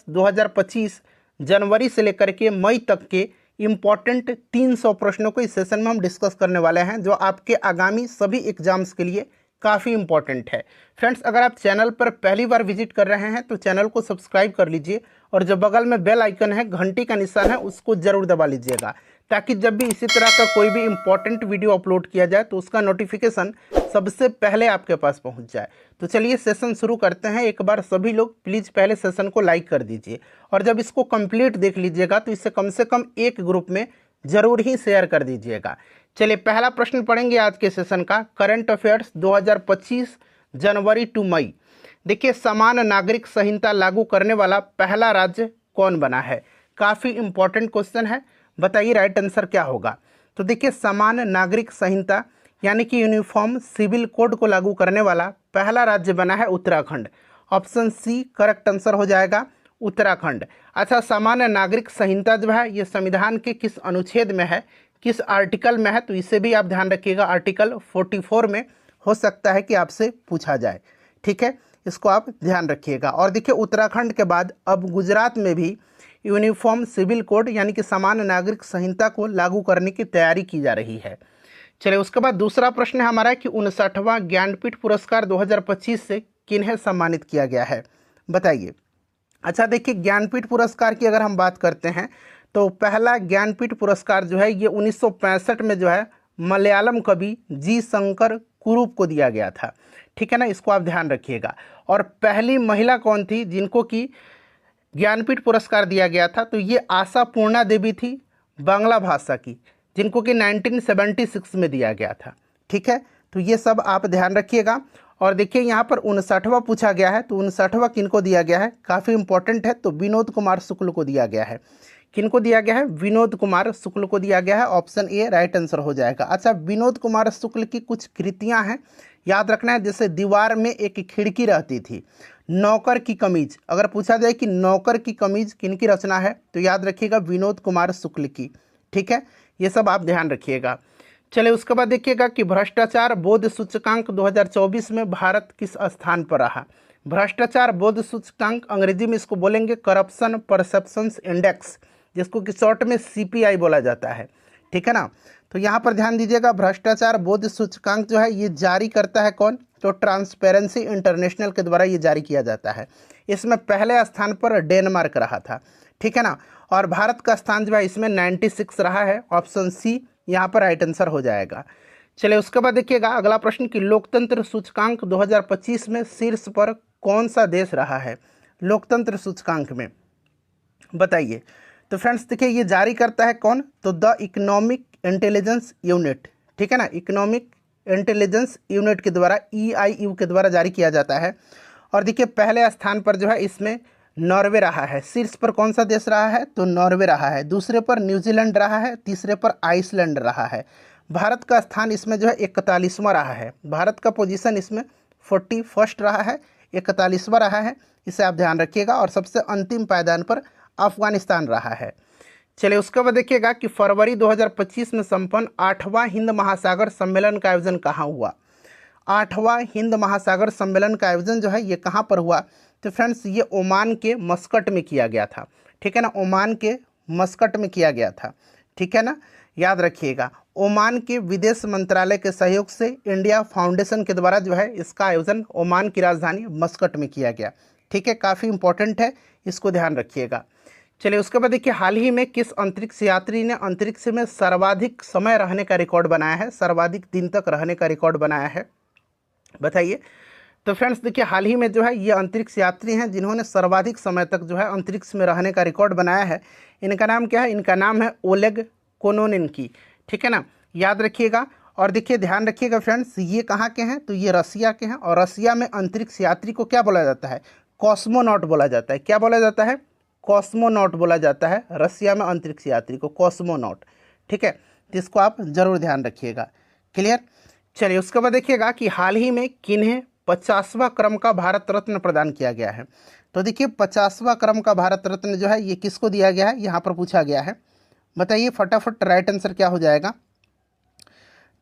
2025 जनवरी से लेकर के मई तक के इम्पॉर्टेंट 300 प्रश्नों को इस सेशन में हम डिस्कस करने वाले हैं, जो आपके आगामी सभी एग्जाम्स के लिए काफ़ी इंपॉर्टेंट है। फ्रेंड्स, अगर आप चैनल पर पहली बार विजिट कर रहे हैं तो चैनल को सब्सक्राइब कर लीजिए और जो बगल में बेल आइकन है, घंटी का निशान है, उसको जरूर दबा लीजिएगा, ताकि जब भी इसी तरह का कोई भी इंपॉर्टेंट वीडियो अपलोड किया जाए तो उसका नोटिफिकेशन सबसे पहले आपके पास पहुंच जाए। तो चलिए सेशन शुरू करते हैं। एक बार सभी लोग प्लीज़ पहले सेशन को लाइक कर दीजिए और जब इसको कंप्लीट देख लीजिएगा तो इसे कम से कम एक ग्रुप में ज़रूर ही शेयर कर दीजिएगा। चलिए पहला प्रश्न पढ़ेंगे आज के सेशन का, करंट अफेयर्स 2025 जनवरी टू मई। देखिए, समान नागरिक संहिता लागू करने वाला पहला राज्य कौन बना है? काफ़ी इंपॉर्टेंट क्वेश्चन है, बताइए राइट आंसर क्या होगा। तो देखिए, समान नागरिक संहिता यानी कि यूनिफॉर्म सिविल कोड को लागू करने वाला पहला राज्य बना है Uttarakhand. Option C correct answer हो जाएगा, उत्तराखंड। अच्छा, सामान्य नागरिक संहिता जो है ये संविधान के किस अनुच्छेद में है, किस आर्टिकल में है, तो इसे भी आप ध्यान रखिएगा। आर्टिकल 44 में हो सकता है कि आपसे पूछा जाए, ठीक है, इसको आप ध्यान रखिएगा। और देखिए, उत्तराखंड के बाद अब गुजरात में भी यूनिफॉर्म सिविल कोड यानी कि समान नागरिक संहिता को लागू करने की तैयारी की जा रही है। चलिए उसके बाद दूसरा प्रश्न है हमारा कि 59वां ज्ञानपीठ पुरस्कार 2025 से किन्हें सम्मानित किया गया है, बताइए। अच्छा, देखिए, ज्ञानपीठ पुरस्कार की अगर हम बात करते हैं तो पहला ज्ञानपीठ पुरस्कार जो है ये 1965 में जो है मलयालम कवि जी शंकर कुरूप को दिया गया था, ठीक है ना, इसको आप ध्यान रखिएगा। और पहली महिला कौन थी जिनको कि ज्ञानपीठ पुरस्कार दिया गया था, तो ये आशा पूर्णा देवी थी, बांग्ला भाषा की, जिनको कि 1976 में दिया गया था, ठीक है। तो ये सब आप ध्यान रखिएगा। और देखिए, यहाँ पर 59वां पूछा गया है, तो 59वां किनको दिया गया है, काफ़ी इंपॉर्टेंट है, तो विनोद कुमार शुक्ल को दिया गया है। किनको दिया गया है? विनोद कुमार शुक्ल को दिया गया है। ऑप्शन ए राइट आंसर हो जाएगा। अच्छा, विनोद कुमार शुक्ल की कुछ कृतियाँ हैं, याद रखना है। जैसे दीवार में एक खिड़की रहती थी, नौकर की कमीज, अगर पूछा जाए कि नौकर की कमीज किनकी रचना है तो याद रखिएगा विनोद कुमार शुक्ल की, ठीक है, ये सब आप ध्यान रखिएगा। चलिए उसके बाद देखिएगा कि भ्रष्टाचार बोध सूचकांक 2024 में भारत किस स्थान पर रहा। भ्रष्टाचार बोध सूचकांक, अंग्रेजी में इसको बोलेंगे करप्शन परसेप्शंस इंडेक्स, जिसको कि शॉर्ट में CPI बोला जाता है, ठीक है ना। तो यहाँ पर ध्यान दीजिएगा, भ्रष्टाचार बोध सूचकांक जो है ये जारी करता है कौन, तो ट्रांसपेरेंसी इंटरनेशनल के द्वारा ये जारी किया जाता है। इसमें पहले स्थान पर डेनमार्क रहा था, ठीक है ना, और भारत का स्थान जो है इसमें 96 रहा है। ऑप्शन सी यहाँ पर राइट आंसर हो जाएगा। चलिए उसके बाद देखिएगा अगला प्रश्न कि लोकतंत्र सूचकांक 2025 में शीर्ष पर कौन सा देश रहा है, लोकतंत्र सूचकांक में, बताइए। तो फ्रेंड्स देखिए, ये जारी करता है कौन, तो द इकोनॉमिक इंटेलिजेंस यूनिट, ठीक है ना, इकोनॉमिक इंटेलिजेंस यूनिट के द्वारा, EIU के द्वारा जारी किया जाता है। और देखिए, पहले स्थान पर जो है इसमें नॉर्वे रहा है। शीर्ष पर कौन सा देश रहा है, तो नॉर्वे रहा है। दूसरे पर न्यूजीलैंड रहा है, तीसरे पर आइसलैंड रहा है। भारत का स्थान इसमें जो है 41वां रहा है। भारत का पोजीशन इसमें 41st रहा है, 41वां रहा है, इसे आप ध्यान रखिएगा। और सबसे अंतिम पायदान पर अफगानिस्तान रहा है। चलिए उसके बाद देखिएगा कि फरवरी 2025 में संपन्न 8वां हिंद महासागर सम्मेलन का आयोजन कहाँ हुआ। 8वां हिंद महासागर सम्मेलन का आयोजन जो है ये कहाँ पर हुआ, तो फ्रेंड्स ये ओमान के मस्कट में किया गया था, ठीक है ना, ओमान के मस्कट में किया गया था, ठीक है ना, याद रखिएगा। ओमान के विदेश मंत्रालय के सहयोग से इंडिया फाउंडेशन के द्वारा जो है इसका आयोजन ओमान की राजधानी मस्कट में किया गया, ठीक है, काफ़ी इंपॉर्टेंट है, इसको ध्यान रखिएगा। चलिए उसके बाद देखिए, हाल ही में किस अंतरिक्ष यात्री ने अंतरिक्ष में सर्वाधिक समय रहने का रिकॉर्ड बनाया है, सर्वाधिक दिन तक रहने का रिकॉर्ड बनाया है, बताइए। तो फ्रेंड्स देखिए, हाल ही में जो है ये अंतरिक्ष यात्री हैं जिन्होंने सर्वाधिक समय तक जो है अंतरिक्ष में रहने का रिकॉर्ड बनाया है। इनका नाम क्या है, इनका नाम है ओलेग कोनोनिन्स्की, ठीक है ना, याद रखिएगा। और देखिए ध्यान रखिएगा फ्रेंड्स, ये कहाँ के हैं, तो ये रसिया के हैं। और रसिया में अंतरिक्ष यात्री को क्या बोला जाता है, कॉस्मोनॉट बोला जाता है। क्या बोला जाता है, कॉस्मोनॉट बोला जाता है रसिया में अंतरिक्ष यात्री को, कॉस्मोनॉट, ठीक है, जिसको आप जरूर ध्यान रखिएगा। क्लियर। चलिए उसके बाद देखिएगा कि हाल ही में किन्हें 50वां क्रम का भारत रत्न प्रदान किया गया है। तो देखिए 50वां क्रम का भारत रत्न जो है ये किसको दिया गया है, यहाँ पर पूछा गया है, बताइए फटाफट राइट आंसर क्या हो जाएगा।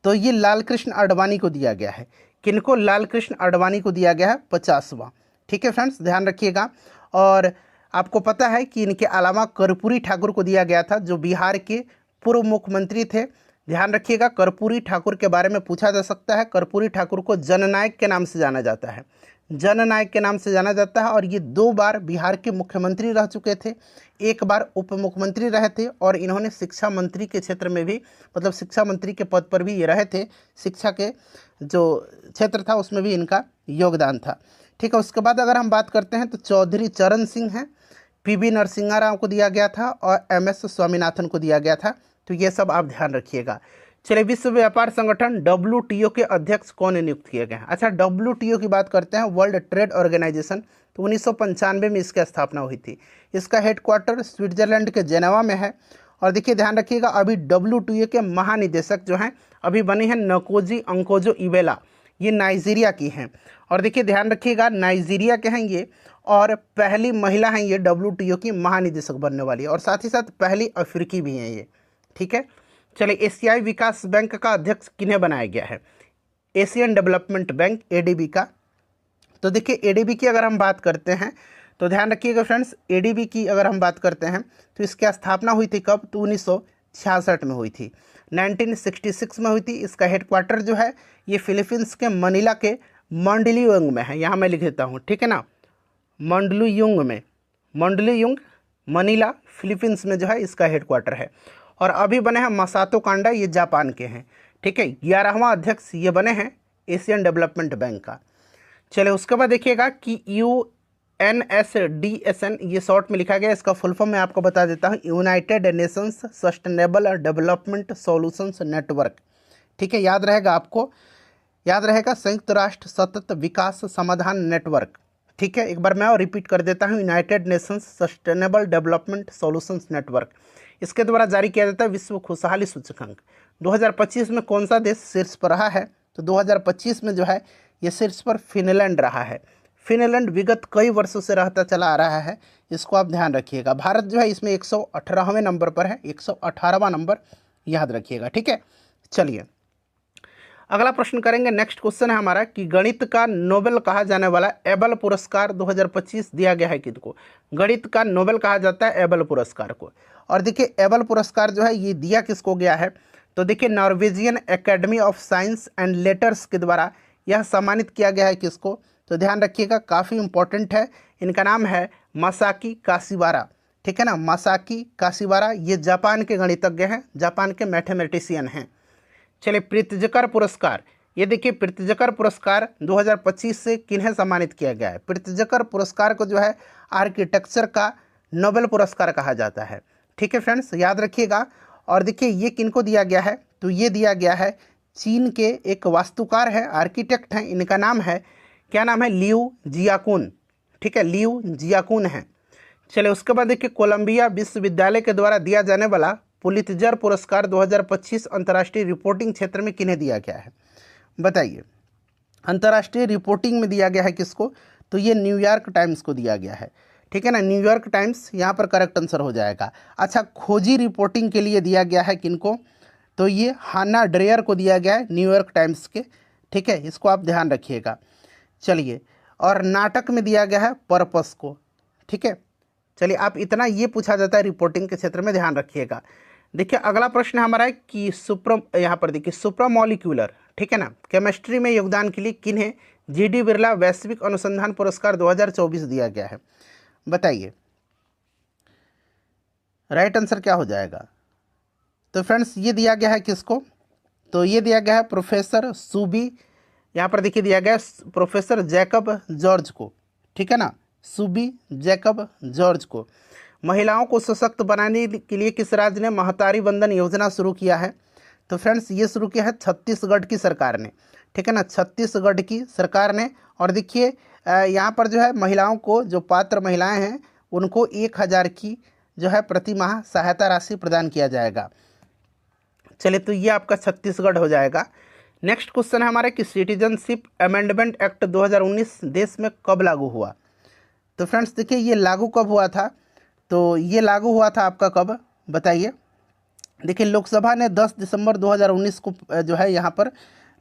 तो ये लाल कृष्ण आडवाणी को दिया गया है। किनको, लाल कृष्ण आडवाणी को दिया गया है 50वां, ठीक है फ्रेंड्स, ध्यान रखिएगा। और आपको पता है कि इनके अलावा कर्पूरी ठाकुर को दिया गया था, जो बिहार के पूर्व मुख्यमंत्री थे। ध्यान रखिएगा, कर्पूरी ठाकुर के बारे में पूछा जा सकता है। कर्पूरी ठाकुर को जननायक के नाम से जाना जाता है, जननायक के नाम से जाना जाता है। और ये 2 बार बिहार के मुख्यमंत्री रह चुके थे, 1 बार उप मुख्यमंत्री रहे थे, और इन्होंने शिक्षा मंत्री के क्षेत्र में भी, मतलब शिक्षा मंत्री के पद पर भी ये रहे थे। शिक्षा के जो क्षेत्र था उसमें भी इनका योगदान था। ठीक है, उसके बाद अगर हम बात करते हैं तो चौधरी चरण सिंह हैं, पीवी नरसिम्हा राव को दिया गया था, और एमएस स्वामीनाथन को दिया गया था। तो ये सब आप ध्यान रखिएगा। चलिए, विश्व व्यापार संगठन WTO के अध्यक्ष कौन नियुक्त किए गए हैं? अच्छा, WTO की बात करते हैं, वर्ल्ड ट्रेड ऑर्गेनाइजेशन। तो 1995 में इसकी स्थापना हुई थी। इसका हेडक्वार्टर स्विट्जरलैंड के जेनेवा में है। और देखिए, ध्यान रखिएगा, अभी WTO के महानिदेशक जो हैं अभी बने हैं नकोजी अंकोजो इवेला, ये नाइजीरिया की हैं। और देखिए, ध्यान रखिएगा, नाइजीरिया के हैं ये, और पहली महिला हैं ये WTO की महानिदेशक बनने वाली, और साथ ही साथ पहली अफ्रीकी भी हैं ये। ठीक है, चलिए, एशियाई विकास बैंक का अध्यक्ष किन्हें बनाया गया है? एशियन डेवलपमेंट बैंक, ADB का। तो देखिए, ADB की अगर हम बात करते हैं तो ध्यान रखिएगा फ्रेंड्स, ADB की अगर हम बात करते हैं तो इसकी स्थापना हुई थी कब? तो 1966 में हुई थी, 1966 में हुई थी। इसका हेडक्वार्टर जो है ये फिलीपींस के मनीला के मंडलीयुंग में है। यहाँ मैं लिख देता हूँ, ठीक है ना, मंडलीयुंग में, मंडलीयुंग, मनीला, फिलीपींस में जो है इसका हेडक्वार्टर है। और अभी बने हैं मसातो कांडा, ये जापान के हैं। ठीक है, 11वां अध्यक्ष ये बने हैं एशियन डेवलपमेंट बैंक का। चलिए, उसके बाद देखिएगा कि UNSDSN, ये शॉर्ट में लिखा गया, इसका फुल फॉर्म मैं आपको बता देता हूँ, United Nations sustainable development solutions network. ठीक है, याद रहेगा आपको, याद रहेगा, संयुक्त राष्ट्र सतत विकास समाधान नेटवर्क। ठीक है, एक बार मैं और रिपीट कर देता हूँ, United Nations sustainable development solutions network. इसके द्वारा जारी किया जाता है विश्व खुशहाली सूचकांक। 2025 में कौन सा देश शीर्ष पर रहा है? तो 2025 में जो है ये शीर्ष पर फिनलैंड रहा है। फिनलैंड विगत कई वर्षों से रहता चला आ रहा है, इसको आप ध्यान रखिएगा। भारत जो है इसमें 118वें नंबर पर है, 118वां नंबर याद रखिएगा। ठीक है, चलिए अगला प्रश्न करेंगे। नेक्स्ट क्वेश्चन है हमारा कि गणित का नोबेल कहा जाने वाला एबल पुरस्कार 2025 दिया गया है किसको? गणित का नोबेल कहा जाता है एबल पुरस्कार को। और देखिए, एबल पुरस्कार जो है ये दिया किसको गया है? तो देखिए, Norwegian academy of science and letters के द्वारा यह सम्मानित किया गया है किसको? तो ध्यान रखिएगा, काफ़ी इंपॉर्टेंट है, इनका नाम है मासाकी काशिवारा। ठीक है ना, मासाकी काशिवारा, ये जापान के गणितज्ञ हैं, जापान के मैथमेटिशियन हैं। चलिए, प्रित्जकर पुरस्कार, ये देखिए, प्रित्जकर पुरस्कार 2025 से किन्हें सम्मानित किया गया है? प्रित्जकर पुरस्कार को जो है आर्किटेक्चर का नोबेल पुरस्कार कहा जाता है। ठीक है फ्रेंड्स, याद रखिएगा। और देखिए, ये किनको दिया गया है? तो ये दिया गया है चीन के एक वास्तुकार है, आर्किटेक्ट हैं, इनका नाम है, क्या नाम है? लियू जियाकुन। ठीक है, लियू जियाकुन है। चलिए, उसके बाद देखिए, कोलंबिया विश्वविद्यालय के द्वारा दिया जाने वाला पुलित्जर पुरस्कार 2025 अंतर्राष्ट्रीय रिपोर्टिंग क्षेत्र में किन्हें दिया गया है? बताइए, अंतर्राष्ट्रीय रिपोर्टिंग में दिया गया है किसको? तो ये न्यूयॉर्क टाइम्स को दिया गया है। ठीक है ना, न्यूयॉर्क टाइम्स यहाँ पर करेक्ट आंसर हो जाएगा। अच्छा, खोजी रिपोर्टिंग के लिए दिया गया है किनको? तो ये हाना ड्रेयर को दिया गया है, न्यूयॉर्क टाइम्स के। ठीक है, इसको आप ध्यान रखिएगा। चलिए, और नाटक में दिया गया है पर्पस को। ठीक है, चलिए, आप इतना ये पूछा जाता है रिपोर्टिंग के क्षेत्र में, ध्यान रखिएगा। देखिए, अगला प्रश्न हमारा है कि यहाँ पर देखिए, सुप्रामोलिक्यूलर, ठीक है ना, केमिस्ट्री में योगदान के लिए किन्हें GD बिरला वैश्विक अनुसंधान पुरस्कार 2024 दिया गया है? बताइए, राइट आंसर क्या हो जाएगा? तो फ्रेंड्स, ये दिया गया है किसको? तो ये दिया गया है प्रोफेसर सूबी, यहाँ पर देखिए दिया गया है प्रोफेसर जैकब जॉर्ज को। ठीक है ना, सूबी जैकब जॉर्ज को। महिलाओं को सशक्त बनाने के लिए किस राज्य ने महतारी वंदन योजना शुरू किया है? तो फ्रेंड्स, ये शुरू किया है छत्तीसगढ़ की सरकार ने। ठीक है ना, छत्तीसगढ़ की सरकार ने। और देखिए, यहाँ पर जो है महिलाओं को, जो पात्र महिलाएं हैं उनको 1000 की जो है प्रति माह सहायता राशि प्रदान किया जाएगा। चलिए, तो ये आपका छत्तीसगढ़ हो जाएगा। नेक्स्ट क्वेश्चन है हमारे कि सिटीजनशिप अमेंडमेंट एक्ट 2019 देश में कब लागू हुआ? तो फ्रेंड्स, देखिए, ये लागू कब हुआ था? तो ये लागू हुआ था आपका कब, बताइए। देखिए, लोकसभा ने 10 दिसंबर 2019 को जो है यहाँ पर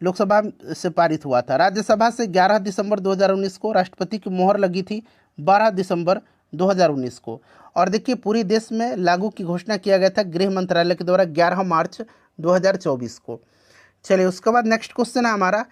लोकसभा से पारित हुआ था। राज्यसभा से 11 दिसंबर 2019 को, राष्ट्रपति की मोहर लगी थी 12 दिसंबर 2019 को। और देखिए पूरी देश में लागू की घोषणा किया गया था गृह मंत्रालय के द्वारा 11 मार्च 2024 को। चलिए उसके बाद नेक्स्ट क्वेश्चन है हमारा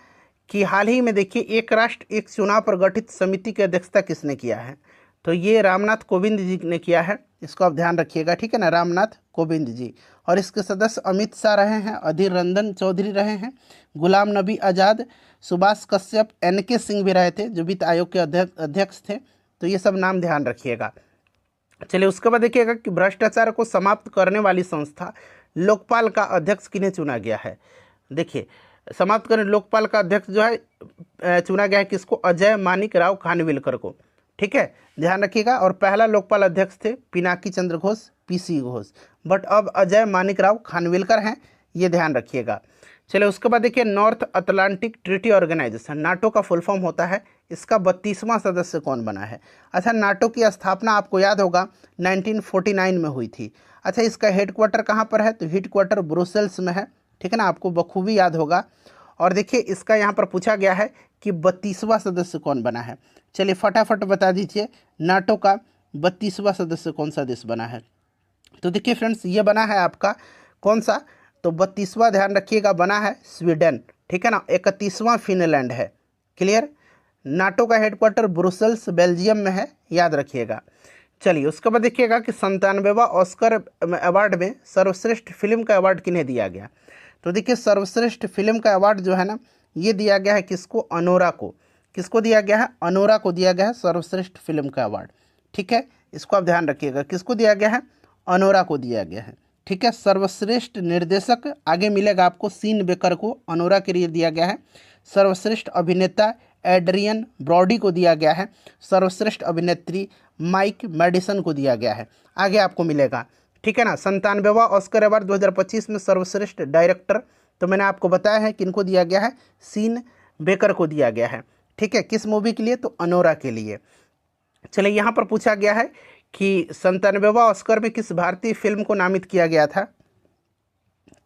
कि हाल ही में देखिए एक राष्ट्र एक चुनाव पर गठित समिति की अध्यक्षता किसने किया है? तो ये रामनाथ कोविंद जी ने किया है, इसको आप ध्यान रखिएगा, ठीक है ना, रामनाथ कोविंद जी। और इसके सदस्य अमित शाह रहे हैं, अधीर रंजन चौधरी रहे हैं, गुलाम नबी आज़ाद, सुभाष कश्यप, NK सिंह भी रहे थे जो वित्त आयोग के अध्यक्ष थे। तो ये सब नाम ध्यान रखिएगा। चलिए उसके बाद देखिएगा कि भ्रष्टाचार को समाप्त करने वाली संस्था लोकपाल का अध्यक्ष किन्हें चुना गया है? देखिए समाप्त करने लोकपाल का अध्यक्ष जो है चुना गया है किसको? अजय मानिक राव खानविलकर को, ठीक है, ध्यान रखिएगा। और पहला लोकपाल अध्यक्ष थे पिनाकी चंद्र घोष, PC घोष, बट अब अजय मानिक राव खानविलकर हैं, ये ध्यान रखिएगा। चलिए उसके बाद देखिए North Atlantic Treaty Organisation, NATO का फुल फॉर्म होता है, इसका 32वां सदस्य कौन बना है? अच्छा, नाटो की स्थापना आपको याद होगा 1949 में हुई थी। अच्छा, इसका हेडक्वार्टर कहाँ पर है? तो हेडक्वार्टर ब्रुसेल्स में है, ठीक है ना, आपको बखूबी याद होगा। और देखिए इसका यहाँ पर पूछा गया है कि 32वां सदस्य कौन बना है? चलिए फटाफट बता दीजिए, नाटो का 32वां सदस्य कौन सा देश बना है? तो देखिए फ्रेंड्स ये बना है आपका कौन सा? तो 32वां ध्यान रखिएगा बना है स्वीडन, ठीक है ना। 31वां फिनलैंड है। क्लियर? नाटो का हेडक्वार्टर ब्रुसेल्स बेल्जियम में है, याद रखिएगा। चलिए उसके बाद देखिएगा कि 97वां ऑस्कर अवार्ड में सर्वश्रेष्ठ फिल्म का अवार्ड किन्हें दिया गया? तो देखिए सर्वश्रेष्ठ फिल्म का अवार्ड जो है ना, ये दिया गया है किसको? अनोरा को। किसको दिया गया है? अनोरा को दिया गया है सर्वश्रेष्ठ फिल्म का अवार्ड, ठीक है, इसको आप ध्यान रखिएगा। किसको दिया गया है? अनोरा को दिया गया है, ठीक है। सर्वश्रेष्ठ निर्देशक आगे मिलेगा आपको, सीन बेकर को अनोरा के लिए दिया गया है। सर्वश्रेष्ठ अभिनेता एड्रियन ब्रॉडी को दिया गया है। सर्वश्रेष्ठ अभिनेत्री माइक मैडिसन को दिया गया है, आगे आपको मिलेगा, ठीक है ना। 97वां ऑस्कर अवार्ड 2025 में सर्वश्रेष्ठ डायरेक्टर, तो मैंने आपको बताया है किनको दिया गया है? सीन बेकर को दिया गया है, ठीक है। किस मूवी के लिए? तो अनोरा के लिए। चलिए यहाँ पर पूछा गया है कि 97वां ऑस्कर में किस भारतीय फिल्म को नामित किया गया था?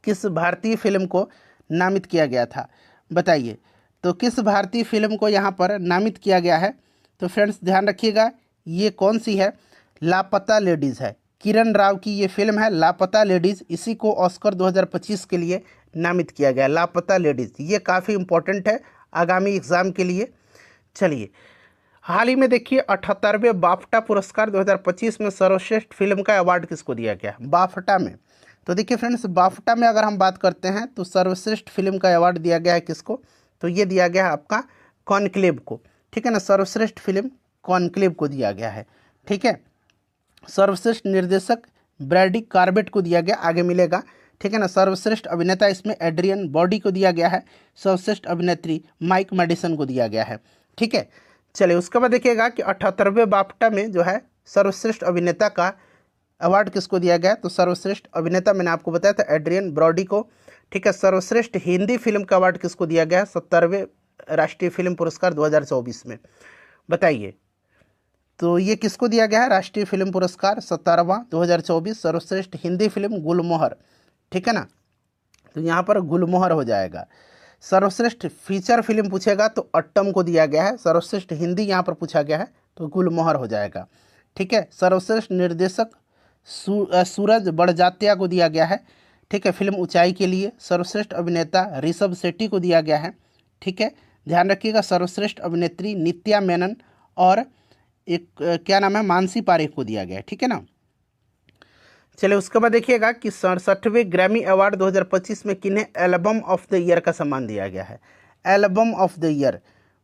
किस भारतीय फिल्म को नामित किया गया था, बताइए। तो किस भारतीय फिल्म को यहाँ पर नामित किया गया है? तो फ्रेंड्स ध्यान रखिएगा, ये कौन सी है? लापता लेडीज़ है। किरण राव की ये फिल्म है लापता लेडीज़, इसी को ऑस्कर 2025 के लिए नामित किया गया, लापता लेडीज़। ये काफ़ी इंपॉर्टेंट है आगामी एग्ज़ाम के लिए। चलिए हाल ही में देखिए 78वें बाफ्टा पुरस्कार 2025 में सर्वश्रेष्ठ फिल्म का अवार्ड किसको दिया गया? बाफ्टा में। तो देखिए फ्रेंड्स बाफ्टा में अगर हम बात करते हैं तो सर्वश्रेष्ठ फिल्म का अवार्ड दिया गया है किसको? तो ये दिया गया है आपका कॉन्क्लेव को, ठीक है ना। सर्वश्रेष्ठ फिल्म कॉन्क्लेव को दिया गया है, ठीक है। सर्वश्रेष्ठ निर्देशक ब्रैडी कार्बेट को दिया गया, आगे मिलेगा, ठीक है ना। सर्वश्रेष्ठ अभिनेता इसमें एड्रियन ब्रॉडी को दिया गया है। सर्वश्रेष्ठ अभिनेत्री माइक मैडिसन को दिया गया है, ठीक है। चलिए उसके बाद देखिएगा कि 78वें बाफ्टा में जो है सर्वश्रेष्ठ अभिनेता का अवार्ड किसको दिया गया? तो सर्वश्रेष्ठ अभिनेता मैंने आपको बताया था एड्रियन ब्रॉडी को, ठीक है। सर्वश्रेष्ठ हिंदी फिल्म का अवार्ड किसको दिया गया? 70वें राष्ट्रीय फिल्म पुरस्कार 2024 में, बताइए। तो ये किसको दिया गया है? राष्ट्रीय फिल्म पुरस्कार 17वां 2024 सर्वश्रेष्ठ हिंदी फिल्म गुलमोहर, ठीक है ना। तो यहाँ पर गुलमोहर हो जाएगा। सर्वश्रेष्ठ फीचर फिल्म पूछेगा तो अट्टम को दिया गया है। सर्वश्रेष्ठ हिंदी यहाँ पर पूछा गया है तो गुलमोहर हो जाएगा, ठीक है। सर्वश्रेष्ठ निर्देशक सूरज बड़जात्या को दिया गया है, ठीक है, फिल्म ऊंचाई के लिए। सर्वश्रेष्ठ अभिनेता ऋषभ शेट्टी को दिया गया है, ठीक है, ध्यान रखिएगा। सर्वश्रेष्ठ अभिनेत्री नित्या मेनन और एक क्या नाम है, मानसी पारेख को दिया गया है, ठीक है ना। चलिए उसके बाद देखिएगा कि 67वें ग्रैमी अवार्ड 2025 में किन्हें एल्बम ऑफ द ईयर का सम्मान दिया गया है? एल्बम ऑफ द ईयर,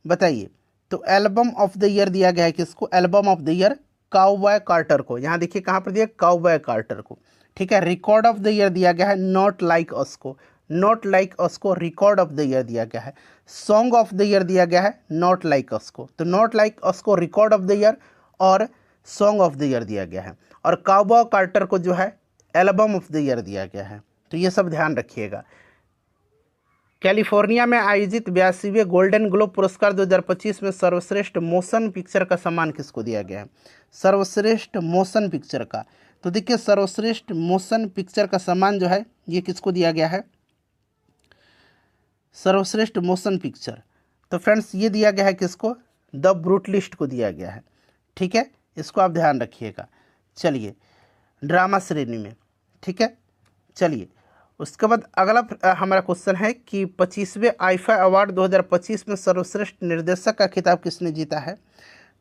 बताइए। तो एल्बम ऑफ द ईयर दिया गया है किसको? Album of the year Cowboy Carter को। यहाँ देखिए कहाँ पर दिया? काउबॉय कार्टर को, ठीक है। रिकॉर्ड ऑफ द ईयर दिया गया है नॉट लाइक अस को, नॉट लाइक अस को रिकॉर्ड ऑफ द ईयर दिया गया है। सॉन्ग ऑफ द ईयर दिया गया है नॉट लाइक अस को, तो नॉट लाइक अस को रिकॉर्ड ऑफ द ईयर और सॉन्ग ऑफ द ईयर दिया गया है। और काउबॉय कार्टर को जो है एल्बम ऑफ द ईयर दिया गया है, तो ये सब ध्यान रखिएगा। कैलिफोर्निया में आयोजित 82वें गोल्डन ग्लोब पुरस्कार 2025 में सर्वश्रेष्ठ मोशन पिक्चर का सम्मान किसको दिया गया है? सर्वश्रेष्ठ मोशन पिक्चर का। तो देखिए सर्वश्रेष्ठ मोशन पिक्चर का सम्मान जो है ये किसको दिया गया है? सर्वश्रेष्ठ मोशन पिक्चर, तो फ्रेंड्स ये दिया गया है किसको? द ब्रूटलिस्ट को दिया गया है, ठीक है। इसको आप ध्यान रखिएगा। चलिए, ड्रामा श्रेणी में, ठीक है। चलिए, उसके बाद अगला हमारा क्वेश्चन है कि 25वें आईफा अवार्ड 2025 में सर्वश्रेष्ठ निर्देशक का खिताब किसने जीता है।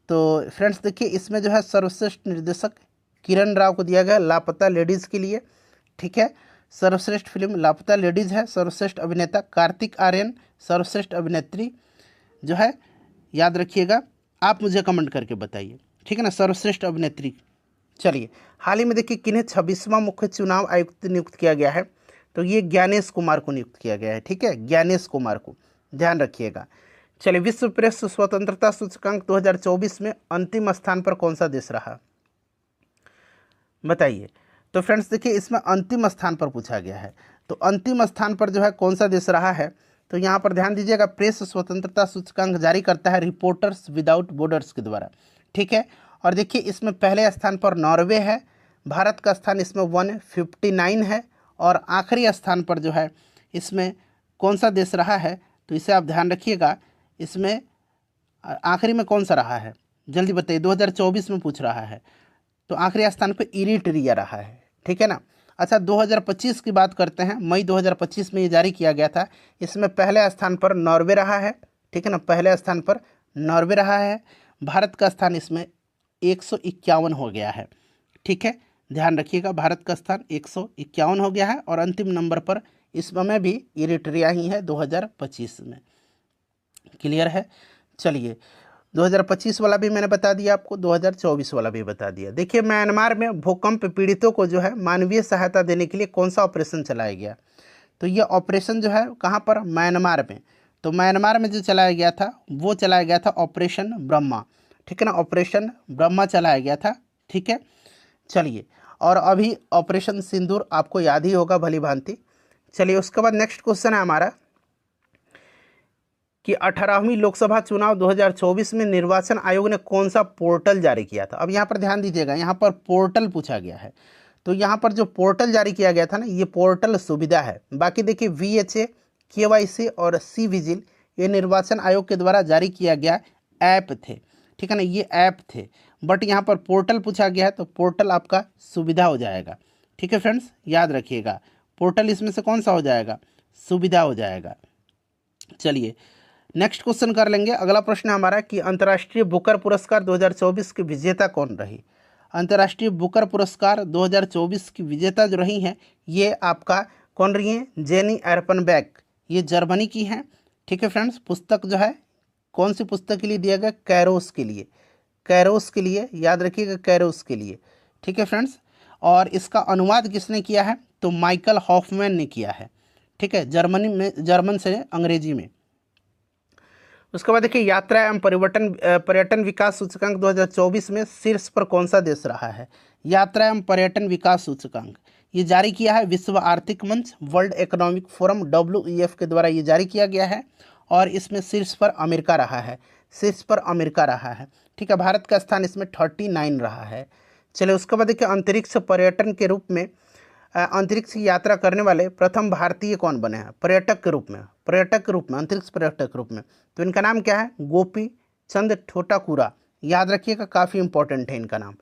तो फ्रेंड्स देखिए, इसमें जो है सर्वश्रेष्ठ निर्देशक किरण राव को दिया गया लापता लेडीज़ के लिए, ठीक है। सर्वश्रेष्ठ फिल्म लापता लेडीज़ है। सर्वश्रेष्ठ अभिनेता कार्तिक आर्यन। सर्वश्रेष्ठ अभिनेत्री जो है, याद रखिएगा, आप मुझे कमेंट करके बताइए, ठीक है ना, सर्वश्रेष्ठ अभिनेत्री। चलिए, हाल ही में देखिए किन्हें 26वां मुख्य चुनाव आयुक्त नियुक्त किया गया है। तो ये ज्ञानेश कुमार को नियुक्त किया गया है, ठीक है, ज्ञानेश कुमार को, ध्यान रखिएगा। चलिए, विश्व प्रेस स्वतंत्रता सूचकांक 2024 में अंतिम स्थान पर कौन सा देश रहा, बताइए। तो फ्रेंड्स देखिए, इसमें अंतिम स्थान पर पूछा गया है, तो अंतिम स्थान पर जो है कौन सा देश रहा है। तो यहाँ पर ध्यान दीजिएगा, प्रेस स्वतंत्रता सूचकांक जारी करता है रिपोर्टर्स विदाउट बॉर्डर्स के द्वारा, ठीक है। और देखिए, इसमें पहले स्थान पर नॉर्वे है, भारत का स्थान इसमें 159 है, और आखिरी स्थान पर जो है इसमें कौन सा देश रहा है, तो इसे आप ध्यान रखिएगा। इसमें आखिरी में कौन सा रहा है, जल्दी बताइए, 2024 में पूछ रहा है। तो आखिरी स्थान पर इरिट्रिया रहा है, ठीक है ना। अच्छा, 2025 की बात करते हैं। मई 2025 में ये जारी किया गया था। इसमें पहले स्थान पर नॉर्वे रहा है, ठीक है ना, पहले स्थान पर नॉर्वे रहा है। भारत का स्थान इसमें 151 हो गया है, ठीक है, ध्यान रखिएगा, भारत का स्थान 151 हो गया है। और अंतिम नंबर पर इस समय भी इरिट्रिया ही है 2025 में, क्लियर है। चलिए, 2025 वाला भी मैंने बता दिया आपको, 2024 वाला भी बता दिया। देखिए, म्यांमार में भूकंप पीड़ितों को जो है मानवीय सहायता देने के लिए कौन सा ऑपरेशन चलाया गया। तो ये ऑपरेशन जो है कहाँ पर, म्यांमार में। तो म्यांमार में जो चलाया गया था वो चलाया गया था ऑपरेशन ब्रह्मा, ठीक है ना, ऑपरेशन ब्रह्मा चलाया गया था, ठीक है। चलिए, और अभी ऑपरेशन सिंदूर आपको याद ही होगा भली भांति। चलिए, उसके बाद नेक्स्ट क्वेश्चन है हमारा कि 18वीं लोकसभा चुनाव 2024 में निर्वाचन आयोग ने कौन सा पोर्टल जारी किया था। अब यहाँ पर ध्यान दीजिएगा, यहाँ पर पोर्टल पूछा गया है। तो यहाँ पर जो पोर्टल जारी किया गया था ना, ये पोर्टल सुविधा है। बाकी देखिए, VHA, KYC और सी विजिल ये निर्वाचन आयोग के द्वारा जारी किया गया ऐप थे, ठीक है ना, ये ऐप थे। बट यहाँ पर पोर्टल पूछा गया है, तो पोर्टल आपका सुविधा हो जाएगा, ठीक है फ्रेंड्स, याद रखिएगा, पोर्टल इसमें से कौन सा हो जाएगा, सुविधा हो जाएगा। चलिए, नेक्स्ट क्वेश्चन कर लेंगे। अगला प्रश्न हमारा कि अंतर्राष्ट्रीय बुकर पुरस्कार 2024 की विजेता कौन रही। अंतर्राष्ट्रीय बुकर पुरस्कार 2024 की विजेता जो रही हैं, ये आपका कौन रही हैं, जेनी एर्पनबैक, ये जर्मनी की हैं, ठीक है फ्रेंड्स। पुस्तक जो है कौन सी पुस्तक के लिए दिया गया, कैरोस के लिए, कैरोस के लिए, याद रखिएगा, कैरोस के लिए, ठीक है फ्रेंड्स। और इसका अनुवाद किसने किया है, तो माइकल हॉफमैन ने किया है, ठीक है, जर्मनी में, जर्मन से अंग्रेजी में। उसके बाद देखिए, यात्रा एवं पर्यटन विकास सूचकांक 2024 में शीर्ष पर कौन सा देश रहा है। यात्रा एवं पर्यटन विकास सूचकांक ये जारी किया है विश्व आर्थिक मंच, वर्ल्ड इकोनॉमिक फोरम WEF के द्वारा ये जारी किया गया है। और इसमें शीर्ष पर अमेरिका रहा है, शीर्ष पर अमेरिका रहा है, ठीक है। भारत का स्थान इसमें 39 रहा है। चलिए, उसके बाद देखिए, अंतरिक्ष पर्यटन के रूप में अंतरिक्ष की यात्रा करने वाले प्रथम भारतीय कौन बने हैं, पर्यटक के रूप में, पर्यटक के रूप में, अंतरिक्ष पर्यटक के रूप में। तो इनका नाम क्या है, गोपी चंद ठोटाकुरा, याद रखिएगा, काफ़ी इंपॉर्टेंट है इनका नाम।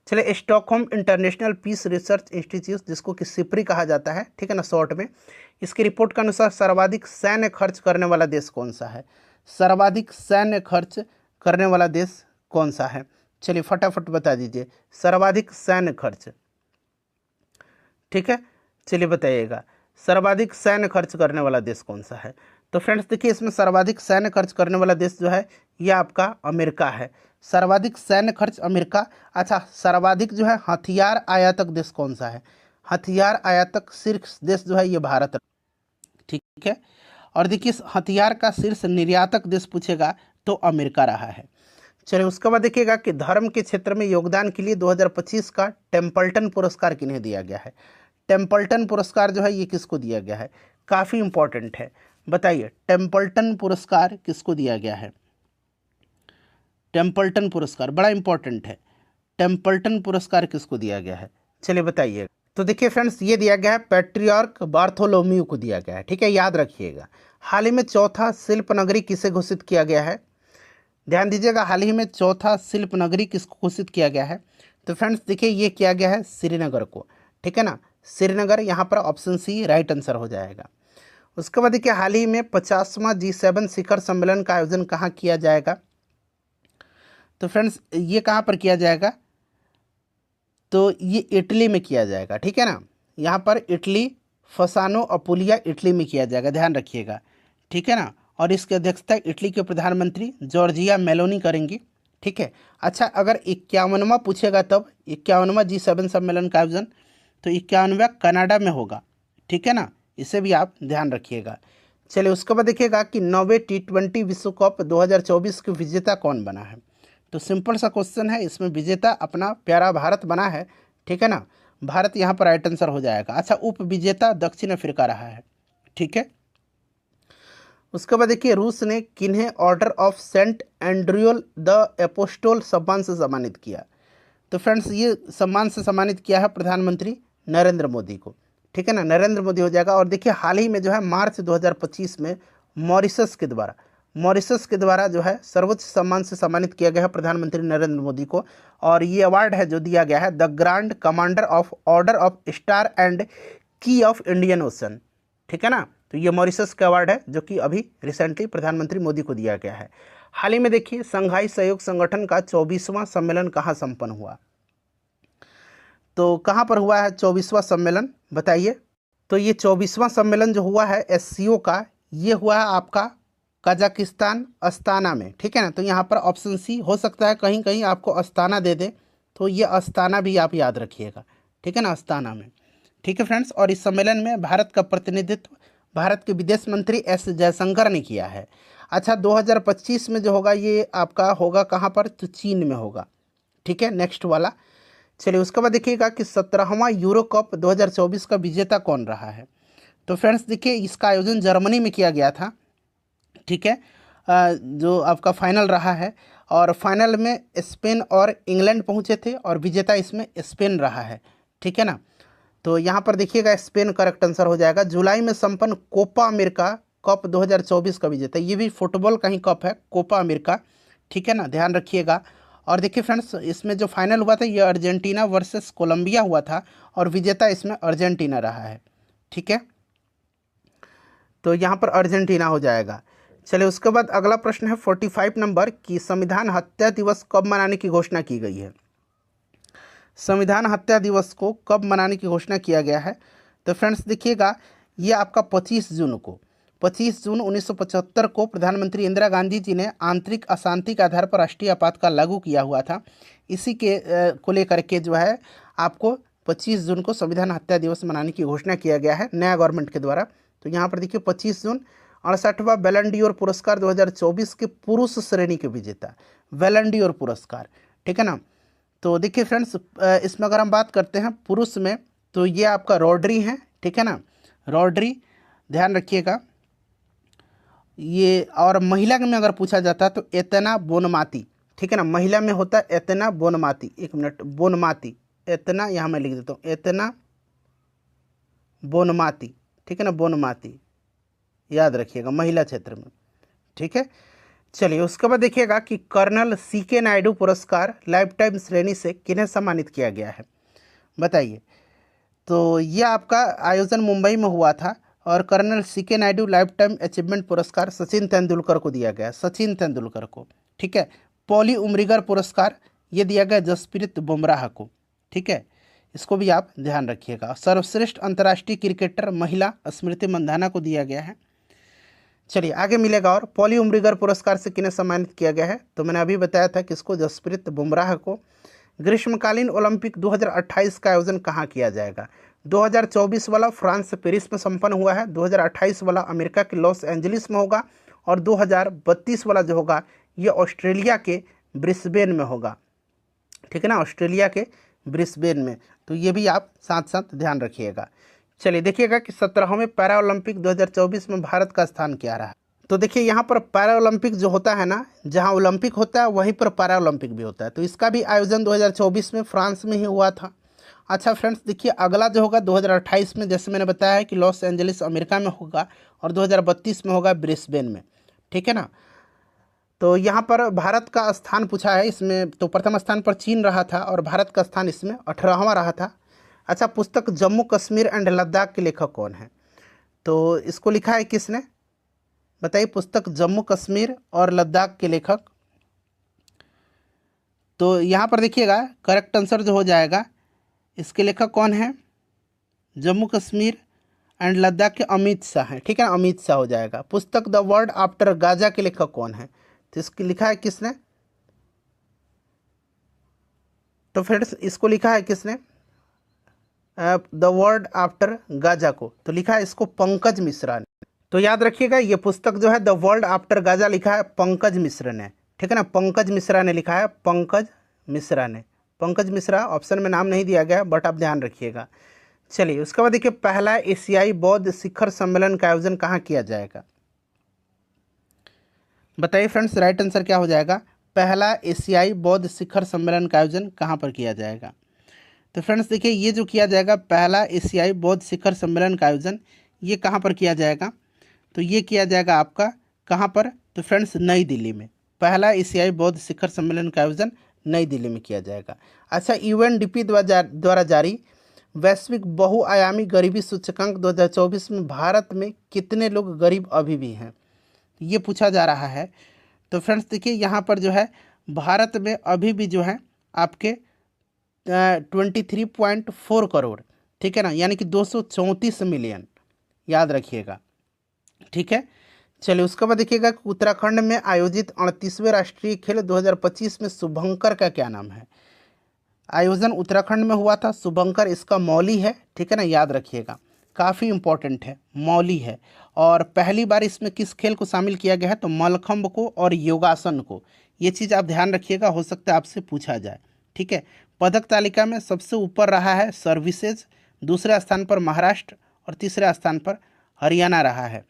चलिए, Stockholm International Peace Research Institute, जिसको कि सिप्री कहा जाता है, ठीक है ना, शॉर्ट में, इसकी रिपोर्ट के अनुसार सर्वाधिक सैन्य खर्च करने वाला देश कौन सा है। सर्वाधिक सैन्य खर्च करने वाला देश कौन सा है, चलिए फटाफट बता दीजिए, सर्वाधिक सैन्य खर्च, ठीक है, चलिए बताइएगा, सर्वाधिक सैन्य खर्च करने वाला देश कौन सा है। तो फ्रेंड्स देखिए, इसमें सर्वाधिक सैन्य खर्च करने वाला देश जो है ये आपका अमेरिका है, सर्वाधिक सैन्य खर्च अमेरिका। अच्छा, सर्वाधिक जो है हथियार आयातक देश कौन सा है, हथियार आयातक शीर्ष देश जो है ये भारत, ठीक है। और देखिए, हथियार का शीर्ष निर्यातक देश पूछेगा तो अमेरिका रहा है। चलिए, उसके बाद देखिएगा कि धर्म के क्षेत्र में योगदान के लिए 2025 का टेम्पल्टन पुरस्कार किन्हें दिया गया है। टेम्पल्टन पुरस्कार जो है ये किसको दिया गया है, काफ़ी इंपॉर्टेंट है, बताइए टेम्पल्टन पुरस्कार किसको दिया गया है। टेम्पल्टन पुरस्कार बड़ा इंपॉर्टेंट है, टेम्पल्टन पुरस्कार किसको दिया गया है, चलिए बताइए। तो देखिए फ्रेंड्स, ये दिया गया है पैट्रियार्क बार्थोलोम्यू को दिया गया है, ठीक है, याद रखिएगा। हाल ही में चौथा शिल्प नगरी किसे घोषित किया गया है। ध्यान दीजिएगा, हाल ही में चौथा शिल्प नगरी किसको घोषित किया गया है? तो फ्रेंड्स देखिए ये किया गया है श्रीनगर को, ठीक है ना, श्रीनगर, यहाँ पर ऑप्शन सी राइट आंसर हो जाएगा। उसके बाद देखिए हाल ही में 50वां G7 शिखर सम्मेलन का आयोजन कहाँ किया जाएगा? तो फ्रेंड्स ये कहाँ पर किया जाएगा? तो ये इटली में किया जाएगा, ठीक है ना, यहाँ पर इटली, फसानो अपुलिया इटली में किया जाएगा, ध्यान रखिएगा, ठीक है ना। और इसकी अध्यक्षता इटली के प्रधानमंत्री जॉर्जिया मेलोनी करेंगी, ठीक है। अच्छा, अगर 51वां पूछेगा तब 51वां G7 सम्मेलन का आयोजन, तो 51वां कनाडा में होगा, ठीक है ना, इसे भी आप ध्यान रखिएगा। चलिए उसके बाद देखिएगा कि 9वें T20 विश्व कप 2024 के विजेता कौन बना है? तो सिंपल सा क्वेश्चन है, इसमें विजेता अपना प्यारा भारत बना है, ठीक है ना, भारत यहाँ पर राइट आंसर हो जाएगा। अच्छा, उप विजेता दक्षिण अफ्रीका रहा है, ठीक है। उसके बाद देखिए रूस ने किन्हें ऑर्डर ऑफ सेंट एंड्रियोल द एपोस्टोल सम्मान से सम्मानित किया? तो फ्रेंड्स ये सम्मान से सम्मानित किया है प्रधानमंत्री नरेंद्र मोदी को, ठीक है ना, नरेंद्र मोदी हो जाएगा। और देखिए हाल ही में जो है मार्च 2025 में मॉरिशस के द्वारा जो है सर्वोच्च सम्मान से सम्मानित किया गया है प्रधानमंत्री नरेंद्र मोदी को। और ये अवार्ड है जो दिया गया है the grand commander of order of star and की ऑफ इंडियन ओशन, ठीक है ना। तो ये मॉरिशस का अवार्ड है जो कि अभी रिसेंटली प्रधानमंत्री मोदी को दिया गया है। हाल ही में देखिए संघाई सहयोग संगठन का 24वां सम्मेलन कहाँ संपन्न हुआ? तो कहाँ पर हुआ है 24वां सम्मेलन, बताइए। तो ये 24वां सम्मेलन जो हुआ है SCO का, ये हुआ है आपका कजाकिस्तान अस्ताना में, ठीक है ना। तो यहाँ पर ऑप्शन सी हो सकता है कहीं कहीं आपको अस्ताना दे दे, तो ये अस्ताना भी आप याद रखिएगा, ठीक है ना, अस्ताना में, ठीक है फ्रेंड्स। और इस सम्मेलन में भारत का प्रतिनिधित्व भारत के विदेश मंत्री S जयशंकर ने किया है। अच्छा, 2025 में जो होगा ये आपका होगा कहाँ पर? तो चीन में होगा, ठीक है, नेक्स्ट वाला। चलिए उसके बाद देखिएगा कि 17वां यूरो कप 2024 का विजेता कौन रहा है? तो फ्रेंड्स देखिए इसका आयोजन जर्मनी में किया गया था, ठीक है, जो आपका फाइनल रहा है। और फाइनल में स्पेन और इंग्लैंड पहुंचे थे और विजेता इसमें स्पेन रहा है, ठीक है ना। तो यहाँ पर देखिएगा स्पेन करेक्ट आंसर हो जाएगा। जुलाई में संपन्न कोपा अमेरिका कप 2024 का विजेता, ये भी फुटबॉल का ही कप है, कोपा अमेरिका, ठीक है ना, ध्यान रखिएगा। और देखिए फ्रेंड्स इसमें जो फाइनल हुआ था ये अर्जेंटीना वर्सेस कोलंबिया हुआ था और विजेता इसमें अर्जेंटीना रहा है, ठीक है, तो यहाँ पर अर्जेंटीना हो जाएगा। चलिए उसके बाद अगला प्रश्न है 45 नंबर कि संविधान हत्या दिवस कब मनाने की घोषणा की गई है? संविधान हत्या दिवस को कब मनाने की घोषणा किया गया है? तो फ्रेंड्स देखिएगा ये आपका 25 जून 1975 को प्रधानमंत्री इंदिरा गांधी जी ने आंतरिक अशांति के आधार पर राष्ट्रीय आपातकाल लागू किया हुआ था। इसी के को लेकर के जो है आपको 25 जून को संविधान हत्या दिवस मनाने की घोषणा किया गया है नया गवर्नमेंट के द्वारा। तो यहाँ पर देखिए 25 जून 68वां बैलन डी ओर पुरस्कार 2024 के पुरुष श्रेणी के विजेता बैलन डी ओर पुरस्कार, ठीक है ना। तो देखिए फ्रेंड्स इसमें अगर हम बात करते हैं पुरुष में तो ये आपका रॉड्री है, ठीक है ना, रॉड्री, ध्यान रखिएगा ये। और महिला में अगर पूछा जाता है तो एतना बोनमाती, ठीक है ना, महिला में होता है एतना बोनमाती, एक मिनट, बोनमाती, एतना यहाँ मैं लिख देता हूँ, एतना बोनमाती, ठीक है ना, बोनमाती याद रखिएगा महिला क्षेत्र में, ठीक है। चलिए उसके बाद देखिएगा कि कर्नल CK नायडू पुरस्कार लाइफ टाइम श्रेणी से किन्हें सम्मानित किया गया है, बताइए। तो यह आपका आयोजन मुंबई में हुआ था और colonel CK Naidu life time achievement पुरस्कार सचिन तेंदुलकर को दिया गया, सचिन तेंदुलकर को, ठीक है। पॉली उमरिगर पुरस्कार ये दिया गया जसप्रीत बुमराह को, ठीक है, इसको भी आप ध्यान रखिएगा। सर्वश्रेष्ठ अंतर्राष्ट्रीय क्रिकेटर महिला स्मृति मंधाना को दिया गया है। चलिए आगे मिलेगा। और पॉली उमरिगर पुरस्कार से किन्हें सम्मानित किया गया है? तो मैंने अभी बताया था कि इसको जसप्रीत बुमराह को। ग्रीष्मकालीन ओलंपिक 2028 का आयोजन कहाँ किया जाएगा? 2024 वाला फ्रांस पेरिस में संपन्न हुआ है, 2028 वाला अमेरिका के लॉस एंजलिस में होगा और 2032 वाला जो होगा ये ऑस्ट्रेलिया के ब्रिस्बेन में होगा, ठीक है ना, ऑस्ट्रेलिया के ब्रिस्बेन में। तो ये भी आप साथ साथ ध्यान रखिएगा। चलिए देखिएगा कि 17वें पैरा ओलंपिक 2024 में भारत का स्थान क्या रहा। तो देखिए यहाँ पर पैरा ओलंपिक जो होता है ना, जहाँ ओलंपिक होता है वहीं पर पैरा ओलंपिक भी होता है। तो इसका भी आयोजन 2024 में फ्रांस में ही हुआ था। अच्छा फ्रेंड्स देखिए अगला जो होगा 2028 में, जैसे मैंने बताया है कि लॉस एंजलिस अमेरिका में होगा और 2032 में होगा ब्रिस्बेन में, ठीक है ना। तो यहाँ पर भारत का स्थान पूछा है इसमें, तो प्रथम स्थान पर चीन रहा था और भारत का स्थान इसमें 18वां रहा था। अच्छा, पुस्तक जम्मू कश्मीर एंड लद्दाख के लेखक कौन है? तो इसको लिखा है किसने, बताइए, पुस्तक जम्मू कश्मीर और लद्दाख के लेखक। तो यहाँ पर देखिएगा करेक्ट आंसर जो हो जाएगा, इसके लेखक कौन है? जम्मू कश्मीर एंड लद्दाख के अमित शाह हैं, ठीक है ना, अमित शाह हो जाएगा। पुस्तक द वर्ल्ड आफ्टर गाजा के लेखक कौन है? तो इसकी लिखा है किसने? तो फिर इसको लिखा है किसने, द वर्ल्ड आफ्टर गाजा को? तो लिखा है इसको पंकज मिश्रा ने। तो याद रखिएगा ये पुस्तक जो है द वर्ल्ड आफ्टर गाजा लिखा है पंकज मिश्रा ने, ठीक है ना, पंकज मिश्रा ने लिखा है, पंकज मिश्रा ने। पंकज मिश्रा ऑप्शन में नाम नहीं दिया गया, बट आप ध्यान रखिएगा। चलिए उसके बाद देखिए, पहला एशियाई बौद्ध शिखर सम्मेलन का आयोजन कहाँ किया जाएगा? बताइए फ्रेंड्स, राइट आंसर क्या हो जाएगा? पहला एशियाई बौद्ध शिखर सम्मेलन का आयोजन कहाँ पर किया जाएगा? तो फ्रेंड्स देखिए, ये जो किया जाएगा पहला एशियाई बौद्ध शिखर सम्मेलन का आयोजन, ये कहाँ पर किया जाएगा? तो ये किया जाएगा आपका कहाँ पर? तो फ्रेंड्स नई दिल्ली में। पहला एशियाई बौद्ध शिखर सम्मेलन का आयोजन नई दिल्ली में किया जाएगा। अच्छा, यूएनडीपी द्वारा जारी वैश्विक बहुआयामी गरीबी सूचकांक 2024 में भारत में कितने लोग गरीब अभी भी हैं, ये पूछा जा रहा है। तो फ्रेंड्स देखिए, यहाँ पर जो है भारत में अभी भी जो है आपके 23.4 करोड़, ठीक है ना, यानी कि 234 मिलियन, याद रखिएगा, ठीक है। चलिए उसके बाद देखिएगा, उत्तराखंड में आयोजित 38वें राष्ट्रीय खेल 2025 में शुभंकर का क्या नाम है? आयोजन उत्तराखंड में हुआ था, शुभंकर इसका मौली है, ठीक है ना, याद रखिएगा, काफ़ी इंपॉर्टेंट है, मौली है। और पहली बार इसमें किस खेल को शामिल किया गया है? तो मलखंब को और योगासन को। ये चीज़ आप ध्यान रखिएगा, हो सकता है आपसे पूछा जाए, ठीक है। पदक तालिका में सबसे ऊपर रहा है सर्विसेज, दूसरे स्थान पर महाराष्ट्र और तीसरे स्थान पर हरियाणा रहा है।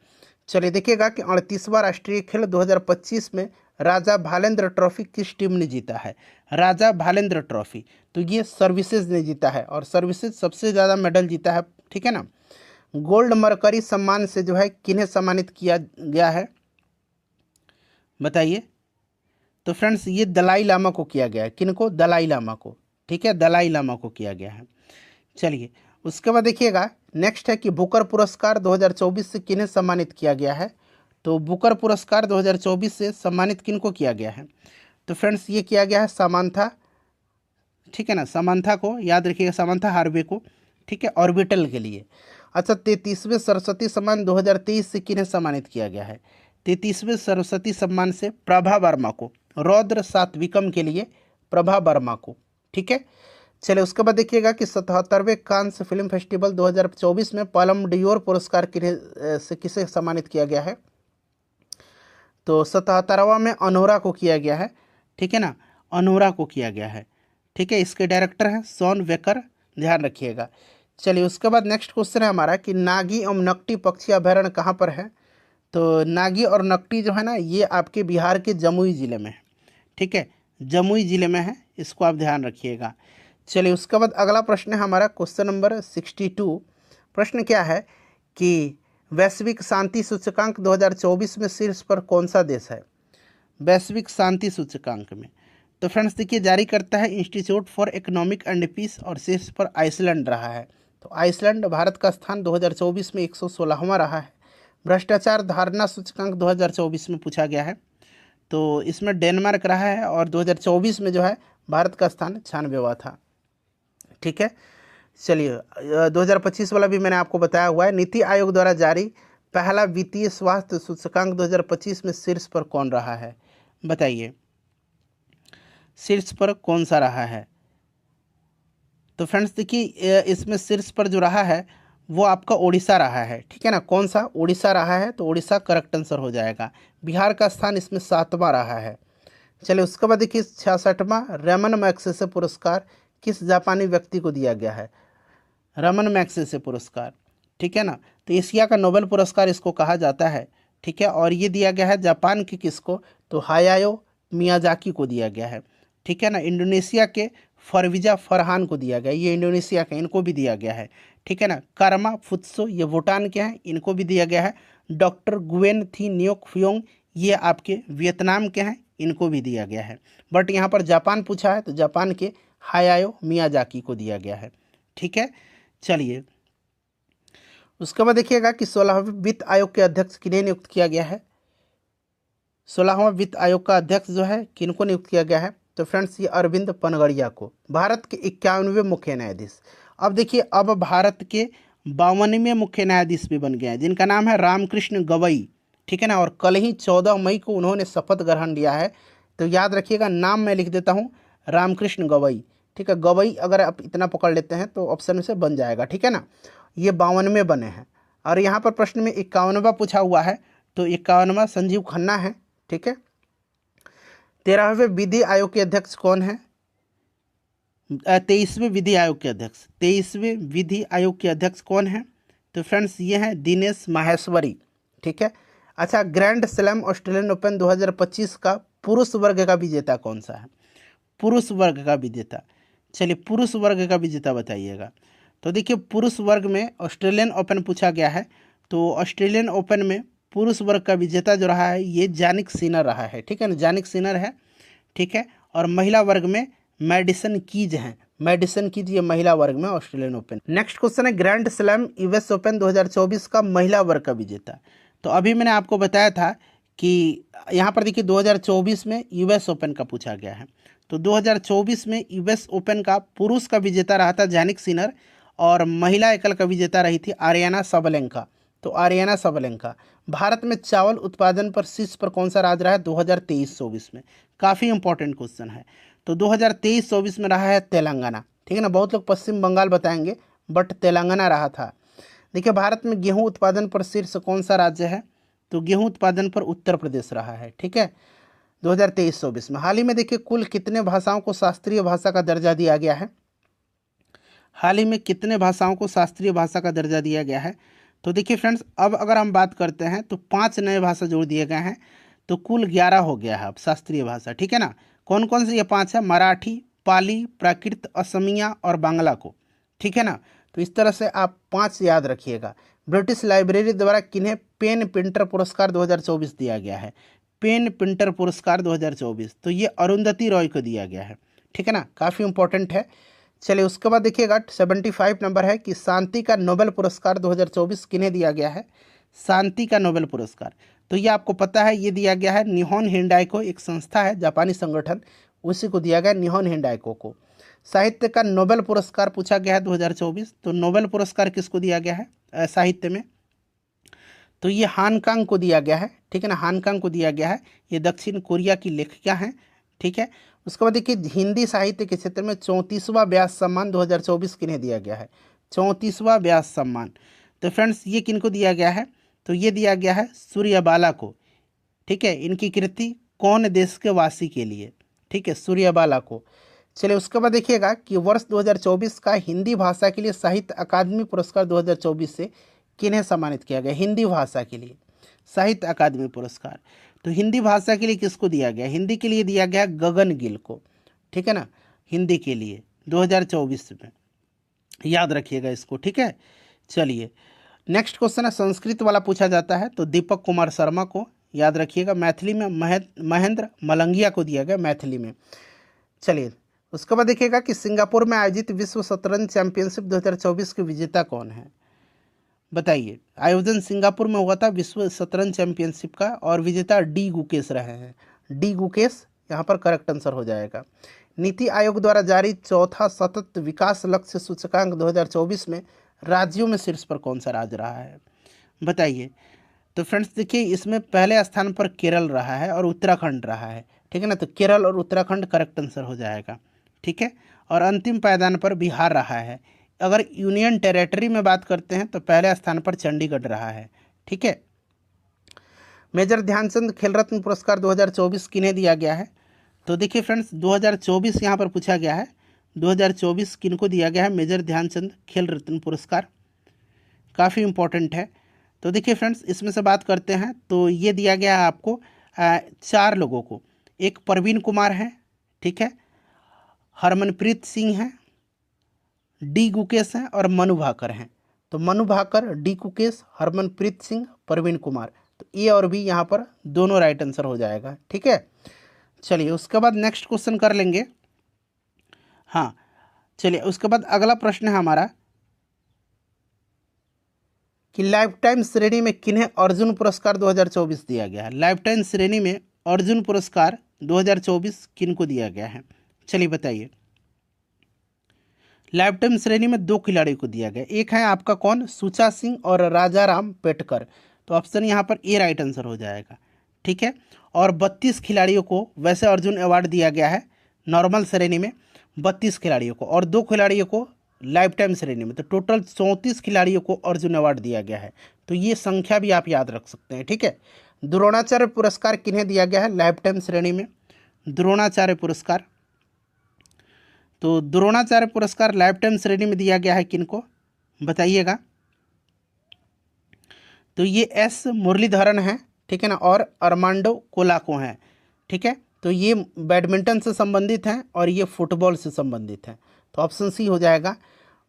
चलिए देखिएगा कि 38वां राष्ट्रीय खेल 2025 में राजा भालेंद्र ट्रॉफी किस टीम ने जीता है? राजा भालेंद्र ट्रॉफी तो ये सर्विसेज ने जीता है, और सर्विसेज सबसे ज़्यादा मेडल जीता है, ठीक है ना। गोल्ड मरकरी सम्मान से जो है किन्हें सम्मानित किया गया है, बताइए? तो फ्रेंड्स ये दलाई लामा को किया गया है। किनको? दलाई लामा को, ठीक है, दलाई लामा को किया गया है। चलिए उसके बाद देखिएगा, नेक्स्ट है कि बुकर पुरस्कार 2024 से किन्हें सम्मानित किया गया है? तो बुकर पुरस्कार 2024 से सम्मानित किनको किया गया है? तो फ्रेंड्स ये किया गया है सामांथा, ठीक है ना, सामांथा को, याद रखिएगा, सामांथा हार्वे को, ठीक है, ऑर्बिटल के लिए। अच्छा, 33वें सरस्वती सम्मान 2023 से किन्हें सम्मानित किया गया है? 33वें सरस्वती सम्मान से प्रभा वर्मा को, रौद्र सात्विकम के लिए प्रभा वर्मा को, ठीक है। चलिए उसके बाद देखिएगा कि 77वें कांस फिल्म फेस्टिवल 2024 में पालम डियोर पुरस्कार किसे सम्मानित किया गया है? तो 77वां में अनोरा को किया गया है, ठीक है ना, अनोरा को किया गया है, ठीक है। इसके डायरेक्टर हैं शॉन वेकर, ध्यान रखिएगा। चलिए उसके बाद नेक्स्ट क्वेश्चन है हमारा कि नागी एवं नकटी पक्षी अभयारण्य कहाँ पर है? तो नागी और नकटी जो है ना, ये आपके बिहार के जमुई ज़िले में है, ठीक है, जमुई ज़िले में है, इसको आप ध्यान रखिएगा। चलिए उसके बाद अगला प्रश्न है हमारा क्वेश्चन नंबर 62। प्रश्न क्या है कि वैश्विक शांति सूचकांक 2024 में शीर्ष पर कौन सा देश है? वैश्विक शांति सूचकांक में तो फ्रेंड्स देखिए, जारी करता है institute for economic and peace, और शीर्ष पर आइसलैंड रहा है। तो आइसलैंड भारत का स्थान 2024 में 116वां रहा है। भ्रष्टाचार धारणा सूचकांक 2024 में पूछा गया है, तो इसमें डेनमार्क रहा है, और 2024 में जो है भारत का स्थान 96वां था, ठीक है। चलिए 2025 वाला भी मैंने आपको बताया हुआ है। नीति आयोग द्वारा जारी पहला वित्तीय स्वास्थ्य सूचकांक 2025 में शीर्ष पर कौन रहा है? बताइए, शीर्ष पर कौन सा रहा है? तो फ्रेंड्स देखिए, इसमें शीर्ष पर जो रहा है वो आपका उड़ीसा रहा है, ठीक है ना। कौन सा? उड़ीसा रहा है, तो उड़ीसा करेक्ट आंसर हो जाएगा। बिहार का स्थान इसमें 7वां रहा है। चलिए उसके बाद देखिए, 66वां रमन मैग्सेसे पुरस्कार किस जापानी व्यक्ति को दिया गया है? रमन मैग्सेसे पुरस्कार, ठीक है ना, तो एशिया का नोबेल पुरस्कार इसको कहा जाता है, ठीक है। और ये दिया गया है जापान की किसको? तो हायायो मियाजाकी को दिया गया है, ठीक है ना। इंडोनेशिया के फरवीजा फरहान को दिया गया, ये इंडोनेशिया के, इनको भी दिया गया है, ठीक है ना। कर्मा फुत्सो ये भूटान के हैं, इनको भी दिया गया है। डॉक्टर गुएन थी न्योक फ्योंग ये आपके वियतनाम के हैं, इनको भी दिया गया है। बट यहाँ पर जापान पूछा है तो जापान के हायायो मियाजाकी को दिया गया है। ठीक है, चलिए उसके बाद देखिएगा कि 16वें वित्त आयोग के अध्यक्ष किन्हें नियुक्त किया गया है। 16वां वित्त आयोग का अध्यक्ष जो है किनको नियुक्त किया गया है, तो फ्रेंड्स ये अरविंद पनगड़िया को, भारत के 51वें मुख्य न्यायाधीश। अब देखिए, अब भारत के 52वें मुख्य न्यायाधीश भी बन गए हैं, जिनका नाम है रामकृष्ण गवई। ठीक है ना, और कल ही 14 मई को उन्होंने शपथ ग्रहण लिया है। तो याद रखिएगा, नाम मैं लिख देता हूँ, रामकृष्ण गवई। ठीक है, गवई अगर आप इतना पकड़ लेते हैं तो ऑप्शन से बन जाएगा। ठीक है ना, ये 52वें बने हैं। और यहाँ पर प्रश्न में 51वां पूछा हुआ है, तो 51वां संजीव खन्ना है। ठीक है, 13वें विधि आयोग के अध्यक्ष कौन है? 23वें विधि आयोग के अध्यक्ष, 23वें विधि आयोग के अध्यक्ष कौन है? तो फ्रेंड्स ये हैं दिनेश माहेश्वरी। ठीक है, अच्छा, ग्रैंड स्लैम ऑस्ट्रेलियन ओपन 2025 का पुरुष वर्ग का विजेता कौन सा है? पुरुष वर्ग का विजेता, चलिए पुरुष वर्ग का विजेता बताइएगा। तो देखिए, पुरुष वर्ग में ऑस्ट्रेलियन ओपन पूछा गया है, तो ऑस्ट्रेलियन ओपन में पुरुष वर्ग का विजेता जो रहा है ये जानिक सिनर रहा है। ठीक है ना, जानिक सिनर है। ठीक है, और महिला वर्ग में मैडिसन कीज हैं, मैडिसन कीज ये महिला वर्ग में ऑस्ट्रेलियन ओपन। नेक्स्ट क्वेश्चन है, ग्रैंड स्लैम यूएस ओपन 2024 का महिला वर्ग का विजेता। तो अभी मैंने आपको बताया था कि यहाँ पर देखिए 2024 में यूएस ओपन का पूछा गया है। तो 2024 में यूएस ओपन का पुरुष का विजेता रहा था जानिक सिनर, और महिला एकल का विजेता रही थी आर्याना सबलेंका। तो आर्याना सबलेंका। भारत में चावल उत्पादन पर शीर्ष पर कौन सा राज्य रहा है 2023-24 में? काफ़ी इंपॉर्टेंट क्वेश्चन है। तो 2023-24 में रहा है तेलंगाना। ठीक है ना, बहुत लोग पश्चिम बंगाल बताएंगे, बट तेलंगाना रहा था। देखिए, भारत में गेहूं उत्पादन पर शीर्ष कौन सा राज्य है? तो गेहूं उत्पादन पर उत्तर प्रदेश रहा है। ठीक है, 2023-24 में। हाल ही में देखिए, कुल कितने भाषाओं को शास्त्रीय भाषा का दर्जा दिया गया है? हाल ही में कितने भाषाओं को शास्त्रीय भाषा का दर्जा दिया गया है? तो देखिए फ्रेंड्स, अब अगर हम बात करते हैं तो 5 नए भाषा जोड़ दिए गए हैं, तो कुल 11 हो गया है अब शास्त्रीय भाषा। ठीक है ना, कौन कौन से ये 5 है? मराठी, पाली, प्राकृत, असमिया और बांग्ला को। ठीक है ना, तो इस तरह से आप 5 याद रखिएगा। ब्रिटिश लाइब्रेरी द्वारा किन्हें पेन पिंटर पुरस्कार 2024 दिया गया है? पेन पिंटर पुरस्कार 2024, तो ये अरुंधति रॉय को दिया गया है। ठीक है ना, काफ़ी इंपॉर्टेंट है। चलिए उसके बाद देखिएगा 75 नंबर है कि शांति का नोबेल पुरस्कार 2024 किन्हें दिया गया है? शांति का नोबेल पुरस्कार, तो ये आपको पता है, ये दिया गया है निहोन हिंडाई को, एक संस्था है जापानी संगठन, उसी को दिया गया निहोन हिंडाई को। साहित्य का नोबेल पुरस्कार पूछा गया है 2024, तो नोबेल पुरस्कार किसको दिया गया है साहित्य में? तो ये हानकांग को दिया गया है। ठीक है ना, हानकांग को दिया गया है, ये दक्षिण कोरिया की लेखिका हैं। ठीक है, उसके बाद देखिए हिंदी साहित्य के क्षेत्र में 34वां व्यास सम्मान 2024 किन्हें दिया गया है? 34वां व्यास सम्मान, तो फ्रेंड्स ये किनको दिया गया है? तो ये दिया गया है सूर्यबाला को। ठीक है, इनकी कृति कौन देश के वासी के लिए? ठीक है, सूर्यबाला को। चलिए उसके बाद देखिएगा कि वर्ष 2024 का हिंदी भाषा के लिए साहित्य अकादमी पुरस्कार 2024 से किन्हें सम्मानित किया गया? हिंदी भाषा के लिए साहित्य अकादमी पुरस्कार, तो हिंदी भाषा के लिए किसको दिया गया? हिंदी के लिए दिया गया गगन गिल को। ठीक है ना, हिंदी के लिए 2024 में, याद रखिएगा इसको। ठीक है, चलिए नेक्स्ट क्वेश्चन है, संस्कृत वाला पूछा जाता है, तो दीपक कुमार शर्मा को याद रखिएगा। मैथिली में महेंद्र मलंगिया को दिया गया मैथिली में। चलिए उसके बाद देखिएगा कि सिंगापुर में आयोजित विश्व शतरंज चैंपियनशिप 2024 के विजेता कौन है? बताइए, आयोजन सिंगापुर में हुआ था विश्व शतरंज चैंपियनशिप का, और विजेता डी गुकेश रहे हैं। डी गुकेश यहाँ पर करेक्ट आंसर हो जाएगा। नीति आयोग द्वारा जारी चौथा सतत विकास लक्ष्य सूचकांक 2024 में राज्यों में शीर्ष पर कौन सा राज्य रहा है? बताइए। तो फ्रेंड्स देखिए, इसमें पहले स्थान पर केरल रहा है और उत्तराखंड रहा है। ठीक है ना, तो केरल और उत्तराखंड करेक्ट आंसर हो जाएगा। ठीक है, और अंतिम पायदान पर बिहार रहा है। अगर यूनियन टेरिटरी में बात करते हैं तो पहले स्थान पर चंडीगढ़ रहा है। ठीक है, मेजर ध्यानचंद खेल रत्न पुरस्कार 2024 किन्हें दिया गया है? तो देखिए फ्रेंड्स, 2024 यहाँ पर पूछा गया है, 2024 किनको दिया गया है मेजर ध्यानचंद खेल रत्न पुरस्कार? काफ़ी इंपॉर्टेंट है। तो देखिए फ्रेंड्स, इसमें से बात करते हैं तो ये दिया गया है आपको 4 लोगों को। एक प्रवीण कुमार है, ठीक है, हरमनप्रीत सिंह है, डी गुकेश हैं और मनु भाकर हैं। तो मनु भाकर, डी गुकेश, हरमनप्रीत सिंह, प्रवीण कुमार, तो ए और बी यहाँ पर दोनों राइट आंसर हो जाएगा। ठीक है, चलिए उसके बाद नेक्स्ट क्वेश्चन कर लेंगे। हाँ चलिए उसके बाद अगला प्रश्न है हमारा कि लाइफ टाइम श्रेणी में किन्हें अर्जुन पुरस्कार 2024 दिया गया है। लाइफ टाइम श्रेणी में अर्जुन पुरस्कार 2024 किनको दिया गया है, चलिए बताइए। लाइफ टाइम श्रेणी में 2 खिलाड़ियों को दिया गया, एक है आपका कौन, सुचा सिंह और राजाराम पेटकर। तो ऑप्शन यहाँ पर ए राइट आंसर हो जाएगा। ठीक है, और 32 खिलाड़ियों को वैसे अर्जुन अवार्ड दिया गया है नॉर्मल श्रेणी में 32 खिलाड़ियों को, और 2 खिलाड़ियों को लाइफ टाइम श्रेणी में, तो टोटल 34 खिलाड़ियों को अर्जुन अवार्ड दिया गया है। तो ये संख्या भी आप याद रख सकते हैं। ठीक है, द्रोणाचार्य पुरस्कार किन्हें दिया गया है लाइफ टाइम श्रेणी में, द्रोणाचार्य पुरस्कार। तो द्रोणाचार्य पुरस्कार लाइफ टाइम श्रेणी में दिया गया है किनको, बताइएगा। तो ये एस मुरलीधरन है, ठीक है ना, और अर्मांडो कोलाको हैं। ठीक है, तो ये बैडमिंटन से संबंधित हैं और ये फुटबॉल से संबंधित हैं, तो ऑप्शन सी हो जाएगा।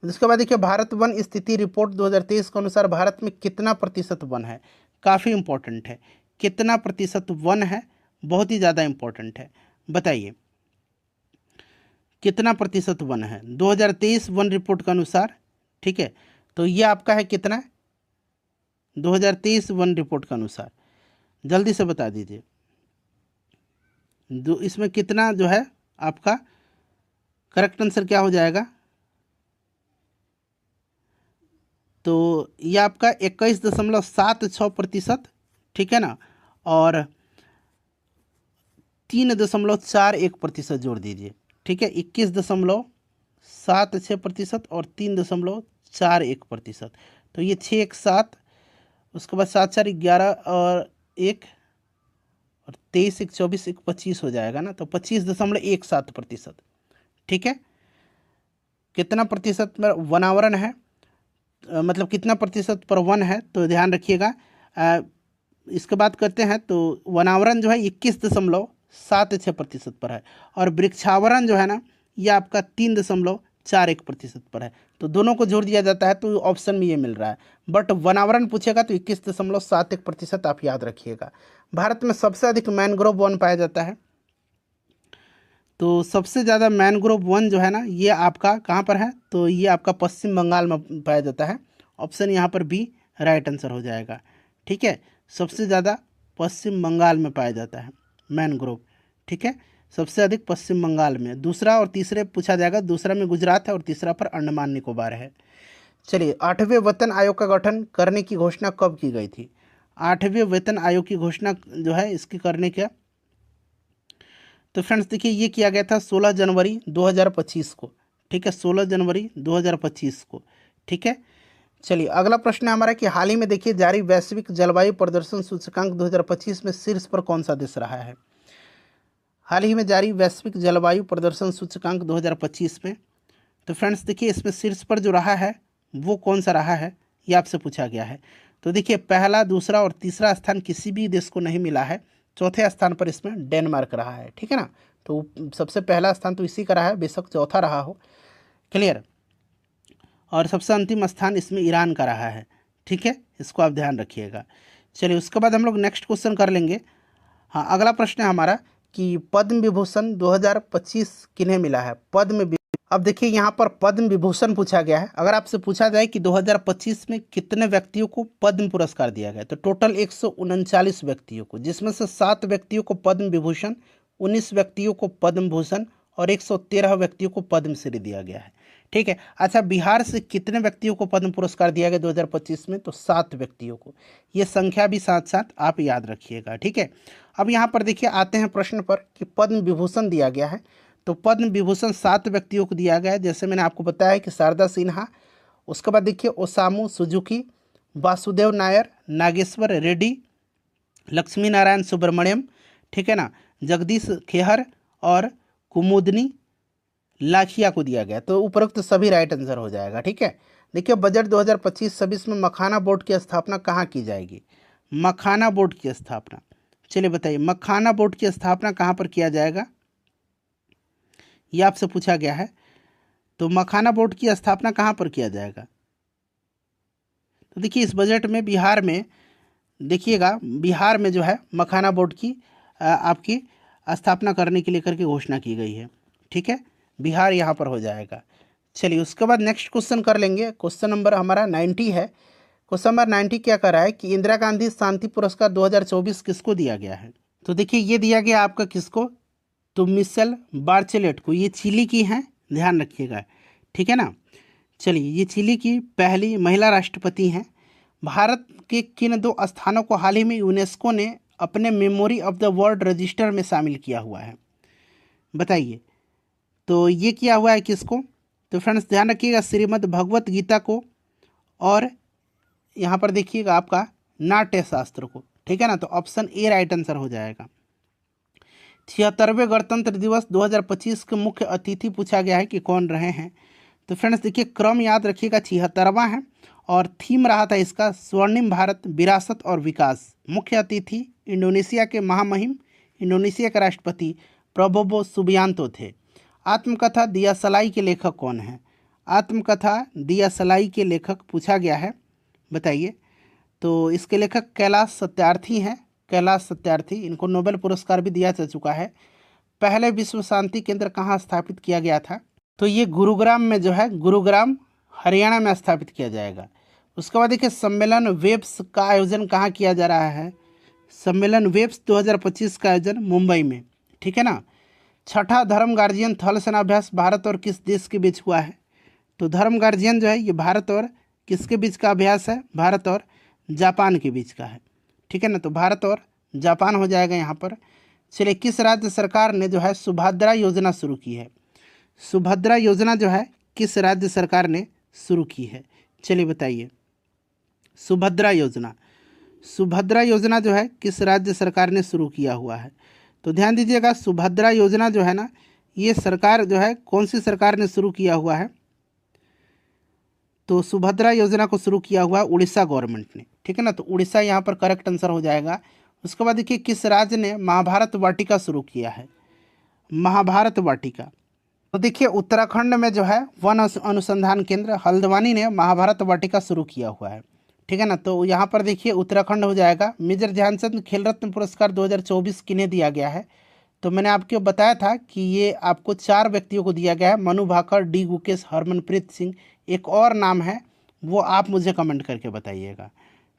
उसके बाद देखिए भारत वन स्थिति रिपोर्ट 2023 के अनुसार भारत में कितना प्रतिशत वन है, काफ़ी इंपॉर्टेंट है। कितना प्रतिशत वन है, बहुत ही ज़्यादा इंपॉर्टेंट है, बताइए कितना प्रतिशत वन है 2023 वन रिपोर्ट के अनुसार। ठीक है, तो ये आपका है कितना, 2023 वन रिपोर्ट के अनुसार, जल्दी से बता दीजिए। इसमें कितना जो है आपका करेक्ट आंसर क्या हो जाएगा, तो ये आपका 21.76%। ठीक है ना, और 3.41% जोड़ दीजिए। ठीक है, 21.76% और 3.41%, तो ये 6 1 7, उसके बाद 7 4 11 और 1 और 23 1 24 1 25 हो जाएगा ना, तो 25.17%। ठीक है, कितना प्रतिशत में वनावरण है, मतलब कितना प्रतिशत पर वन है, तो ध्यान रखिएगा। इसके बात करते हैं तो वनावरण जो है 21.76% पर है, और वृक्षावरण जो है ना ये आपका 3.41% पर है। तो दोनों को जोड़ दिया जाता है तो ऑप्शन में ये मिल रहा है, बट वनावरण पूछेगा तो 21.71% आप याद रखिएगा। भारत में सबसे अधिक मैनग्रोव वन पाया जाता है, तो सबसे ज़्यादा मैनग्रोव वन जो है ना ये आपका कहाँ पर है, तो ये आपका पश्चिम बंगाल में पाया जाता है। ऑप्शन यहाँ पर बी राइट आंसर हो जाएगा। ठीक है, सबसे ज़्यादा पश्चिम बंगाल में पाया जाता है मैनग्रोव। ठीक है, सबसे अधिक पश्चिम बंगाल में, दूसरा और तीसरे पूछा जाएगा, दूसरा में गुजरात है और तीसरा पर अंडमान निकोबार है। चलिए 8वें वेतन आयोग का गठन करने की घोषणा कब की गई थी। 8वें वेतन आयोग की घोषणा जो है इसकी करने का, तो फ्रेंड्स देखिए ये किया गया था 16 जनवरी 2025 को। ठीक है, 16 जनवरी 2025 को। ठीक है, चलिए अगला प्रश्न है हमारा कि हाल ही में देखिए जारी वैश्विक जलवायु प्रदर्शन सूचकांक 2025 में शीर्ष पर कौन सा देश रहा है। हाल ही में जारी वैश्विक जलवायु प्रदर्शन सूचकांक 2025 में, तो फ्रेंड्स देखिए इसमें शीर्ष पर जो रहा है वो कौन सा रहा है, ये आपसे पूछा गया है। तो देखिए पहला, दूसरा और तीसरा स्थान किसी भी देश को नहीं मिला है, चौथे स्थान पर इसमें डेनमार्क रहा है। ठीक है ना, तो सबसे पहला स्थान तो इसी का रहा है, बेशक चौथा रहा हो, क्लियर, और सबसे अंतिम स्थान इसमें ईरान का रहा है। ठीक है, इसको आप ध्यान रखिएगा। चलिए उसके बाद हम लोग नेक्स्ट क्वेश्चन कर लेंगे। हाँ, अगला प्रश्न है हमारा कि पद्म विभूषण 2025 किन्हें मिला है। अब देखिए यहाँ पर पद्म विभूषण पूछा गया है। अगर आपसे पूछा जाए कि 2025 में कितने व्यक्तियों को पद्म पुरस्कार दिया गया, तो टोटल 139 व्यक्तियों को, जिसमें से 7 व्यक्तियों को पद्म विभूषण, 19 व्यक्तियों को पद्म भूषण और 113 व्यक्तियों को पद्मश्री दिया गया है। ठीक है, अच्छा बिहार से कितने व्यक्तियों को पद्म पुरस्कार दिया गया 2025 में, तो 7 व्यक्तियों को। ये संख्या भी साथ साथ आप याद रखिएगा। ठीक है, अब यहाँ पर देखिए आते हैं प्रश्न पर कि पद्म विभूषण दिया गया है, तो पद्म विभूषण 7 व्यक्तियों को दिया गया है। जैसे मैंने आपको बताया कि शारदा सिन्हा, उसके बाद देखिए ओसामू सुजुकी, वासुदेव नायर, नागेश्वर रेड्डी, लक्ष्मी नारायण सुब्रमण्यम, ठीक है ना, जगदीश खेहर और कुमुदनी लाखिया को दिया गया। तो उपरोक्त सभी राइट आंसर हो जाएगा। ठीक है, देखिए बजट 2025-26 में मखाना बोर्ड की स्थापना कहाँ की जाएगी। मखाना बोर्ड की स्थापना, चलिए बताइए मखाना बोर्ड की स्थापना कहाँ पर किया जाएगा, ये आपसे पूछा गया है। तो मखाना बोर्ड की स्थापना कहाँ पर किया जाएगा, तो देखिए इस बजट में बिहार में देखिएगा बिहार में जो है मखाना बोर्ड की आपकी स्थापना करने के लिए करके घोषणा की गई है। ठीक है, बिहार यहाँ पर हो जाएगा। चलिए उसके बाद नेक्स्ट क्वेश्चन कर लेंगे। क्वेश्चन नंबर हमारा 90 है। क्वेश्चन नंबर 90 क्या कर रहा है कि इंदिरा गांधी शांति पुरस्कार 2024 किसको दिया गया है? तो देखिए ये दिया गया आपका किसको, तो मिशेल बार्चेलेट को। ये चिली की हैं, ध्यान रखिएगा, ठीक है ना। चलिए ये चिली की पहली महिला राष्ट्रपति हैं। भारत के किन 2 स्थानों को हाल ही में यूनेस्को ने अपने memory of the world register में शामिल किया हुआ है? बताइए। तो ये किया हुआ है किसको? तो फ्रेंड्स ध्यान रखिएगा, श्रीमद् भगवत गीता को, और यहाँ पर देखिएगा आपका नाट्य शास्त्र को। ठीक है ना, तो ऑप्शन ए राइट आंसर हो जाएगा। 76वें गणतंत्र दिवस 2025 के मुख्य अतिथि पूछा गया है कि कौन रहे हैं? तो फ्रेंड्स देखिए क्रम याद रखिएगा, 76वां है और थीम रहा था इसका स्वर्णिम भारत, विरासत और विकास। मुख्य अतिथि इंडोनेशिया के महामहिम इंडोनेशिया के राष्ट्रपति प्रबोवो सुबियांतो थे। आत्मकथा दिया सलाई के लेखक कौन है? आत्मकथा दिया सलाई के लेखक पूछा गया है, बताइए। तो इसके लेखक कैलाश सत्यार्थी हैं, कैलाश सत्यार्थी। इनको नोबेल पुरस्कार भी दिया जा चुका है। पहले विश्व शांति केंद्र कहाँ स्थापित किया गया था? तो ये गुरुग्राम में जो है, गुरुग्राम हरियाणा में स्थापित किया जाएगा। उसके बाद देखिए सम्मेलन वेब्स का आयोजन कहाँ किया जा रहा है? सम्मेलन वेब्स 2025 का आयोजन मुंबई में। ठीक है ना। छठा धर्म गार्जियन थल सेनाभ्यास भारत और किस देश के बीच हुआ है? तो धर्म गार्जियन जो है ये भारत और किसके बीच का अभ्यास है? भारत और जापान के बीच का है। ठीक है ना, तो भारत और जापान हो जाएगा यहाँ पर। चलिए किस राज्य सरकार ने जो है सुभद्रा योजना शुरू की है? सुभद्रा योजना जो है किस राज्य सरकार ने शुरू की है? चलिए बताइए। सुभद्रा योजना, सुभद्रा योजना जो है किस राज्य सरकार ने शुरू किया हुआ है? तो ध्यान दीजिएगा, सुभद्रा योजना जो है ना, ये सरकार जो है कौन सी सरकार ने शुरू किया हुआ है? तो सुभद्रा योजना को शुरू किया हुआ उड़ीसा गवर्नमेंट ने। ठीक है ना, तो उड़ीसा यहाँ पर करेक्ट आंसर हो जाएगा। उसके बाद देखिए किस राज्य ने महाभारत वाटिका शुरू किया है? महाभारत वाटिका, तो देखिए उत्तराखंड में जो है वन अनुसंधान केंद्र हल्द्वानी ने महाभारत वाटिका शुरू किया हुआ है। ठीक है ना, तो यहाँ पर देखिए उत्तराखंड हो जाएगा। मेजर ध्यानचंद खेल रत्न पुरस्कार 2024 किन्हें दिया गया है? तो मैंने आपको बताया था कि ये आपको 4 व्यक्तियों को दिया गया है, मनु भाकर, डी गुकेश, हरमनप्रीत सिंह। एक और नाम है, वो आप मुझे कमेंट करके बताइएगा।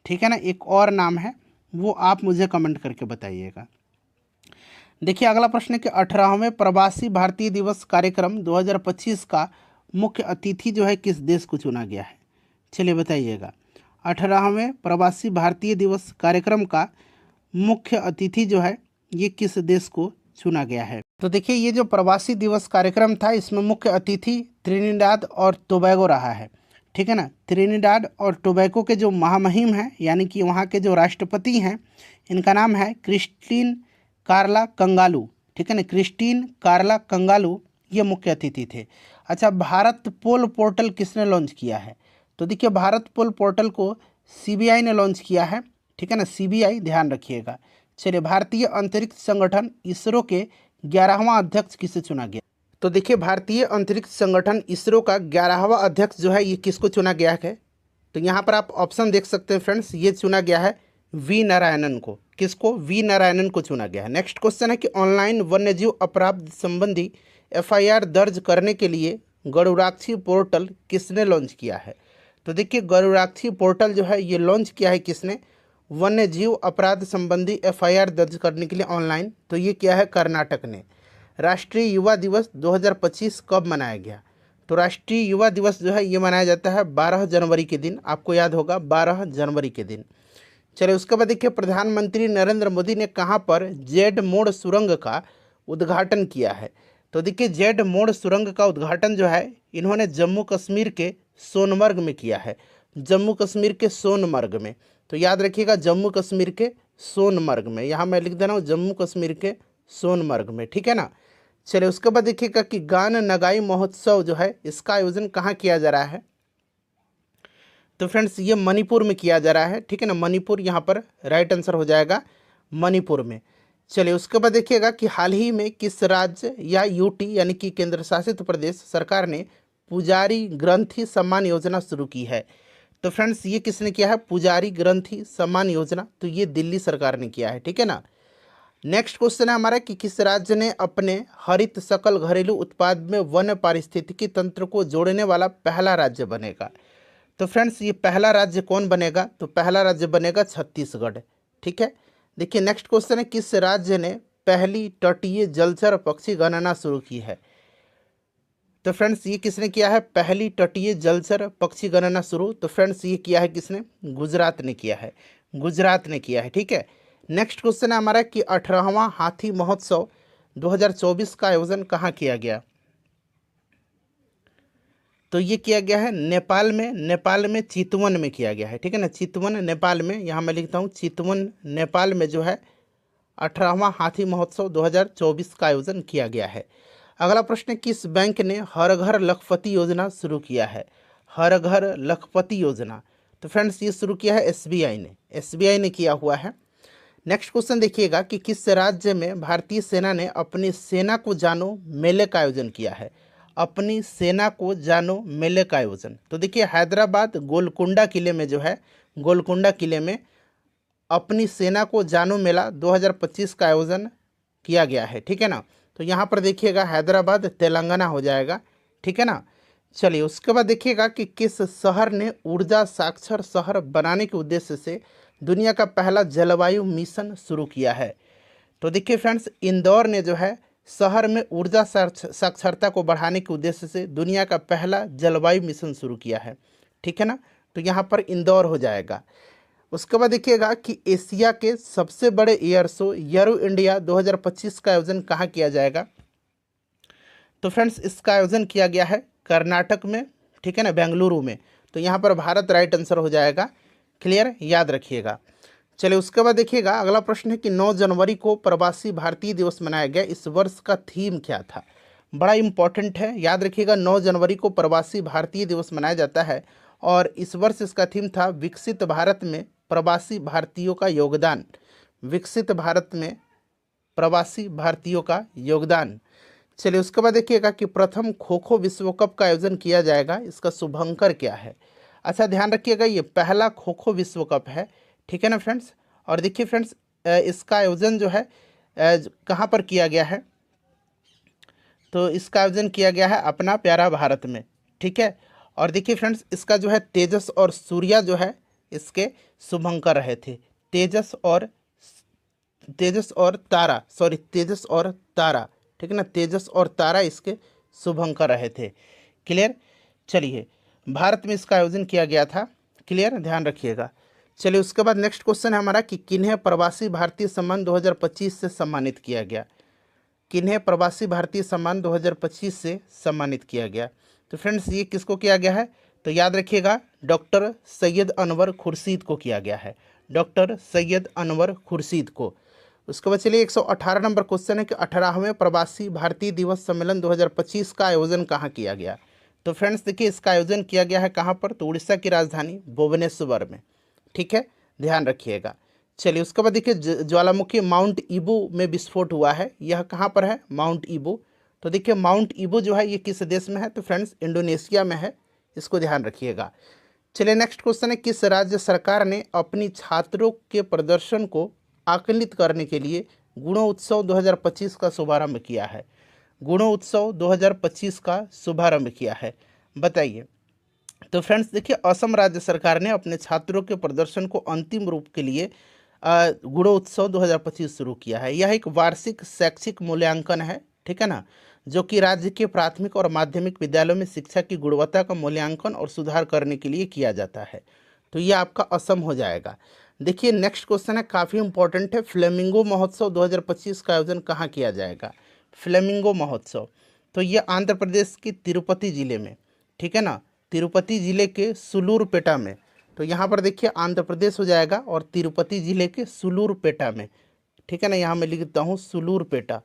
ठीक है ना, एक और नाम है, वो आप मुझे कमेंट करके बताइएगा। देखिए अगला प्रश्न है कि 18वें प्रवासी भारतीय दिवस कार्यक्रम 2025 का मुख्य अतिथि जो है किस देश को चुना गया है? चलिए बताइएगा। 18वें प्रवासी भारतीय दिवस कार्यक्रम का मुख्य अतिथि जो है ये किस देश को चुना गया है? तो देखिए ये जो प्रवासी दिवस कार्यक्रम था इसमें मुख्य अतिथि त्रिनिदाद और टोबैगो रहा है। ठीक है ना, त्रिनिदाद और टोबैगो के जो महामहिम हैं यानी कि वहाँ के जो राष्ट्रपति हैं, इनका नाम है क्रिस्टीन कार्ला कंगालू। ठीक है ना, क्रिस्टीन कार्ला कंगालू ये मुख्य अतिथि थे। अच्छा, भारत पोल पोर्टल किसने लॉन्च किया है? तो देखिए भारत पोल पोर्टल को सीबीआई ने लॉन्च किया है। ठीक है ना, सीबीआई, ध्यान रखिएगा। चलिए भारतीय अंतरिक्ष संगठन इसरो के 11वां अध्यक्ष किसे चुना गया? तो देखिए भारतीय अंतरिक्ष संगठन इसरो का 11वां अध्यक्ष जो है ये किसको चुना गया है? तो यहाँ पर आप ऑप्शन देख सकते हैं फ्रेंड्स, ये चुना गया है वी नारायणन को। किसको? वी नारायणन को चुना गया है। नेक्स्ट क्वेश्चन है कि ऑनलाइन वन्यजीव अपराध संबंधी एफआईआर दर्ज करने के लिए गरुड़ाक्षी पोर्टल किसने लॉन्च किया है? तो देखिए गरुड़ाक्षी पोर्टल जो है ये लॉन्च किया है किसने? वन्य जीव अपराध संबंधी एफआईआर दर्ज करने के लिए ऑनलाइन। तो ये किया है कर्नाटक ने। राष्ट्रीय युवा दिवस 2025 कब मनाया गया? तो राष्ट्रीय युवा दिवस जो है ये मनाया जाता है 12 जनवरी के दिन। आपको याद होगा 12 जनवरी के दिन। चलिए उसके बाद देखिए प्रधानमंत्री नरेंद्र मोदी ने कहाँ पर जेड मोड़ सुरंग का उद्घाटन किया है? तो देखिए जेड मोड़ सुरंग का उद्घाटन जो है इन्होंने जम्मू कश्मीर के सोनमर्ग में किया है। जम्मू कश्मीर के सोनमर्ग में। तो याद रखिएगा जम्मू कश्मीर के सोनमर्ग में। यहाँ मैं लिख दे रहा हूँ जम्मू कश्मीर के सोनमर्ग में। ठीक है ना। चलिए उसके बाद देखिएगा कि गान नगाई महोत्सव जो है इसका आयोजन कहाँ किया जा रहा है? तो फ्रेंड्स ये मणिपुर में किया जा रहा है। ठीक है ना, मणिपुर यहाँ पर राइट आंसर हो जाएगा, मणिपुर में। चलिए उसके बाद देखिएगा कि हाल ही में किस राज्य या यूटी यानी कि केंद्र शासित प्रदेश सरकार ने पुजारी ग्रंथी सम्मान योजना शुरू की है? तो फ्रेंड्स ये किसने किया है? पुजारी ग्रंथि सम्मान योजना, तो ये दिल्ली सरकार ने किया है, ठीक है ना। नेक्स्ट क्वेश्चन है हमारा कि किस राज्य ने अपने हरित सकल घरेलू उत्पाद में वन पारिस्थितिकी तंत्र को जोड़ने वाला पहला राज्य बनेगा? तो फ्रेंड्स ये पहला राज्य कौन बनेगा? तो पहला राज्य बनेगा छत्तीसगढ़, ठीक है। देखिए नेक्स्ट क्वेश्चन है किस राज्य ने पहली तटीय जलचर पक्षी गणना शुरू की है? तो फ्रेंड्स ये किसने किया है? पहली तटीय जलचर पक्षी गणना शुरू, तो फ्रेंड्स ये किया है किसने? गुजरात ने किया है, गुजरात ने किया है, ठीक है। नेक्स्ट क्वेश्चन है हमारा कि 18वां हाथी महोत्सव 2024 का आयोजन कहाँ किया गया? तो ये किया गया है नेपाल में, नेपाल में चितवन में किया गया है, ठीक है ना। चितवन नेपाल में, यहाँ मैं लिखता हूँ चितवन नेपाल में जो है 18वां हाथी महोत्सव 2024 का आयोजन किया गया है। अगला प्रश्न, किस बैंक ने हर घर लखपति योजना शुरू किया है? हर घर लखपति योजना, तो फ्रेंड्स ये शुरू किया है एसबीआई ने, एसबीआई ने किया हुआ है। नेक्स्ट क्वेश्चन देखिएगा कि किस राज्य में भारतीय सेना ने अपनी सेना को जानो मेले का आयोजन किया है? अपनी सेना को जानो मेले का आयोजन, तो देखिए हैदराबाद गोलकुंडा किले में जो है, गोलकुंडा किले में अपनी सेना को जानो मेला 2025 का आयोजन किया गया है, ठीक है ना। तो यहाँ पर देखिएगा हैदराबाद तेलंगाना हो जाएगा, ठीक है ना। चलिए उसके बाद देखिएगा कि किस शहर ने ऊर्जा साक्षर शहर बनाने के उद्देश्य से दुनिया का पहला जलवायु मिशन शुरू किया है? तो देखिए फ्रेंड्स इंदौर ने जो है शहर में ऊर्जा साक्षरता को बढ़ाने के उद्देश्य से दुनिया का पहला जलवायु मिशन शुरू किया है, ठीक है ना। तो यहाँ पर इंदौर हो जाएगा। उसके बाद देखिएगा कि एशिया के सबसे बड़े एयर शो एरो इंडिया 2025 का आयोजन कहाँ किया जाएगा? तो फ्रेंड्स इसका आयोजन किया गया है कर्नाटक में, ठीक है ना, बेंगलुरु में। तो यहाँ पर भारत राइट आंसर हो जाएगा, क्लियर, याद रखिएगा। चलिए उसके बाद देखिएगा अगला प्रश्न है कि 9 जनवरी को प्रवासी भारतीय दिवस मनाया गया, इस वर्ष का थीम क्या था? बड़ा इंपॉर्टेंट है, याद रखिएगा 9 जनवरी को प्रवासी भारतीय दिवस मनाया जाता है और इस वर्ष इसका थीम था विकसित भारत में प्रवासी भारतीयों का योगदान, विकसित भारत में प्रवासी भारतीयों का योगदान। चलिए उसके बाद देखिएगा कि प्रथम खो खो विश्व कप का आयोजन किया जाएगा, इसका शुभंकर क्या है? अच्छा ध्यान रखिएगा ये पहला खो खो विश्व कप है, ठीक है ना फ्रेंड्स। और देखिए फ्रेंड्स इसका आयोजन जो है कहाँ पर किया गया है? तो इसका आयोजन किया गया है अपना प्यारा भारत में, ठीक है। और देखिए फ्रेंड्स इसका जो है तेजस और सूर्या जो है इसके शुभंकर रहे थे, तेजस और तारा, सॉरी तेजस और तारा, ठीक है ना, तेजस और तारा इसके शुभंकर रहे थे, क्लियर। चलिए भारत में इसका आयोजन किया गया था, क्लियर, ध्यान रखिएगा। चलिए उसके बाद नेक्स्ट क्वेश्चन है हमारा कि किन्हें प्रवासी भारतीय सम्मान 2025 से सम्मानित किया गया? किन्हें प्रवासी भारतीय सम्मान 2025 से सम्मानित किया गया? तो फ्रेंड्स ये किसको किया गया है? तो याद रखिएगा डॉक्टर सैयद अनवर खुर्शीद को किया गया है, डॉक्टर सैयद अनवर खुर्शीद को। उसके बाद चलिए 118 नंबर क्वेश्चन है कि 18वें प्रवासी भारतीय दिवस सम्मेलन 2025 का आयोजन कहाँ किया गया? तो फ्रेंड्स देखिए इसका आयोजन किया गया है कहाँ पर? तो उड़ीसा की राजधानी भुवनेश्वर में, ठीक है, ध्यान रखिएगा। चलिए उसके बाद देखिए ज्वालामुखी माउंट ईबू में विस्फोट हुआ है, यह कहाँ पर है? माउंट ईबू। तो देखिए माउंट ईबू जो है ये किस देश में है? तो फ्रेंड्स इंडोनेशिया में है, इसको ध्यान रखिएगा। चलिए नेक्स्ट क्वेश्चन है किस राज्य सरकार ने अपनी छात्रों के प्रदर्शन को आकलित करने के लिए गुणोत्सव 2025 का शुभारंभ किया है? गुणोत्सव 2025 का शुभारंभ किया है, बताइए। तो फ्रेंड्स देखिए असम राज्य सरकार ने अपने छात्रों के प्रदर्शन को अंतिम रूप के लिए गुणोत्सव 2025 शुरू किया है। यह एक वार्षिक शैक्षिक मूल्यांकन है, ठीक है ना, जो कि राज्य के प्राथमिक और माध्यमिक विद्यालयों में शिक्षा की गुणवत्ता का मूल्यांकन और सुधार करने के लिए किया जाता है। तो ये आपका असम हो जाएगा। देखिए नेक्स्ट क्वेश्चन है काफ़ी इंपॉर्टेंट है, फ्लेमिंगो महोत्सव 2025 का आयोजन कहाँ किया जाएगा? फ्लेमिंगो महोत्सव, तो ये आंध्र प्रदेश के तिरुपति जिले में, ठीक है ना, तिरुपति जिले के सुलूरपेटा में। तो यहाँ पर देखिए आंध्र प्रदेश हो जाएगा और तिरुपति जिले के सुलूरपेटा में, ठीक है ना, यहाँ मैं लिखता हूँ सुलूरपेटा,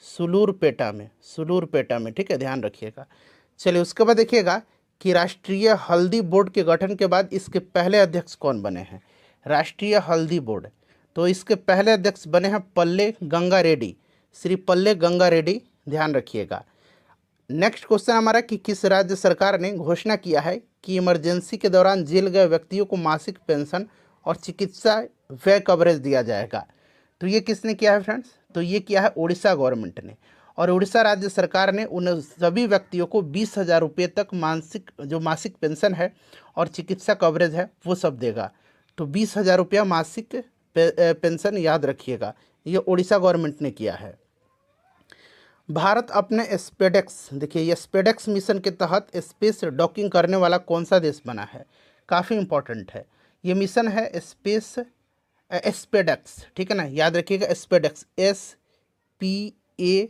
सुलूरपेटा में, सुलूरपेटा में, ठीक है, ध्यान रखिएगा। चलिए उसके बाद देखिएगा कि राष्ट्रीय हल्दी बोर्ड के गठन के बाद इसके पहले अध्यक्ष कौन बने हैं? राष्ट्रीय हल्दी बोर्ड, तो इसके पहले अध्यक्ष बने हैं पल्ले गंगा रेड्डी, श्री पल्ले गंगा रेड्डी, ध्यान रखिएगा। नेक्स्ट क्वेश्चन हमारा कि किस राज्य सरकार ने घोषणा किया है कि इमरजेंसी के दौरान जेल गए व्यक्तियों को मासिक पेंशन और चिकित्सा व्यय कवरेज दिया जाएगा। तो ये किसने किया है फ्रेंड्स? तो ये किया है उड़ीसा गवर्नमेंट ने। और उड़ीसा राज्य सरकार ने उन सभी व्यक्तियों को 20,000 रुपये तक मासिक पेंशन है और चिकित्सा कवरेज है वो सब देगा। तो 20,000 रुपया मासिक पेंशन याद रखिएगा, ये उड़ीसा गवर्नमेंट ने किया है। भारत अपने स्पेडेक्स, देखिए ये स्पेडेक्स मिशन के तहत स्पेस डॉकिंग करने वाला कौन सा देश बना है? काफ़ी इंपॉर्टेंट है ये मिशन है स्पेडेक्स, ठीक है ना, याद रखिएगा स्पेडेक्स, SPADEX,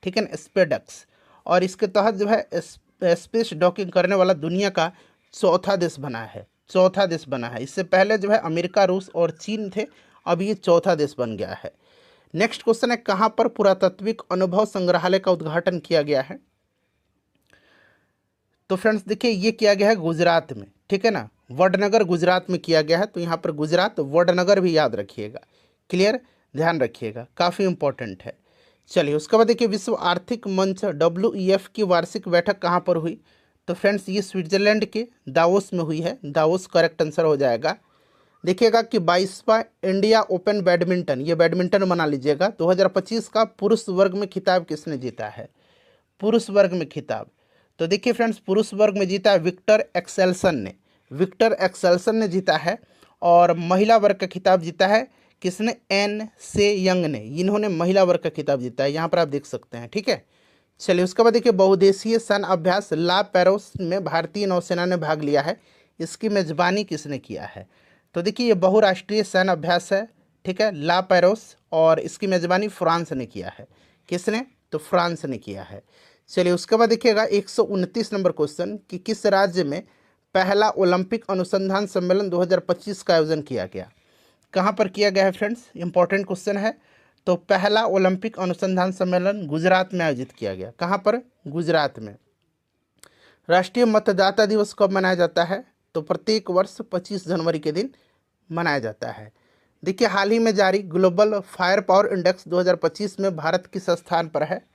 ठीक है ना, स्पेडेक्स। और इसके तहत जो है स्पेस डॉकिंग करने वाला दुनिया का चौथा देश बना है, चौथा देश बना है। इससे पहले जो है अमेरिका, रूस और चीन थे, अब ये चौथा देश बन गया है। नेक्स्ट क्वेश्चन है, कहाँ पर पुरातात्विक अनुभव संग्रहालय का उद्घाटन किया गया है? तो फ्रेंड्स देखिए ये किया गया है गुजरात में, ठीक है ना, वडनगर गुजरात में किया गया है। तो यहाँ पर गुजरात वडनगर भी याद रखिएगा, क्लियर, ध्यान रखिएगा, काफ़ी इंपॉर्टेंट है। चलिए उसके बाद देखिए विश्व आर्थिक मंच WEF की वार्षिक बैठक कहाँ पर हुई? तो फ्रेंड्स ये स्विट्जरलैंड के दावोस में हुई है, दावोस करेक्ट आंसर हो जाएगा। देखिएगा कि 22वां इंडिया ओपन बैडमिंटन, ये बैडमिंटन बना लीजिएगा, 2025 का पुरुष वर्ग में खिताब किसने जीता है? पुरुष वर्ग में खिताब, तो देखिए फ्रेंड्स पुरुष वर्ग में जीता है विक्टर एक्सेल्सन ने, विक्टर एक्सेल्सन ने जीता है। और महिला वर्ग का खिताब जीता है किसने? एन से यंग ने, इन्होंने महिला वर्ग का खिताब जीता है, यहाँ पर आप देख सकते हैं, ठीक है। चलिए उसके बाद देखिए बहुदेशीय सैन्य अभ्यास ला पेरोस में भारतीय नौसेना ने भाग लिया है, इसकी मेजबानी किसने किया है? तो देखिए ये बहुराष्ट्रीय सैन्य अभ्यास है, ठीक है, ला पेरोस, और इसकी मेजबानी फ्रांस ने किया है। किसने? तो फ्रांस ने किया है। चलिए उसके बाद देखिएगा 129 नंबर क्वेश्चन कि किस राज्य में पहला ओलंपिक अनुसंधान सम्मेलन 2025 का आयोजन किया गया? कहाँ पर किया गया है फ्रेंड्स? इंपॉर्टेंट क्वेश्चन है। तो पहला ओलंपिक अनुसंधान सम्मेलन गुजरात में आयोजित किया गया। कहाँ पर? गुजरात में। राष्ट्रीय मतदाता दिवस कब मनाया जाता है? तो प्रत्येक वर्ष 25 जनवरी के दिन मनाया जाता है। देखिए हाल ही में जारी ग्लोबल फायर पावर इंडेक्स 2025 में भारत किस स्थान पर है?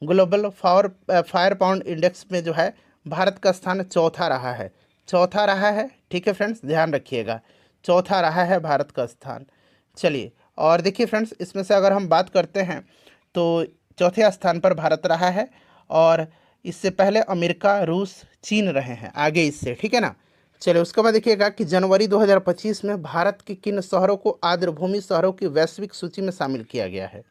ग्लोबल फायर पावर इंडेक्स में जो है भारत का स्थान चौथा रहा है, चौथा रहा है, ठीक है फ्रेंड्स, ध्यान रखिएगा, चौथा रहा है भारत का स्थान। चलिए और देखिए फ्रेंड्स इसमें से अगर हम बात करते हैं तो चौथे स्थान पर भारत रहा है, और इससे पहले अमेरिका, रूस, चीन रहे हैं आगे इससे, ठीक है ना। चलिए उसके बाद देखिएगा कि जनवरी 2025 में भारत के किन शहरों को आर्द्रभूमि शहरों की वैश्विक सूची में शामिल किया गया है?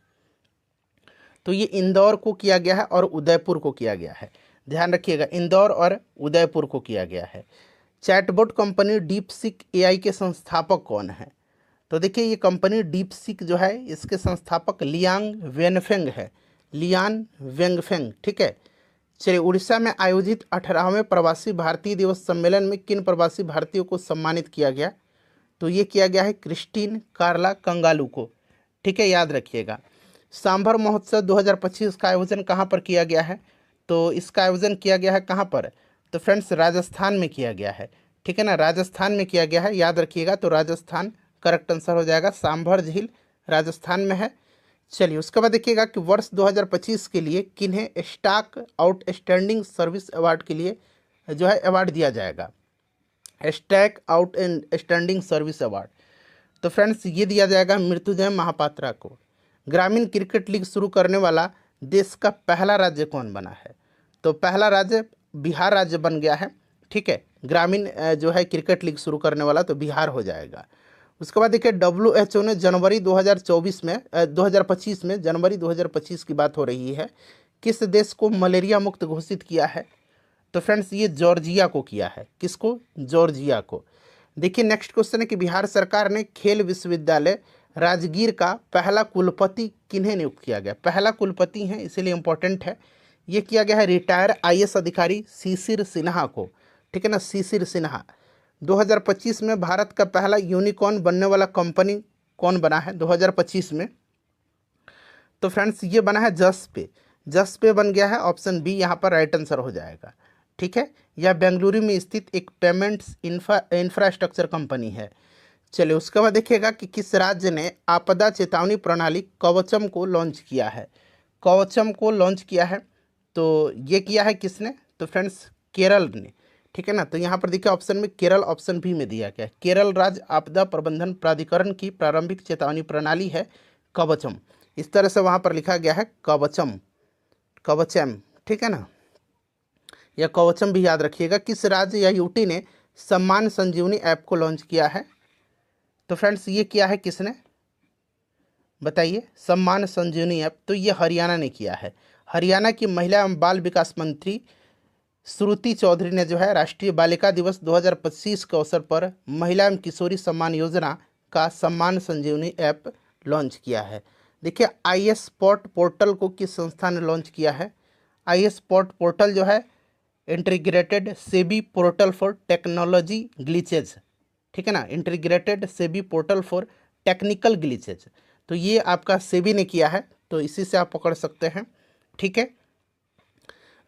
तो ये इंदौर को किया गया है और उदयपुर को किया गया है, ध्यान रखिएगा, इंदौर और उदयपुर को किया गया है। चैटबॉट कंपनी डीपसीक AI के संस्थापक कौन है? तो देखिए ये कंपनी डीपसीक जो है इसके संस्थापक लियांग वेनफेंग है, लियान वेंगफेंग, ठीक है। चलिए उड़ीसा में आयोजित 18वें प्रवासी भारतीय दिवस सम्मेलन में किन प्रवासी भारतीयों को सम्मानित किया गया? तो ये किया गया है क्रिस्टीन कार्ला कंगालू को, ठीक है, याद रखिएगा। सांभर महोत्सव 2025 का आयोजन कहाँ पर किया गया है? तो इसका आयोजन किया गया है कहाँ पर? तो फ्रेंड्स राजस्थान में किया गया है, ठीक है ना, राजस्थान में किया गया है, याद रखिएगा। तो राजस्थान करेक्ट आंसर हो जाएगा, सांभर झील राजस्थान में है। चलिए उसके बाद देखिएगा कि वर्ष 2025 के लिए किन्हें स्टॉक आउटस्टैंडिंग सर्विस अवार्ड के लिए जो है अवार्ड दिया जाएगा? स्टॉक आउटस्टैंडिंग सर्विस अवार्ड, तो फ्रेंड्स ये दिया जाएगा मृत्युंजय महापात्रा को। ग्रामीण क्रिकेट लीग शुरू करने वाला देश का पहला राज्य कौन बना है? तो पहला राज्य बिहार राज्य बन गया है, ठीक है, ग्रामीण जो है क्रिकेट लीग शुरू करने वाला तो बिहार हो जाएगा। उसके बाद देखिए WHO ने जनवरी 2025 में जनवरी 2025 की बात हो रही है, किस देश को मलेरिया मुक्त घोषित किया है? तो फ्रेंड्स ये जॉर्जिया को किया है। किसको? जॉर्जिया को। देखिए नेक्स्ट क्वेश्चन है कि बिहार सरकार ने खेल विश्वविद्यालय राजगीर का पहला कुलपति किन्हें नियुक्त किया गया? पहला कुलपति है इसीलिए इंपॉर्टेंट है, ये किया गया है रिटायर IAS अधिकारी शिशिर सिन्हा को, ठीक है ना, शिशिर सिन्हा। 2025 में भारत का पहला यूनिकॉर्न बनने वाला कंपनी कौन बना है 2025 में? तो फ्रेंड्स ये बना है जसपे, जसपे बन गया है, ऑप्शन बी यहाँ पर राइट आंसर हो जाएगा, ठीक है। यह बेंगलुरु में स्थित एक पेमेंट्स इंफ्रास्ट्रक्चर कंपनी है। चलिए उसके बाद देखिएगा कि किस राज्य ने आपदा चेतावनी प्रणाली कवचम को लॉन्च किया है? कवचम को लॉन्च किया है तो ये किया है किसने? तो फ्रेंड्स केरल ने, ठीक है ना। तो यहाँ पर देखिए ऑप्शन में केरल ऑप्शन बी में दिया गया है। केरल राज्य आपदा प्रबंधन प्राधिकरण की प्रारंभिक चेतावनी प्रणाली है कवचम, इस तरह से वहाँ पर लिखा गया है कवचम, कवचम, ठीक है ना, या कवचम भी याद रखिएगा। किस राज्य या यूटी ने सम्मान संजीवनी ऐप को लॉन्च किया है? तो फ्रेंड्स ये किया है किसने, बताइए, सम्मान संजीवनी ऐप, तो ये हरियाणा ने किया है। हरियाणा की महिला एवं बाल विकास मंत्री श्रुति चौधरी ने जो है राष्ट्रीय बालिका दिवस 2025 के अवसर पर महिला एवं किशोरी सम्मान योजना का सम्मान संजीवनी ऐप लॉन्च किया है। देखिए IS स्पॉट पोर्टल को किस संस्था ने लॉन्च किया है? IS स्पॉट पोर्टल जो है integrated SEBI portal for technology glitches, ठीक है ना, integrated SEBI portal for technical glitches, तो ये आपका सेबी ने किया है, तो इसी से आप पकड़ सकते हैं, ठीक है।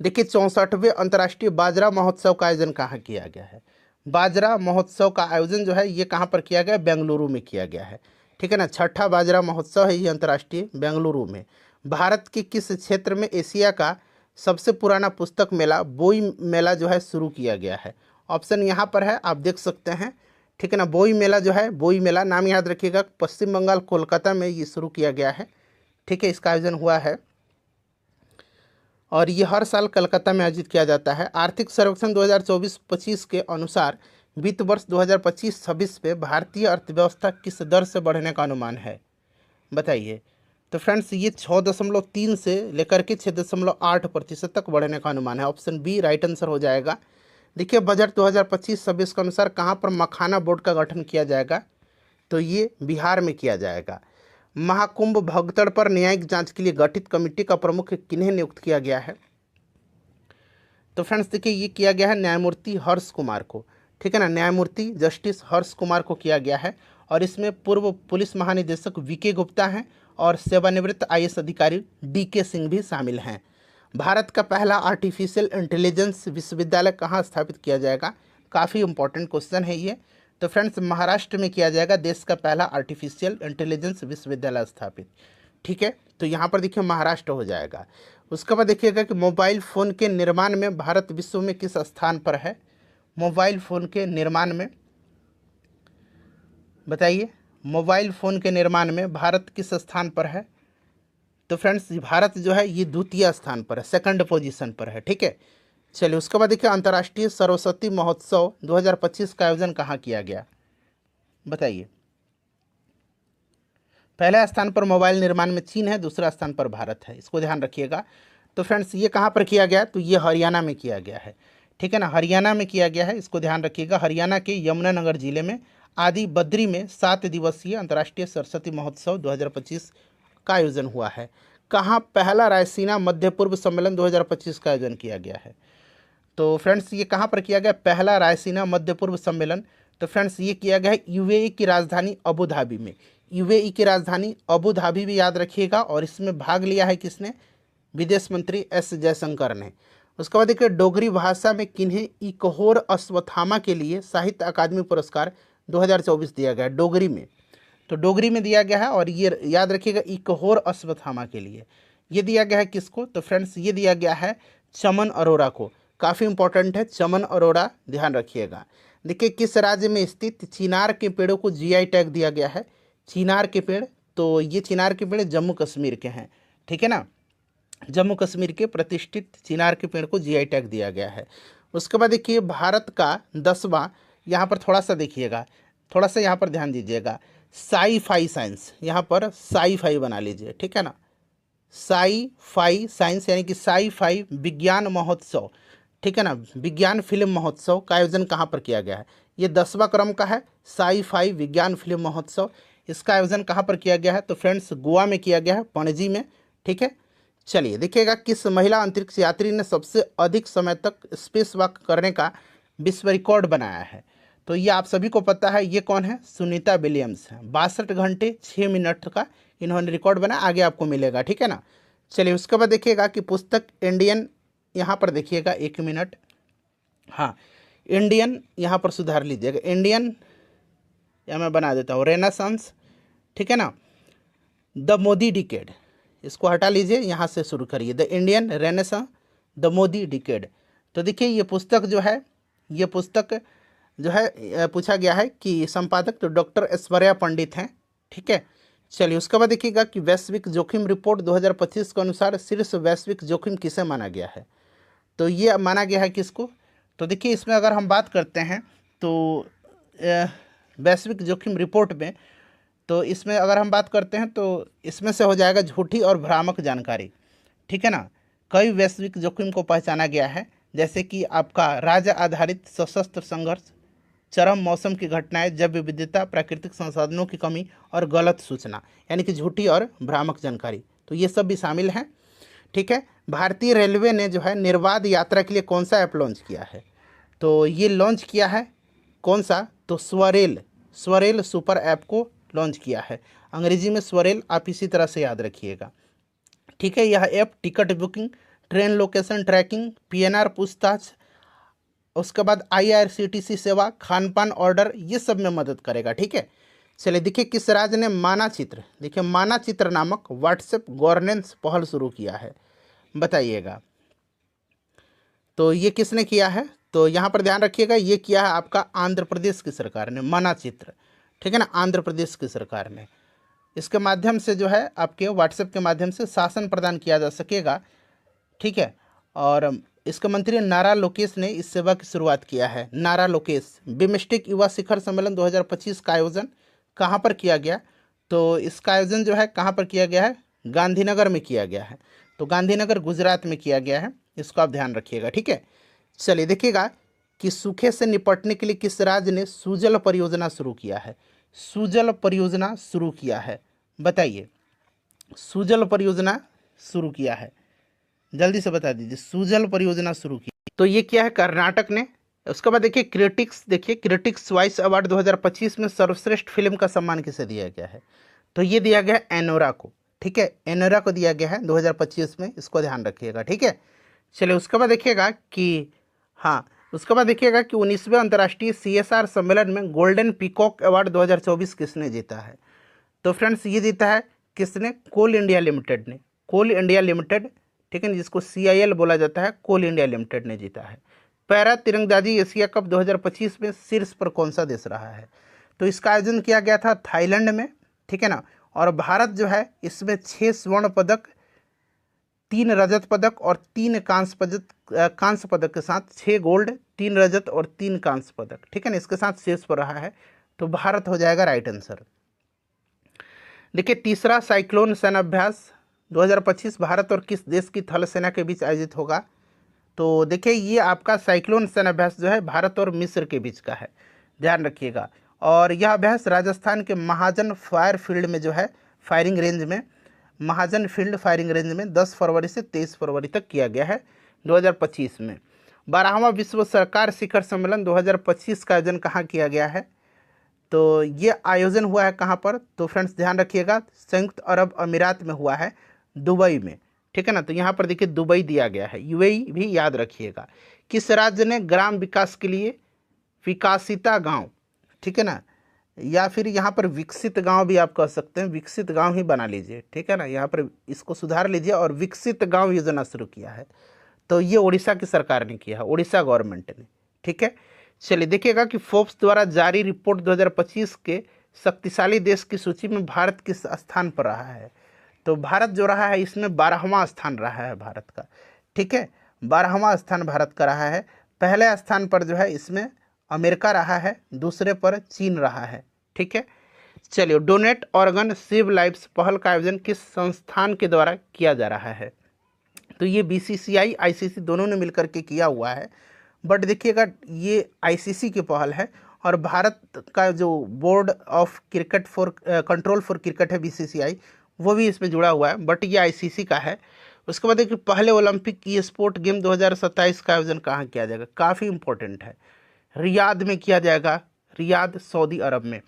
देखिए 64वें अंतर्राष्ट्रीय बाजरा महोत्सव का आयोजन कहाँ किया गया है? बाजरा महोत्सव का आयोजन जो है ये कहाँ पर किया गया? बेंगलुरु में किया गया है, ठीक है ना। छठा बाजरा महोत्सव है ये अंतर्राष्ट्रीय, बेंगलुरु में। भारत के किस क्षेत्र में एशिया का सबसे पुराना पुस्तक मेला बोई मेला जो है शुरू किया गया है? ऑप्शन यहाँ पर है, आप देख सकते हैं, ठीक है ना। बोई मेला जो है, बोई मेला नाम याद रखिएगा, पश्चिम बंगाल कोलकाता में ये शुरू किया गया है, ठीक है, इसका आयोजन हुआ है और ये हर साल कलकत्ता में आयोजित किया जाता है। आर्थिक सर्वेक्षण 2024-25 के अनुसार वित्त वर्ष 2025-26 में भारतीय अर्थव्यवस्था किस दर से बढ़ने का अनुमान है, बताइए? तो फ्रेंड्स ये 6.3 से लेकर के 6.8% तक बढ़ने का अनुमान है। ऑप्शन बी राइट आंसर हो जाएगा। देखिए बजट 2025-26 के अनुसार कहाँ पर मखाना बोर्ड का गठन किया जाएगा? तो ये बिहार में किया जाएगा। महाकुंभ भगदड़ पर न्यायिक जांच के लिए गठित कमेटी का प्रमुख किन्हें नियुक्त किया गया है? तो फ्रेंड्स देखिए ये किया गया है न्यायमूर्ति हर्ष कुमार को, ठीक है ना, न्यायमूर्ति जस्टिस हर्ष कुमार को किया गया है और इसमें पूर्व पुलिस महानिदेशक VK गुप्ता हैं और सेवानिवृत्त IAS अधिकारी DK सिंह भी शामिल हैं। भारत का पहला आर्टिफिशियल इंटेलिजेंस विश्वविद्यालय कहाँ स्थापित किया जाएगा? काफ़ी इंपॉर्टेंट क्वेश्चन है ये। तो फ्रेंड्स महाराष्ट्र में किया जाएगा देश का पहला आर्टिफिशियल इंटेलिजेंस विश्वविद्यालय स्थापित, ठीक है। तो यहाँ पर देखिए महाराष्ट्र हो जाएगा। उसके बाद देखिएगा कि मोबाइल फ़ोन के निर्माण में भारत विश्व में किस स्थान पर है? मोबाइल फ़ोन के निर्माण में, बताइए, मोबाइल फ़ोन के निर्माण में भारत किस स्थान पर है? तो फ्रेंड्स भारत जो है ये द्वितीय स्थान पर है, सेकंड पोजीशन पर है, ठीक है। चलिए उसके बाद देखिए अंतर्राष्ट्रीय सरस्वती महोत्सव 2025 का आयोजन कहाँ किया गया, बताइए? पहले स्थान पर मोबाइल निर्माण में चीन है, दूसरा स्थान पर भारत है, इसको ध्यान रखिएगा। तो फ्रेंड्स ये कहाँ पर किया गया? तो ये हरियाणा में किया गया है, ठीक है ना, हरियाणा में किया गया है, इसको ध्यान रखिएगा। हरियाणा के यमुनानगर जिले में आदि बद्री में 7 दिवसीय अंतर्राष्ट्रीय सरस्वती महोत्सव 2025 का आयोजन हुआ है। कहाँ पहला रायसीना मध्य पूर्व सम्मेलन 2025 का आयोजन किया गया है? तो फ्रेंड्स ये कहाँ पर किया गया पहला रायसीना मध्य पूर्व सम्मेलन? तो फ्रेंड्स ये किया गया है UAE की राजधानी अबू धाबी में। UAE की राजधानी अबू धाबी भी याद रखिएगा और इसमें भाग लिया है किसने? विदेश मंत्री S जयशंकर ने। उसके बाद देखिए डोगरी भाषा में किन्हें इकहोर अश्वत्थामा के लिए साहित्य अकादमी पुरस्कार 2024 दिया गया? डोगरी में, तो डोगरी में दिया गया है और ये याद रखिएगा इकहोर अश्वत्थामा के लिए ये दिया गया है किसको? तो फ्रेंड्स ये दिया गया है चमन अरोड़ा को। काफ़ी इंपॉर्टेंट है चमन अरोड़ा, ध्यान रखिएगा। देखिए किस राज्य में स्थित चिनार के पेड़ों को GI टैग दिया गया है? चिनार के पेड़, तो ये चिनार के पेड़ जम्मू कश्मीर के हैं, ठीक है ना, जम्मू कश्मीर के प्रतिष्ठित चिनार के पेड़ को GI टैग दिया गया है। उसके बाद देखिए भारत का 10वां, यहाँ पर थोड़ा सा देखिएगा, थोड़ा सा यहाँ पर ध्यान दीजिएगा, साई-फाई साइंस, यहाँ पर साई-फाई बना लीजिए, ठीक है ना, साई-फाई साइंस यानी कि साई-फाई विज्ञान महोत्सव, ठीक है ना, विज्ञान फिल्म महोत्सव का आयोजन कहाँ पर किया गया है? ये 10वां क्रम का है, साई-फाई विज्ञान फिल्म महोत्सव, इसका आयोजन कहाँ पर किया गया है? तो फ्रेंड्स गोवा में किया गया है, पणजी में, ठीक है। चलिए देखिएगा किस महिला अंतरिक्ष यात्री ने सबसे अधिक समय तक स्पेस वॉक करने का विश्व रिकॉर्ड बनाया है? तो ये आप सभी को पता है, ये कौन है? सुनीता विलियम्स है। 62 घंटे 6 मिनट का इन्होंने रिकॉर्ड बनाया, आगे आपको मिलेगा, ठीक है ना। चलिए उसके बाद देखिएगा कि पुस्तक इंडियन, यहाँ पर देखिएगा 1 मिनट, हाँ इंडियन, यहाँ पर सुधार लीजिएगा, इंडियन या मैं बना देता हूँ रेनेसांस, ठीक है ना, द मोदी डिकेड, इसको हटा लीजिए, यहाँ से शुरू करिए, the Indian renaissance the Modi decade. तो देखिए ये पुस्तक जो है पूछा गया है कि संपादक तो डॉक्टर ऐश्वर्या पंडित हैं। ठीक है, चलिए उसके बाद देखिएगा कि वैश्विक जोखिम रिपोर्ट 2025 के अनुसार शीर्ष वैश्विक जोखिम किसे माना गया है। तो ये माना गया है किसको, तो देखिए इसमें अगर हम बात करते हैं तो वैश्विक जोखिम रिपोर्ट में, तो इसमें अगर हम बात करते हैं तो इसमें से हो जाएगा झूठी और भ्रामक जानकारी। ठीक है ना, कई वैश्विक जोखिम को पहचाना गया है, जैसे कि आपका राज्य आधारित सशस्त्र संघर्ष, चरम मौसम की घटनाएं, जैव विविधता, प्राकृतिक संसाधनों की कमी और गलत सूचना, यानी कि झूठी और भ्रामक जानकारी, तो ये सब भी शामिल हैं। ठीक है, भारतीय रेलवे ने जो है निर्बाध यात्रा के लिए कौन सा ऐप लॉन्च किया है, तो ये लॉन्च किया है कौन सा, तो स्वरेल सुपर ऐप को लॉन्च किया है। अंग्रेजी में स्वरेल, आप इसी तरह से याद रखिएगा। ठीक है, यह app ticket booking, train location tracking, PNR पूछताछ, उसके बाद IRCTC सेवा, खान पान ऑर्डर, ये सब में मदद करेगा। ठीक है, चलिए देखिए किस राज्य ने मानाचित्र नामक व्हाट्सएप गवर्नेंस पहल शुरू किया है, बताइएगा। तो ये किसने किया है, तो यहाँ पर ध्यान रखिएगा ये किया है आपका आंध्र प्रदेश की सरकार ने, मानाचित्र। ठीक है ना, आंध्र प्रदेश की सरकार ने। इसके माध्यम से जो है आपके व्हाट्सएप के माध्यम से शासन प्रदान किया जा सकेगा। ठीक है, और इसके मंत्री नारा लोकेश ने इस सेवा की शुरुआत किया है। नारा लोकेश। बिम्स्टेक युवा शिखर सम्मेलन 2025 का आयोजन कहाँ पर किया गया, तो इसका आयोजन जो है कहाँ पर किया गया है, गांधीनगर में किया गया है। तो गांधीनगर गुजरात में किया गया है, इसको आप ध्यान रखिएगा। ठीक है, चलिए देखिएगा कि सूखे से निपटने के लिए किस राज्य ने सुजल परियोजना शुरू किया है, बताइए। सुजल परियोजना शुरू किया है, जल्दी से बता दीजिए, सुजल परियोजना शुरू की, तो ये क्या है, कर्नाटक ने। उसके बाद देखिए क्रिटिक्स चॉइस अवार्ड 2025 में सर्वश्रेष्ठ फिल्म का सम्मान किसे दिया गया है, तो ये दिया गया है एनोरा को। ठीक है, एनोरा को दिया गया है 2025 में, इसको ध्यान रखिएगा। ठीक है, चलिए उसके बाद देखिएगा कि 19वें अंतर्राष्ट्रीय CSR सम्मेलन में गोल्डन पीकॉक अवार्ड 2024 किसने जीता है, तो फ्रेंड्स ये जीता है किसने, कोल इंडिया लिमिटेड ने। ठीक है, जिसको CIL बोला जाता है, कोल इंडिया लिमिटेड ने जीता है। पैरा तिरंदाजी एशिया कप 2025 में शीर्ष पर कौन सा देश रहा है, तो इसका आयोजन किया गया था थाईलैंड में। ठीक है ना, और भारत जो है इसमें 6 स्वर्ण पदक, 3 रजत पदक और 3 कांस्य पदक के साथ 6 गोल्ड, 3 रजत और 3 कांस्य पदक, ठीक है ना, इसके साथ शीर्ष पर रहा है। तो भारत हो जाएगा राइट आंसर। देखिए तीसरा साइक्लोन सेनाभ्यास 2025 भारत और किस देश की थल सेना के बीच आयोजित होगा, तो देखिए ये आपका साइक्लोन सेनाभ्यास जो है भारत और मिस्र के बीच का है, ध्यान रखिएगा। और यह अभ्यास राजस्थान के महाजन फायर फील्ड में जो है फायरिंग रेंज में, महाजन फील्ड फायरिंग रेंज में 10 फरवरी से 23 फरवरी तक किया गया है 2025 में। 12वां विश्व सरकार शिखर सम्मेलन 2025 का आयोजन कहाँ किया गया है, तो ये आयोजन हुआ है कहाँ पर, तो फ्रेंड्स ध्यान रखिएगा संयुक्त अरब अमीरात में हुआ है, दुबई में। ठीक है ना, तो यहाँ पर देखिए दुबई दिया गया है, UAE भी याद रखिएगा। किस राज्य ने ग्राम विकास के लिए विकासिता गांव, ठीक है ना, या फिर यहाँ पर विकसित गांव भी आप कह सकते हैं, विकसित गांव ही बना लीजिए, ठीक है ना, यहाँ पर इसको सुधार लीजिए और विकसित गांव योजना शुरू किया है, तो ये उड़ीसा की सरकार ने किया है, उड़ीसा गवर्नमेंट ने। ठीक है, चलिए देखिएगा कि फोर्ब्स द्वारा जारी रिपोर्ट 2025 के शक्तिशाली देश की सूची में भारत किस स्थान पर रहा है, तो भारत जो रहा है इसमें 12वां स्थान रहा है भारत का। ठीक है, 12वां स्थान भारत का रहा है। पहले स्थान पर जो है इसमें अमेरिका रहा है, दूसरे पर चीन रहा है। ठीक है, चलिए डोनेट ऑर्गन सेव लाइव्स पहल का आयोजन किस संस्थान के द्वारा किया जा रहा है, तो ये BCCI ICC दोनों ने मिलकर के किया हुआ है, बट देखिएगा ये ICC की पहल है और भारत का जो board of cricket for control for cricket है BCCI, वो भी इसमें जुड़ा हुआ है, बट ये ICC का है। उसके बाद देखिए पहले ओलंपिक ई स्पोर्ट गेम 2027 का आयोजन कहाँ किया जाएगा, काफ़ी इंपॉर्टेंट है, रियाद में किया जाएगा, रियाद सऊदी अरब में।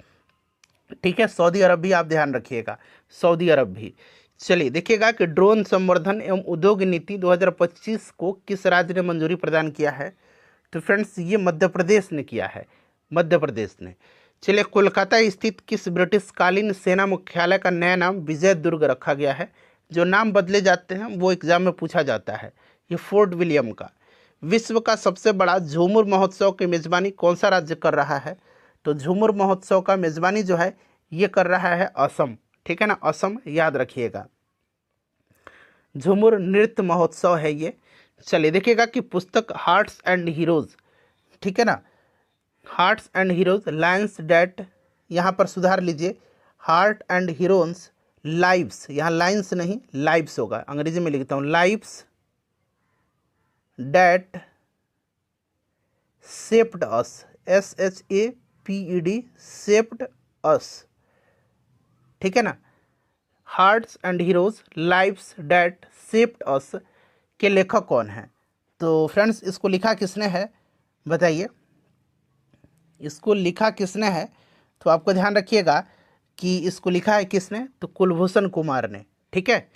ठीक है, सऊदी अरब भी आप ध्यान रखिएगा, सऊदी अरब भी। चलिए देखिएगा कि ड्रोन संवर्धन एवं उद्योग नीति 2025 को किस राज्य ने मंजूरी प्रदान किया है, तो फ्रेंड्स ये मध्य प्रदेश ने किया है, मध्य प्रदेश ने। चलिए कोलकाता स्थित किस ब्रिटिश कालीन सेना मुख्यालय का नया नाम विजय दुर्ग रखा गया है, जो नाम बदले जाते हैं वो एग्जाम में पूछा जाता है, ये फोर्ट विलियम का विश्व का सबसे बड़ा झूमर महोत्सव की मेजबानी कौन सा राज्य कर रहा है? तो झूमर महोत्सव का मेजबानी जो है ये कर रहा है असम, ठीक है ना, असम याद रखिएगा। झूमर नृत्य महोत्सव है ये। चलिए देखिएगा कि पुस्तक हार्ट्स एंड हीरोज, ठीक है ना, hearts and heroes lions that, यहाँ पर सुधार लीजिए, हार्ट एंड हीरोन्स लाइव्स, यहाँ लाइन्स नहीं लाइव्स होगा, अंग्रेजी में लिखता हूँ lives that shaped us, SHAPED shaped us, ठीक है ना। Hearts and heroes lives that shaped us के लेखक कौन है? तो फ्रेंड्स इसको लिखा किसने है बताइए, इसको लिखा किसने है? तो आपको ध्यान रखिएगा कि इसको लिखा है किसने, तो कुलभूषण कुमार ने, ठीक है।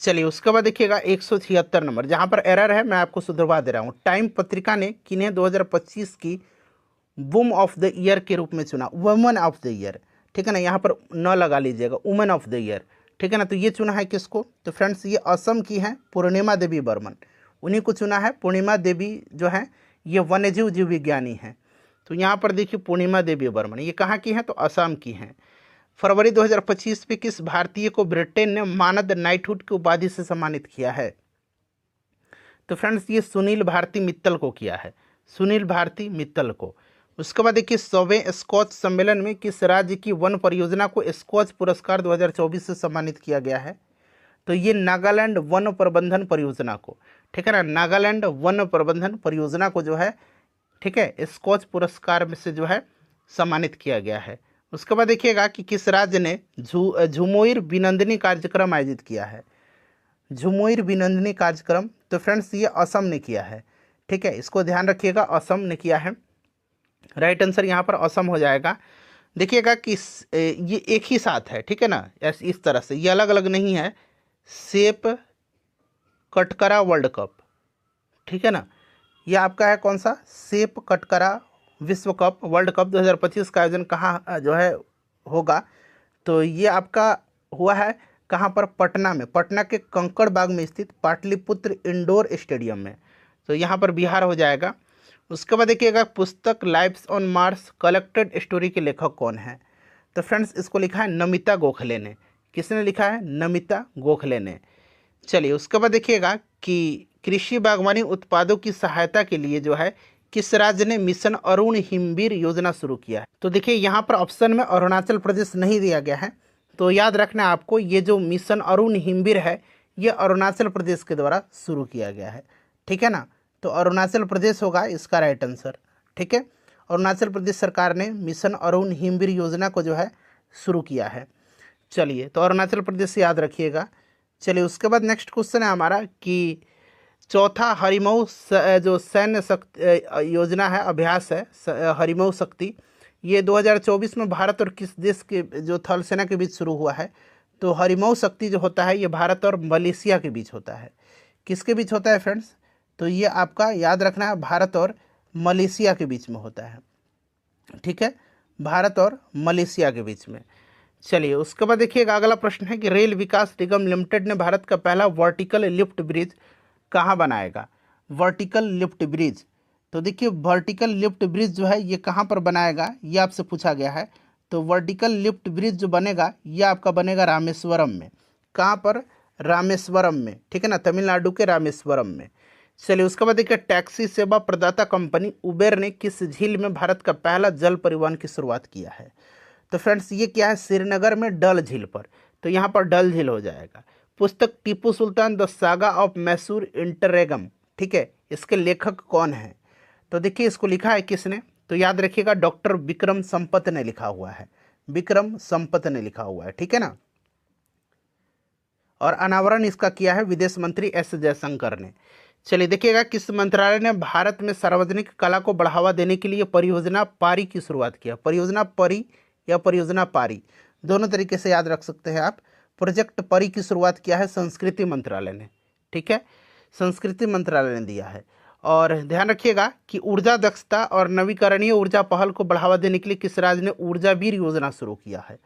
चलिए उसके बाद देखिएगा 176 नंबर, जहाँ पर एरर है मैं आपको सुधरवा दे रहा हूँ। टाइम पत्रिका ने किन्हें 2025 की वुम ऑफ द ईयर के रूप में चुना? वुमेन ऑफ द ईयर, ठीक है ना, यहाँ पर न लगा लीजिएगा, वुमेन ऑफ द ईयर, ठीक है ना। तो ये चुना है किसको? तो फ्रेंड्स ये असम की हैं पूर्णिमा देवी बर्मन, उन्हीं को चुना है। पूर्णिमा देवी जो है ये वन्यजीव जीव विज्ञानी हैं। तो यहाँ पर देखिए पूर्णिमा देवी बर्मन, ये कहाँ की हैं? तो असम की हैं। फरवरी 2025 में किस भारतीय को ब्रिटेन ने मानद नाइटहुड की उपाधि से सम्मानित किया है? तो फ्रेंड्स ये सुनील भारती मित्तल को किया है, सुनील भारती मित्तल को। उसके बाद देखिए 100वें स्कॉच सम्मेलन में किस राज्य की वन परियोजना को स्कॉच पुरस्कार 2024 से सम्मानित किया गया है? तो ये नागालैंड वन प्रबंधन परियोजना को, ठीक है ना, नागालैंड वन प्रबंधन परियोजना को जो है, ठीक है, स्कॉच पुरस्कार में से जो है सम्मानित किया गया है। उसके बाद देखिएगा कि किस राज्य ने झुमोइर बिनंदिनी कार्यक्रम आयोजित किया है? झुमोइर बिनंदिनी कार्यक्रम, तो फ्रेंड्स ये असम ने किया है, ठीक है, इसको ध्यान रखिएगा, असम ने किया है। राइट आंसर यहाँ पर असम हो जाएगा। देखिएगा कि ये एक ही साथ है, ठीक है ना, इस तरह से, ये अलग अलग नहीं है। सेप कटकरा वर्ल्ड कप, ठीक है ना, ये आपका है कौन सा? सेप कटकरा विश्व कप वर्ल्ड कप 2025 का आयोजन कहाँ जो है होगा? तो ये आपका हुआ है कहाँ पर? पटना में, पटना के कंकड़ बाग में स्थित पाटलिपुत्र इंडोर स्टेडियम में। तो यहाँ पर बिहार हो जाएगा। उसके बाद देखिएगा पुस्तक lifes on Mars collected story के लेखक कौन है? तो फ्रेंड्स इसको लिखा है नमिता गोखले ने। किसने लिखा है? नमिता गोखले ने। चलिए उसके बाद देखिएगा कि कृषि बागवानी उत्पादों की सहायता के लिए जो है किस राज्य ने मिशन अरुण हिमवीर योजना शुरू किया है? तो देखिए यहाँ पर ऑप्शन में अरुणाचल प्रदेश नहीं दिया गया है, तो याद रखना आपको, ये जो मिशन अरुण हिमवीर है ये अरुणाचल प्रदेश के द्वारा शुरू किया गया है, ठीक है ना। तो अरुणाचल प्रदेश होगा इसका राइट आंसर, ठीक है। अरुणाचल प्रदेश सरकार ने मिशन अरुण हिमवीर योजना को जो है शुरू किया है। चलिए तो अरुणाचल प्रदेश से याद रखिएगा। चलिए उसके बाद नेक्स्ट क्वेश्चन है हमारा कि चौथा हरिमऊ जो सैन्य शक्ति योजना है, अभ्यास है हरिमऊ शक्ति, ये 2024 में भारत और किस देश के जो थल सेना के बीच शुरू हुआ है? तो हरिमऊ शक्ति जो होता है ये भारत और मलेशिया के बीच होता है। किसके बीच होता है फ्रेंड्स? तो ये आपका याद रखना है, भारत और मलेशिया के बीच में होता है, ठीक है, भारत और मलेशिया के बीच में। चलिए उसके बाद देखिएगा अगला प्रश्न है कि रेल विकास निगम लिमिटेड ने भारत का पहला वर्टिकल लिफ्ट ब्रिज कहाँ बनाएगा? वर्टिकल लिफ्ट ब्रिज, तो देखिए वर्टिकल लिफ्ट ब्रिज जो है ये कहाँ पर बनाएगा ये आपसे पूछा गया है। तो वर्टिकल लिफ्ट ब्रिज जो बनेगा ये आपका बनेगा रामेश्वरम में। कहाँ पर? रामेश्वरम में, ठीक है ना, तमिलनाडु के रामेश्वरम में। चलिए उसके बाद देखिए टैक्सी सेवा प्रदाता कंपनी उबेर ने किस झील में भारत का पहला जल परिवहन की शुरुआत किया है? तो फ्रेंड्स ये क्या है? श्रीनगर में डल झील पर, तो यहाँ पर डल झील हो जाएगा। पुस्तक Tipu Sultan the saga of Mysore इंटररेगम, ठीक है, इसके लेखक कौन है? तो देखिए इसको लिखा है किसने? तो याद रखिएगा डॉक्टर विक्रम संपत ने लिखा हुआ है, विक्रम संपत ने लिखा हुआ है, ठीक है ना। और अनावरण इसका किया है विदेश मंत्री एस जयशंकर ने। चलिए देखिएगा किस मंत्रालय ने भारत में सार्वजनिक कला को बढ़ावा देने के लिए परियोजना पारी की शुरुआत किया? परियोजना परी या परियोजना पारी, दोनों तरीके से याद रख सकते हैं आप। प्रोजेक्ट परी की शुरुआत किया है संस्कृति मंत्रालय ने, ठीक है, संस्कृति मंत्रालय ने दिया है। और ध्यान रखिएगा कि ऊर्जा दक्षता और नवीकरणीय ऊर्जा पहल को बढ़ावा देने के लिए किस राज्य ने ऊर्जा वीर योजना शुरू किया है?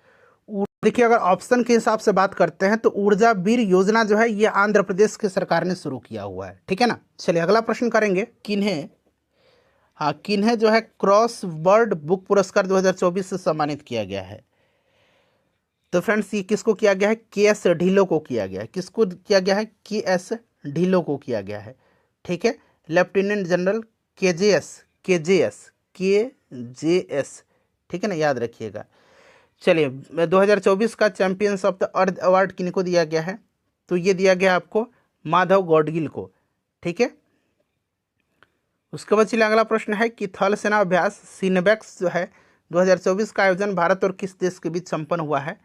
देखिए अगर ऑप्शन के हिसाब से बात करते हैं तो ऊर्जा बीर योजना जो है ये आंध्र प्रदेश की सरकार ने शुरू किया हुआ है, ठीक है ना। चलिए अगला प्रश्न करेंगे, किन्हें, हाँ किन्हें जो है क्रॉस वर्ड बुक पुरस्कार 2024 से सम्मानित किया गया है। तो फ्रेंड्स ये किसको किया गया है, के एस ढिल्लों को किया गया है। किसको किया गया है, के एस ढिल्लों को किया गया है, ठीक है। लेफ्टिनेंट जनरल के जे एस, ठीक है ना, याद रखिएगा। चलिए 2024 का champions of the earth award किनको दिया गया है, तो ये दिया गया आपको माधव गौडगिल को, ठीक है। उसके बाद चलिए अगला प्रश्न है कि थल सेना अभ्यास सिनबैक्स जो है 2024 का आयोजन भारत और किस देश के बीच संपन्न हुआ है।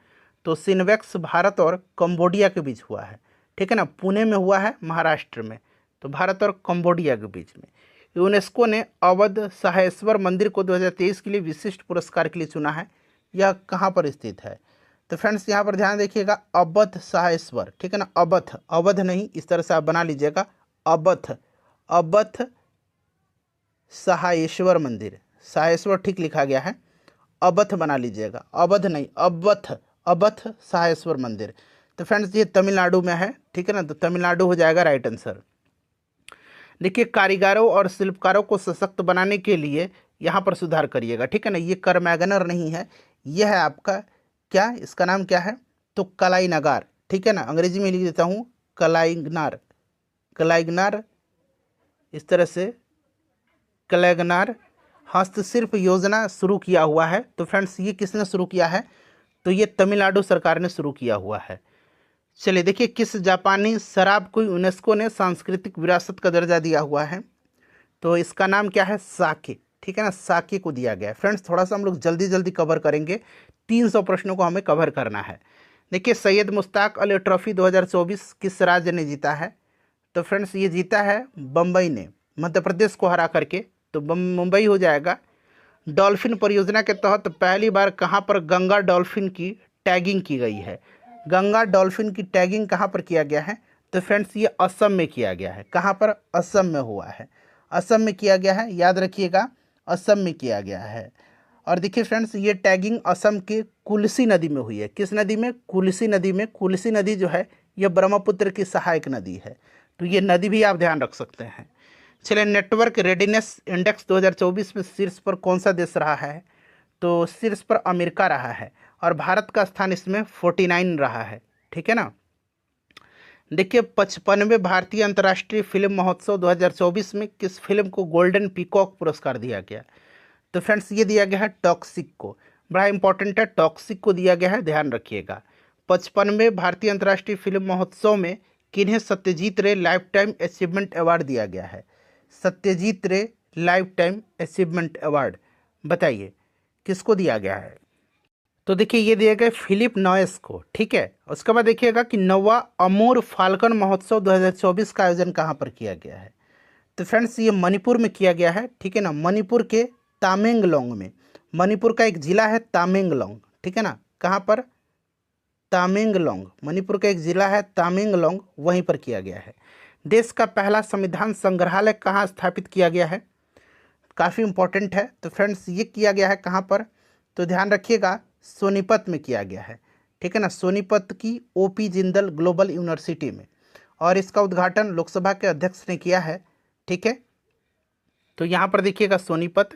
तो सिनबैक्स भारत और कंबोडिया के बीच हुआ है, ठीक है ना, पुणे में हुआ है महाराष्ट्र में, तो भारत और कंबोडिया के बीच में। यूनेस्को ने अवध सहायेश्वर मंदिर को 2023 के लिए विशिष्ट पुरस्कार के लिए चुना है, यह कहाँ पर स्थित है। तो फ्रेंड्स यहाँ पर ध्यान देखिएगा, अवध सहायेश्वर, ठीक है ना, अवध, अवध नहीं, इस तरह से आप बना लीजिएगा, अवध, अवध सहायेश्वर मंदिर, सहायेश्वर ठीक लिखा गया है, अवध बना लीजिएगा, अवध नहीं अवध, अवध सहायेश्वर मंदिर। तो फ्रेंड्स ये तमिलनाडु में है, ठीक है ना, तो तमिलनाडु हो जाएगा राइट आंसर। देखिए कारीगरों और शिल्पकारों को सशक्त बनाने के लिए यहाँ पर सुधार करिएगा, ठीक है ना। ये करमैगनर नहीं है, यह है आपका क्या, इसका नाम क्या है, तो कलाईनगार, ठीक है ना, अंग्रेजी में लिख देता हूँ कलाईगनार, कलाईगनार, इस तरह से कलाईगनार हस्तशिल्प योजना शुरू किया हुआ है। तो फ्रेंड्स ये किसने शुरू किया है, तो ये तमिलनाडु सरकार ने शुरू किया हुआ है। चलिए देखिए किस जापानी शराब को यूनेस्को ने सांस्कृतिक विरासत का दर्जा दिया हुआ है, तो इसका नाम क्या है, साके, ठीक है ना, साके को दिया गया है। फ्रेंड्स थोड़ा सा हम लोग जल्दी जल्दी कवर करेंगे, 300 प्रश्नों को हमें कवर करना है। देखिए सैयद मुश्ताक अली ट्रॉफी 2024 किस राज्य ने जीता है। तो फ्रेंड्स ये जीता है बम्बई ने, मध्य प्रदेश को हरा करके, तो मुंबई हो जाएगा। डॉल्फिन परियोजना के तहत पहली बार कहाँ पर गंगा डॉल्फिन की टैगिंग की गई है। गंगा डॉल्फिन की टैगिंग कहाँ पर किया गया है, तो फ्रेंड्स ये असम में किया गया है। कहाँ पर, असम में हुआ है, असम में किया गया है, याद रखिएगा असम में किया गया है। और देखिए फ्रेंड्स ये टैगिंग असम के कुलसी नदी में हुई है। किस नदी में, कुलसी नदी में। कुलसी नदी जो है यह ब्रह्मपुत्र की सहायक नदी है, तो ये नदी भी आप ध्यान रख सकते हैं। चलिए नेटवर्क रेडीनेस इंडेक्स 2024 में शीर्ष पर कौन सा देश रहा है, तो शीर्ष पर अमेरिका रहा है और भारत का स्थान इसमें 49 रहा है, ठीक है ना। देखिए 55वें भारतीय अंतर्राष्ट्रीय फिल्म महोत्सव 2024 में किस फिल्म को गोल्डन पीकॉक पुरस्कार दिया गया। तो फ्रेंड्स ये दिया गया है टॉक्सिक को, बड़ा इंपॉर्टेंट है, टॉक्सिक को दिया गया है, ध्यान रखिएगा। 55वें भारतीय अंतर्राष्ट्रीय फिल्म महोत्सव में किन्हें सत्यजीत रे लाइफ टाइम अचीवमेंट अवार्ड दिया गया है। सत्यजीत रे लाइफ टाइम अचीवमेंट अवार्ड, बताइए किसको दिया गया है। तो देखिए ये दिया गया फिलिप नॉयस को, ठीक है। उसके बाद देखिएगा कि 9वां अमूर फाल्कन महोत्सव 2024 का आयोजन कहाँ पर किया गया है। तो फ्रेंड्स ये मणिपुर में किया गया है, ठीक है ना, मणिपुर के तामेंगलोंग में। मणिपुर का एक जिला है तामेंगलोंग, ठीक है ना, कहाँ पर, तामेंगलोंग, मणिपुर का एक जिला है तामेंगलोंग, वहीं पर किया गया है। देश का पहला संविधान संग्रहालय कहाँ स्थापित किया गया है, काफ़ी इंपॉर्टेंट है। तो फ्रेंड्स ये किया गया है कहाँ पर, तो ध्यान रखिएगा सोनीपत में किया गया है, ठीक है ना, सोनीपत की ओपी जिंदल ग्लोबल यूनिवर्सिटी में, और इसका उद्घाटन लोकसभा के अध्यक्ष ने किया है, ठीक है। तो यहाँ पर देखिएगा सोनीपत।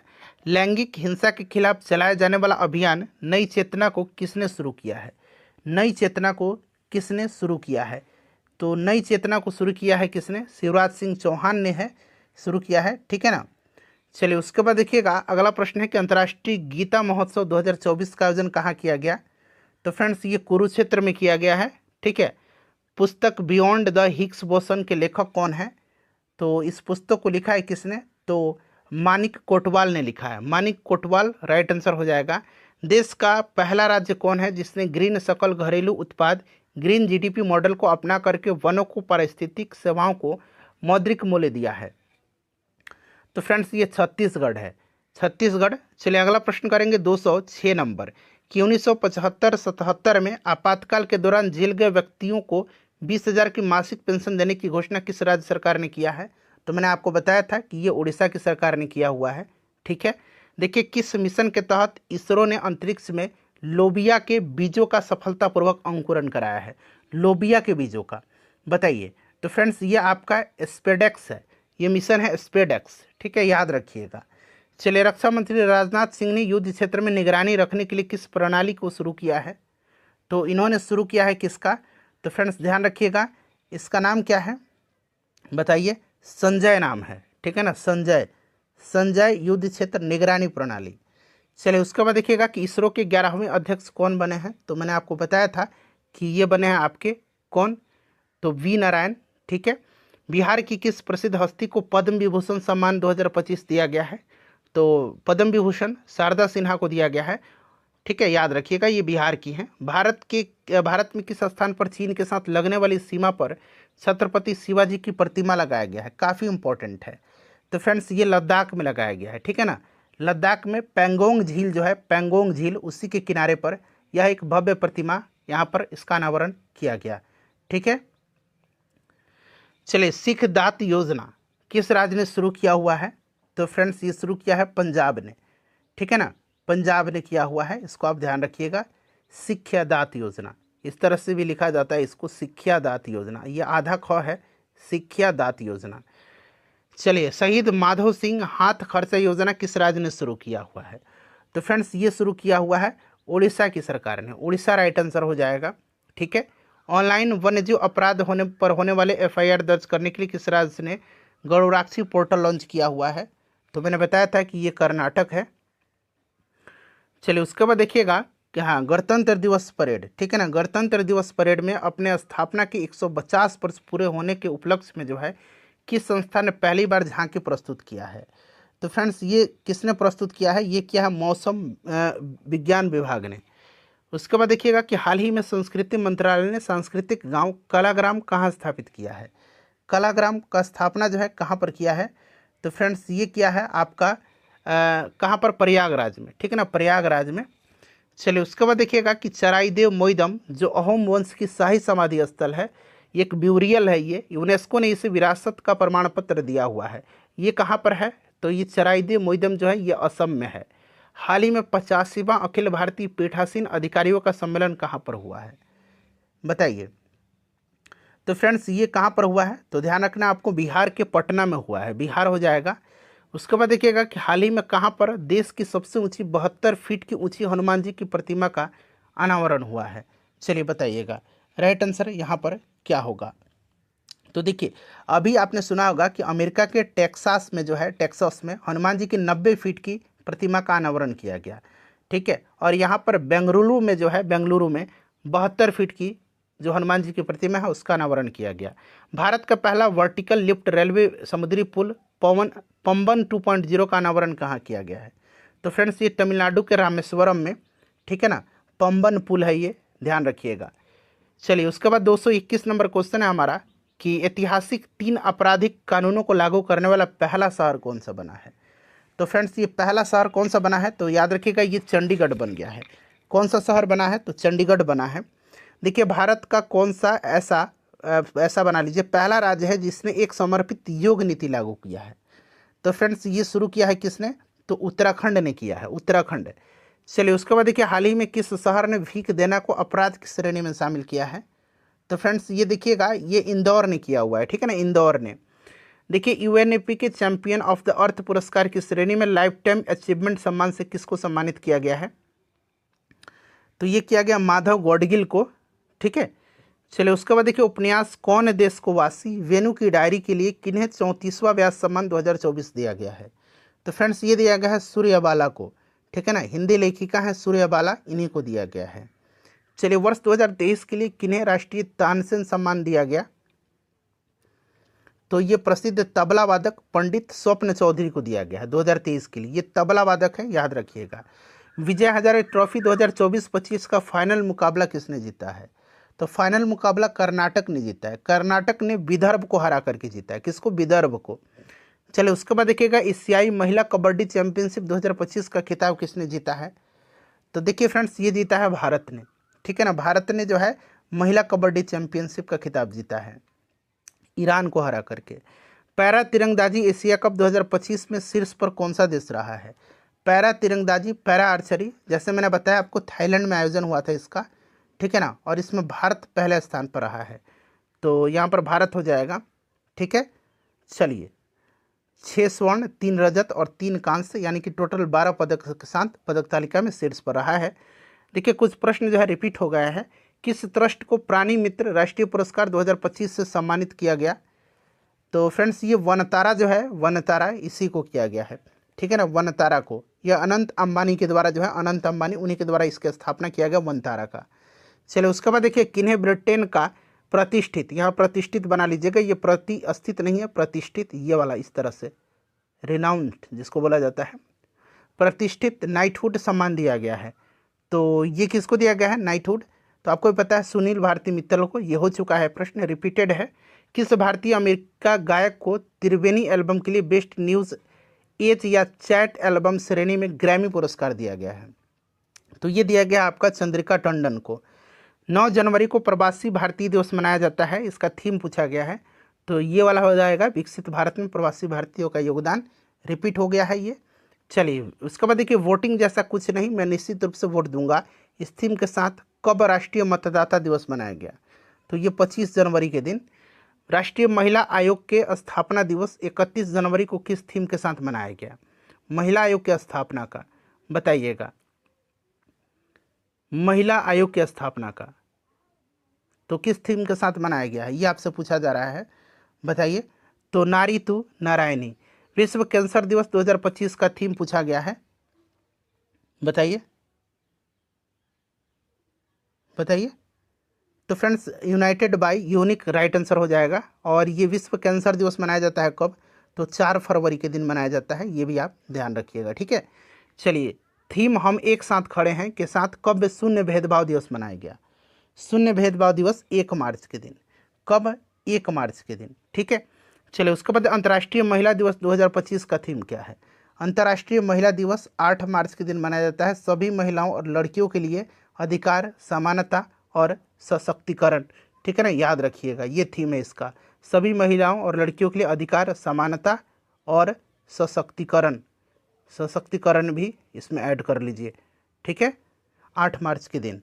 लैंगिक हिंसा के खिलाफ चलाया जाने वाला अभियान नई चेतना को किसने शुरू किया है। नई चेतना को किसने शुरू किया है, तो नई चेतना को शुरू किया है किसने, शिवराज सिंह चौहान ने है शुरू किया है, ठीक है ना। चलिए उसके बाद देखिएगा अगला प्रश्न है कि अंतर्राष्ट्रीय गीता महोत्सव 2024 का आयोजन कहाँ किया गया। तो फ्रेंड्स ये कुरुक्षेत्र में किया गया है, ठीक है। पुस्तक बियॉन्ड द हिग्स बोसन के लेखक कौन है, तो इस पुस्तक को लिखा है किसने, तो मानिक कोटवाल ने लिखा है, मानिक कोटवाल राइट आंसर हो जाएगा। देश का पहला राज्य कौन है जिसने ग्रीन सकल घरेलू उत्पाद ग्रीन जीडीपी मॉडल को अपना करके वनों को पारिस्थितिक सेवाओं को मौद्रिक मूल्य दिया है। तो फ्रेंड्स ये छत्तीसगढ़ है, छत्तीसगढ़। चलिए अगला प्रश्न करेंगे 206 नंबर कि 1975-77 में आपातकाल के दौरान जेल गए व्यक्तियों को 20,000 की मासिक पेंशन देने की घोषणा किस राज्य सरकार ने किया है। तो मैंने आपको बताया था कि ये उड़ीसा की सरकार ने किया हुआ है, ठीक है। देखिए किस मिशन के तहत इसरो ने अंतरिक्ष में लोबिया के बीजों का सफलतापूर्वक अंकुरण कराया है? लोबिया के बीजों का, बताइए। तो फ्रेंड्स ये आपका स्पेडेक्स है, ये मिशन है स्पेडेक्स, ठीक है, याद रखिएगा। चलिए, रक्षा मंत्री राजनाथ सिंह ने युद्ध क्षेत्र में निगरानी रखने के लिए किस प्रणाली को शुरू किया है? तो इन्होंने शुरू किया है किसका? तो फ्रेंड्स ध्यान रखिएगा, इसका नाम क्या है बताइए? संजय नाम है, ठीक है ना, संजय युद्ध क्षेत्र निगरानी प्रणाली। चलिए, उसके बाद देखिएगा कि इसरो के 11वें अध्यक्ष कौन बने हैं? तो मैंने आपको बताया था कि ये बने हैं आपके कौन? तो वी नारायण, ठीक है। बिहार की किस प्रसिद्ध हस्ती को पद्म विभूषण सम्मान 2025 दिया गया है? तो पद्म विभूषण शारदा सिन्हा को दिया गया है, ठीक है, याद रखिएगा, ये बिहार की हैं। भारत में किस स्थान पर चीन के साथ लगने वाली सीमा पर छत्रपति शिवाजी की प्रतिमा लगाया गया है? काफ़ी इंपॉर्टेंट है। तो फ्रेंड्स ये लद्दाख में लगाया गया है, ठीक है ना, लद्दाख में पैंगोंग झील जो है, पैंगोंग झील, उसी के किनारे पर यह एक भव्य प्रतिमा, यहाँ पर इसका अनावरण किया गया, ठीक है। चलिए, सिख दात योजना किस राज्य ने शुरू किया हुआ है? तो फ्रेंड्स ये शुरू किया है पंजाब ने, ठीक है ना, पंजाब ने किया हुआ है, इसको आप ध्यान रखिएगा। सिक्ख्या दात योजना, इस तरह से भी लिखा जाता है इसको, सिक्ख्या दात योजना, ये आधा ख है, सिक्ख्या दात योजना। चलिए, शहीद माधव सिंह हाथ खर्चा योजना किस राज्य ने शुरू किया हुआ है? तो फ्रेंड्स ये शुरू किया हुआ है उड़ीसा की सरकार ने, उड़ीसा राइट आंसर हो जाएगा, ठीक है। ऑनलाइन वन्यजीव अपराध होने वाले एफआईआर दर्ज करने के लिए किस राज्य ने गरुड़ाक्षी पोर्टल लॉन्च किया हुआ है? तो मैंने बताया था कि ये कर्नाटक है। चलिए, उसके बाद देखिएगा कि हाँ, गणतंत्र दिवस परेड, ठीक है ना, गणतंत्र दिवस परेड में अपने स्थापना के 150 वर्ष पूरे होने के उपलक्ष्य में जो है किस संस्था ने पहली बार झांकी प्रस्तुत किया है? तो फ्रेंड्स ये किसने प्रस्तुत किया है? ये किया है मौसम विज्ञान विभाग ने। उसके बाद देखिएगा कि हाल ही में संस्कृति मंत्रालय ने सांस्कृतिक गांव कलाग्राम कहाँ स्थापित किया है? कलाग्राम का स्थापना जो है कहाँ पर किया है? तो फ्रेंड्स ये किया है आपका कहाँ पर? प्रयागराज में, ठीक है ना, प्रयागराज में। चलिए, उसके बाद देखिएगा कि चराईदेव मोइदम जो अहोम वंश की शाही समाधि स्थल है, एक ब्यूरियल है, ये यूनेस्को ने इसे विरासत का प्रमाण पत्र दिया हुआ है। ये कहाँ पर है? तो ये चराईदेव मोइदम जो है ये असम में है। हाल ही में 85वां अखिल भारतीय पीठासीन अधिकारियों का सम्मेलन कहाँ पर हुआ है? बताइए। तो फ्रेंड्स ये कहाँ पर हुआ है? तो ध्यान रखना, आपको बिहार के पटना में हुआ है, बिहार हो जाएगा। उसके बाद देखिएगा कि हाल ही में कहाँ पर देश की सबसे ऊंची 72 फीट की ऊंची हनुमान जी की प्रतिमा का अनावरण हुआ है? चलिए बताइएगा, राइट आंसर यहाँ पर क्या होगा? तो देखिए, अभी आपने सुना होगा कि अमेरिका के टेक्सास में जो है, टेक्सास में हनुमान जी की 90 फीट की प्रतिमा का अनावरण किया गया, ठीक है। और यहाँ पर बेंगलुरु में जो है, बेंगलुरु में 72 फीट की जो हनुमान जी की प्रतिमा है उसका अनावरण किया गया। भारत का पहला वर्टिकल लिफ्ट रेलवे समुद्री पुल पंबन 2.0 का अनावरण कहाँ किया गया है? तो फ्रेंड्स ये तमिलनाडु के रामेश्वरम में, ठीक है ना, पंबन पुल है, ये ध्यान रखिएगा। चलिए, उसके बाद 221 नंबर क्वेश्चन है हमारा कि ऐतिहासिक 3 आपराधिक कानूनों को लागू करने वाला पहला शहर कौन सा बना है? तो फ्रेंड्स ये पहला शहर कौन सा बना है? तो याद रखिएगा ये चंडीगढ़ बन गया है। कौन सा शहर बना है? तो चंडीगढ़ बना है। देखिए, भारत का कौन सा ऐसा बना लीजिए पहला राज्य है जिसने एक समर्पित योग नीति लागू किया है? तो फ्रेंड्स ये शुरू किया है किसने? तो उत्तराखंड ने किया है, उत्तराखंड। चलिए, उसके बाद देखिए हाल ही में किस शहर ने भीख देना को अपराध की श्रेणी में शामिल किया है? तो फ्रेंड्स ये देखिएगा ये इंदौर ने किया हुआ है, ठीक है ना, इंदौर ने। देखिए, यूएनईपी के चैंपियन ऑफ द अर्थ पुरस्कार की श्रेणी में लाइफ टाइम अचीवमेंट सम्मान से किसको सम्मानित किया गया है? तो ये किया गया माधव गौडगिल को, ठीक है। चलिए, उसके बाद देखिए उपन्यास कौन देश को वासी वेणु की डायरी के लिए किन्हें 34वां व्यास सम्मान 2024 दिया गया है? तो फ्रेंड्स ये दिया गया है सूर्यबाला को, ठीक है ना, हिंदी लेखिका है सूर्यबाला, इन्हीं को दिया गया है। चलिए, वर्ष 2023 के लिए किन्हें राष्ट्रीय तानसेन सम्मान दिया गया? तो ये प्रसिद्ध तबला वादक पंडित स्वप्न चौधरी को दिया गया है 2023 के लिए। ये तबला वादक है, याद रखिएगा। विजय हजारे ट्रॉफी 2024-25 का फाइनल मुकाबला किसने जीता है? तो फाइनल मुकाबला कर्नाटक ने जीता है। कर्नाटक ने विदर्भ को हरा करके जीता है। किसको? विदर्भ को। चलिए, उसके बाद देखिएगा एशियाई महिला कबड्डी चैंपियनशिप 2025 का खिताब किसने जीता है? तो देखिए फ्रेंड्स ये जीता है भारत ने, ठीक है ना, भारत ने जो है महिला कबड्डी चैंपियनशिप का खिताब जीता है ईरान को हरा करके। पैरा तिरंदाजी एशिया कप 2025 में शीर्ष पर कौन सा देश रहा है? पैरा तीरंदाजी, पैरा आर्चरी, जैसे मैंने बताया आपको थाईलैंड में आयोजन हुआ था इसका, ठीक है ना, और इसमें भारत पहले स्थान पर रहा है, तो यहाँ पर भारत हो जाएगा, ठीक है। चलिए 6 स्वर्ण 3 रजत और 3 कांस्य, यानी कि टोटल 12 पदक के साथ पदक तालिका में शीर्ष पर रहा है। देखिए कुछ प्रश्न जो है रिपीट हो गया है। किस ट्रस्ट को प्राणी मित्र राष्ट्रीय पुरस्कार 2025 से सम्मानित किया गया? तो फ्रेंड्स ये वनतारा जो है, वनतारा इसी को किया गया है, ठीक है ना, वनतारा को। यह अनंत अंबानी के द्वारा जो है, अनंत अंबानी उन्हीं के द्वारा इसकी स्थापना किया गया वनतारा का। चलिए उसके बाद देखिए किन्हें ब्रिटेन का प्रतिष्ठित, यहाँ प्रतिष्ठित बना लीजिएगा, ये प्रतिष्ठित नहीं है, प्रतिष्ठित ये वाला इस तरह से, रिनाउंड जिसको बोला जाता है, प्रतिष्ठित नाइटहुड सम्मान दिया गया है। तो ये किसको दिया गया है नाइटहुड? तो आपको पता है सुनील भारती मित्तल को। ये हो चुका है, प्रश्न रिपीटेड है। किस भारतीय अमेरिका गायक को त्रिवेणी एल्बम के लिए बेस्ट न्यूज़ एज या चैट एल्बम श्रेणी में ग्रैमी पुरस्कार दिया गया है? तो ये दिया गया आपका चंद्रिका टंडन को। 9 जनवरी को प्रवासी भारतीय दिवस मनाया जाता है, इसका थीम पूछा गया है, तो ये वाला हो जाएगा विकसित भारत में प्रवासी भारतीयों का योगदान, रिपीट हो गया है ये। चलिए उसके बाद देखिए वोटिंग जैसा कुछ नहीं, मैं निश्चित रूप से वोट दूंगा इस थीम के साथ। कब राष्ट्रीय मतदाता दिवस मनाया गया? तो ये 25 जनवरी के दिन। राष्ट्रीय महिला आयोग के स्थापना दिवस 31 जनवरी को किस थीम के साथ मनाया गया? महिला आयोग की स्थापना का बताइएगा, महिला आयोग की स्थापना का तो किस थीम के साथ मनाया गया है, ये आपसे पूछा जा रहा है, बताइए। तो नारी तू नारायणी। विश्व कैंसर दिवस 2025 का थीम पूछा गया है, बताइए बताइए। तो friends united by unique right answer हो जाएगा। और ये विश्व कैंसर दिवस मनाया जाता है कब? तो 4 फरवरी के दिन मनाया जाता है, ये भी आप ध्यान रखिएगा, ठीक है। चलिए थीम हम एक साथ खड़े हैं के साथ कब शून्य भेदभाव दिवस मनाया गया? शून्य भेदभाव दिवस 1 मार्च के दिन। कब? 1 मार्च के दिन, ठीक है। चलिए उसके बाद अंतर्राष्ट्रीय महिला दिवस 2025 का थीम क्या है? अंतर्राष्ट्रीय महिला दिवस 8 मार्च के दिन मनाया जाता है। सभी महिलाओं और लड़कियों के लिए अधिकार, समानता और सशक्तिकरण, ठीक है ना, याद रखिएगा ये थीम है इसका। सभी महिलाओं और लड़कियों के लिए अधिकार, समानता और सशक्तिकरण, सशक्तिकरण भी इसमें ऐड कर लीजिए, ठीक है, 8 मार्च के दिन।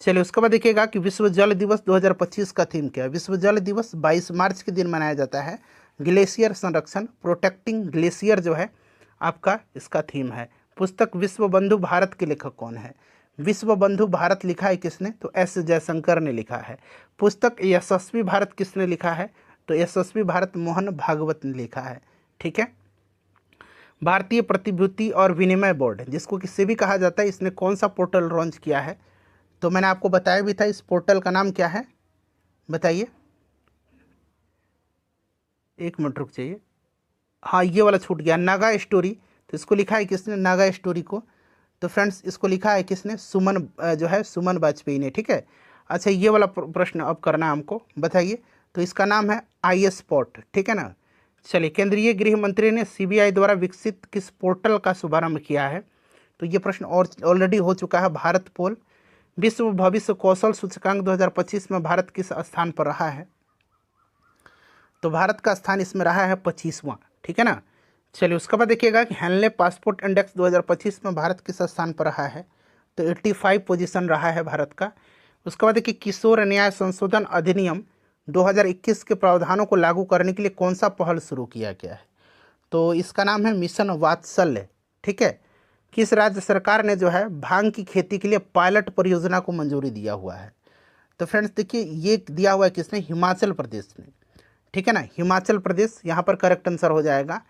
चलिए उसके बाद देखिएगा कि विश्व जल दिवस 2025 का थीम क्या है? विश्व जल दिवस 22 मार्च के दिन मनाया जाता है। ग्लेशियर संरक्षण, प्रोटेक्टिंग ग्लेशियर जो है आपका इसका थीम है। पुस्तक विश्व बंधु भारत के लेखक कौन है? विश्व बंधु भारत लिखा है किसने? तो एस जयशंकर ने लिखा है। पुस्तक यशस्वी भारत किसने लिखा है? तो यशस्वी भारत मोहन भागवत ने लिखा है, ठीक है। भारतीय प्रतिभूति और विनिमय बोर्ड जिसको कि सेबी कहा जाता है, इसने कौन सा पोर्टल लॉन्च किया है? तो मैंने आपको बताया भी था, इस पोर्टल का नाम क्या है, बताइए। 1 मिनट रुक जाइए, हाँ ये वाला छूट गया, नागा स्टोरी। तो इसको लिखा है किसने? नागा स्टोरी को। तो फ्रेंड्स इसको लिखा है किसने? सुमन जो है सुमन वाजपेयी ने, ठीक है। अच्छा ये वाला प्रश्न अब करना है हमको, बताइए। तो इसका नाम है आई स्पॉट, ठीक है ना। चलिए केंद्रीय गृह मंत्री ने सीबीआई द्वारा विकसित किस पोर्टल का शुभारंभ किया है? तो ये प्रश्न और ऑलरेडी हो चुका है, भारत पोल। विश्व भविष्य कौशल सूचकांक 2025 में भारत किस स्थान पर रहा है? तो भारत का स्थान इसमें रहा है 25वां, ठीक है ना। चलिए उसके बाद देखिएगा कि हेनले पासपोर्ट इंडेक्स 2025 में भारत किस स्थान पर रहा है? तो 85 पोजीशन रहा है भारत का। उसके बाद देखिए किशोर न्याय संशोधन अधिनियम 2021 के प्रावधानों को लागू करने के लिए कौन सा पहल शुरू किया गया है? तो इसका नाम है मिशन वात्सल्य, ठीक है। किस राज्य सरकार ने जो है भांग की खेती के लिए पायलट परियोजना को मंजूरी दिया हुआ है? तो फ्रेंड्स देखिए ये दिया हुआ है किसने? हिमाचल प्रदेश ने, ठीक है ना, हिमाचल प्रदेश यहाँ पर करेक्ट आंसर हो जाएगा।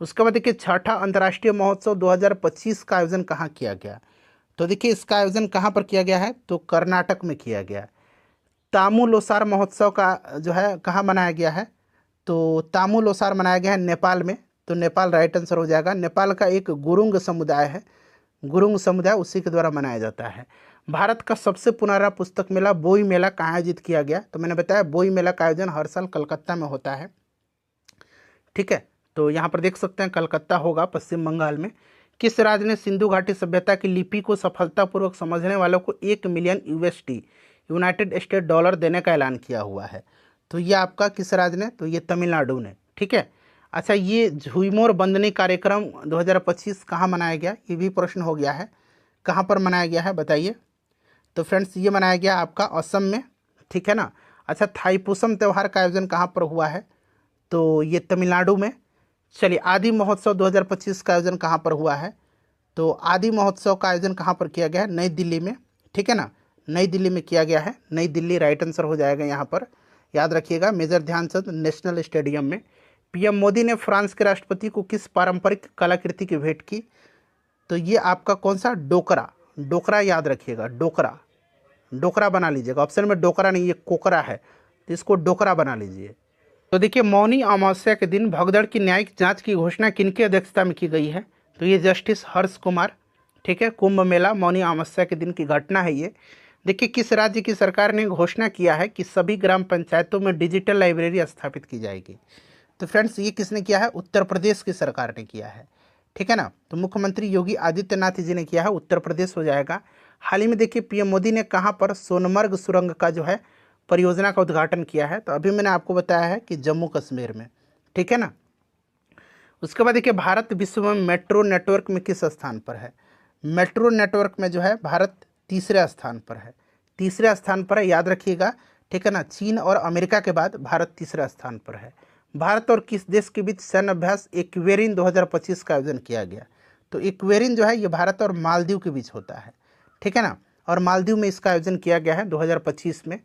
उसके बाद देखिए 6ठा अंतर्राष्ट्रीय महोत्सव 2025 का आयोजन कहाँ किया गया? तो देखिए इसका आयोजन कहाँ पर किया गया है? तो कर्नाटक में किया गया। तामुलोसार महोत्सव का जो है कहाँ मनाया गया है? तो तामुलोसार मनाया गया है नेपाल में। तो नेपाल राइट आंसर हो जाएगा। नेपाल का एक गुरुंग समुदाय है, गुरुंग समुदाय, उसी के द्वारा मनाया जाता है। भारत का सबसे पुराना पुस्तक मेला बोई मेला कहाँ आयोजित किया गया? तो मैंने बताया बोई मेला का आयोजन हर साल कलकत्ता में होता है, ठीक है। तो यहाँ पर देख सकते हैं कलकत्ता होगा, पश्चिम बंगाल में। किस राज्य ने सिंधु घाटी सभ्यता की लिपि को सफलतापूर्वक समझने वालों को 1 million USD United state dollar देने का ऐलान किया हुआ है? तो ये आपका किस राज्य ने? तो ये तमिलनाडु ने, ठीक है। अच्छा, ये झुइमोर बंदनी कार्यक्रम 2025 कहाँ मनाया गया, ये भी प्रश्न हो गया है। कहाँ पर मनाया गया है बताइए। तो फ्रेंड्स ये मनाया गया आपका असम में, ठीक है ना। अच्छा, थाईपुसम त्यौहार का आयोजन कहाँ पर हुआ है, तो ये तमिलनाडु में। चलिए, आदि महोत्सव 2025 का आयोजन कहाँ पर हुआ है, तो आदि महोत्सव का आयोजन कहाँ पर किया गया है, नई दिल्ली में, ठीक है ना। नई दिल्ली में किया गया है, नई दिल्ली राइट आंसर हो जाएगा यहाँ पर, याद रखिएगा, मेजर ध्यानचंद नेशनल स्टेडियम में। पीएम मोदी ने फ्रांस के राष्ट्रपति को किस पारंपरिक कलाकृति की भेंट की, तो ये आपका कौन सा, डोकरा, डोकरा याद रखिएगा, डोकरा, डोकरा बना लीजिएगा। ऑप्शन में डोकरा नहीं, ये कोकरा है, तो इसको डोकरा बना लीजिए। तो देखिए, मौनी अमावस्या के दिन भगदड़ की न्यायिक जांच की घोषणा किनकी अध्यक्षता में की गई है, तो ये जस्टिस हर्ष कुमार, ठीक है। कुंभ मेला मौनी अमावस्या के दिन की घटना है ये। देखिए, किस राज्य की सरकार ने घोषणा किया है कि सभी ग्राम पंचायतों में डिजिटल लाइब्रेरी स्थापित की जाएगी, तो फ्रेंड्स ये किसने किया है, उत्तर प्रदेश की सरकार ने किया है, ठीक है ना। तो मुख्यमंत्री योगी आदित्यनाथ जी ने किया है, उत्तर प्रदेश हो जाएगा। हाल ही में देखिए, पीएम मोदी ने कहाँ पर सोनमर्ग सुरंग का जो है परियोजना का उद्घाटन किया है, तो अभी मैंने आपको बताया है कि जम्मू कश्मीर में, ठीक है ना। उसके बाद देखिए, भारत विश्व में मेट्रो नेटवर्क में किस स्थान पर है, मेट्रो नेटवर्क में जो है भारत तीसरे स्थान पर है, तीसरे स्थान पर है, याद रखिएगा, ठीक है ना। चीन और अमेरिका के बाद भारत तीसरे स्थान पर है। भारत और किस देश के बीच सैन्य अभ्यास एक्वेरिन 2025 का आयोजन किया गया, तो एक्वेरिन जो है ये भारत और मालदीव के बीच होता है, ठीक है ना, और मालदीव में इसका आयोजन किया गया है 2025 में।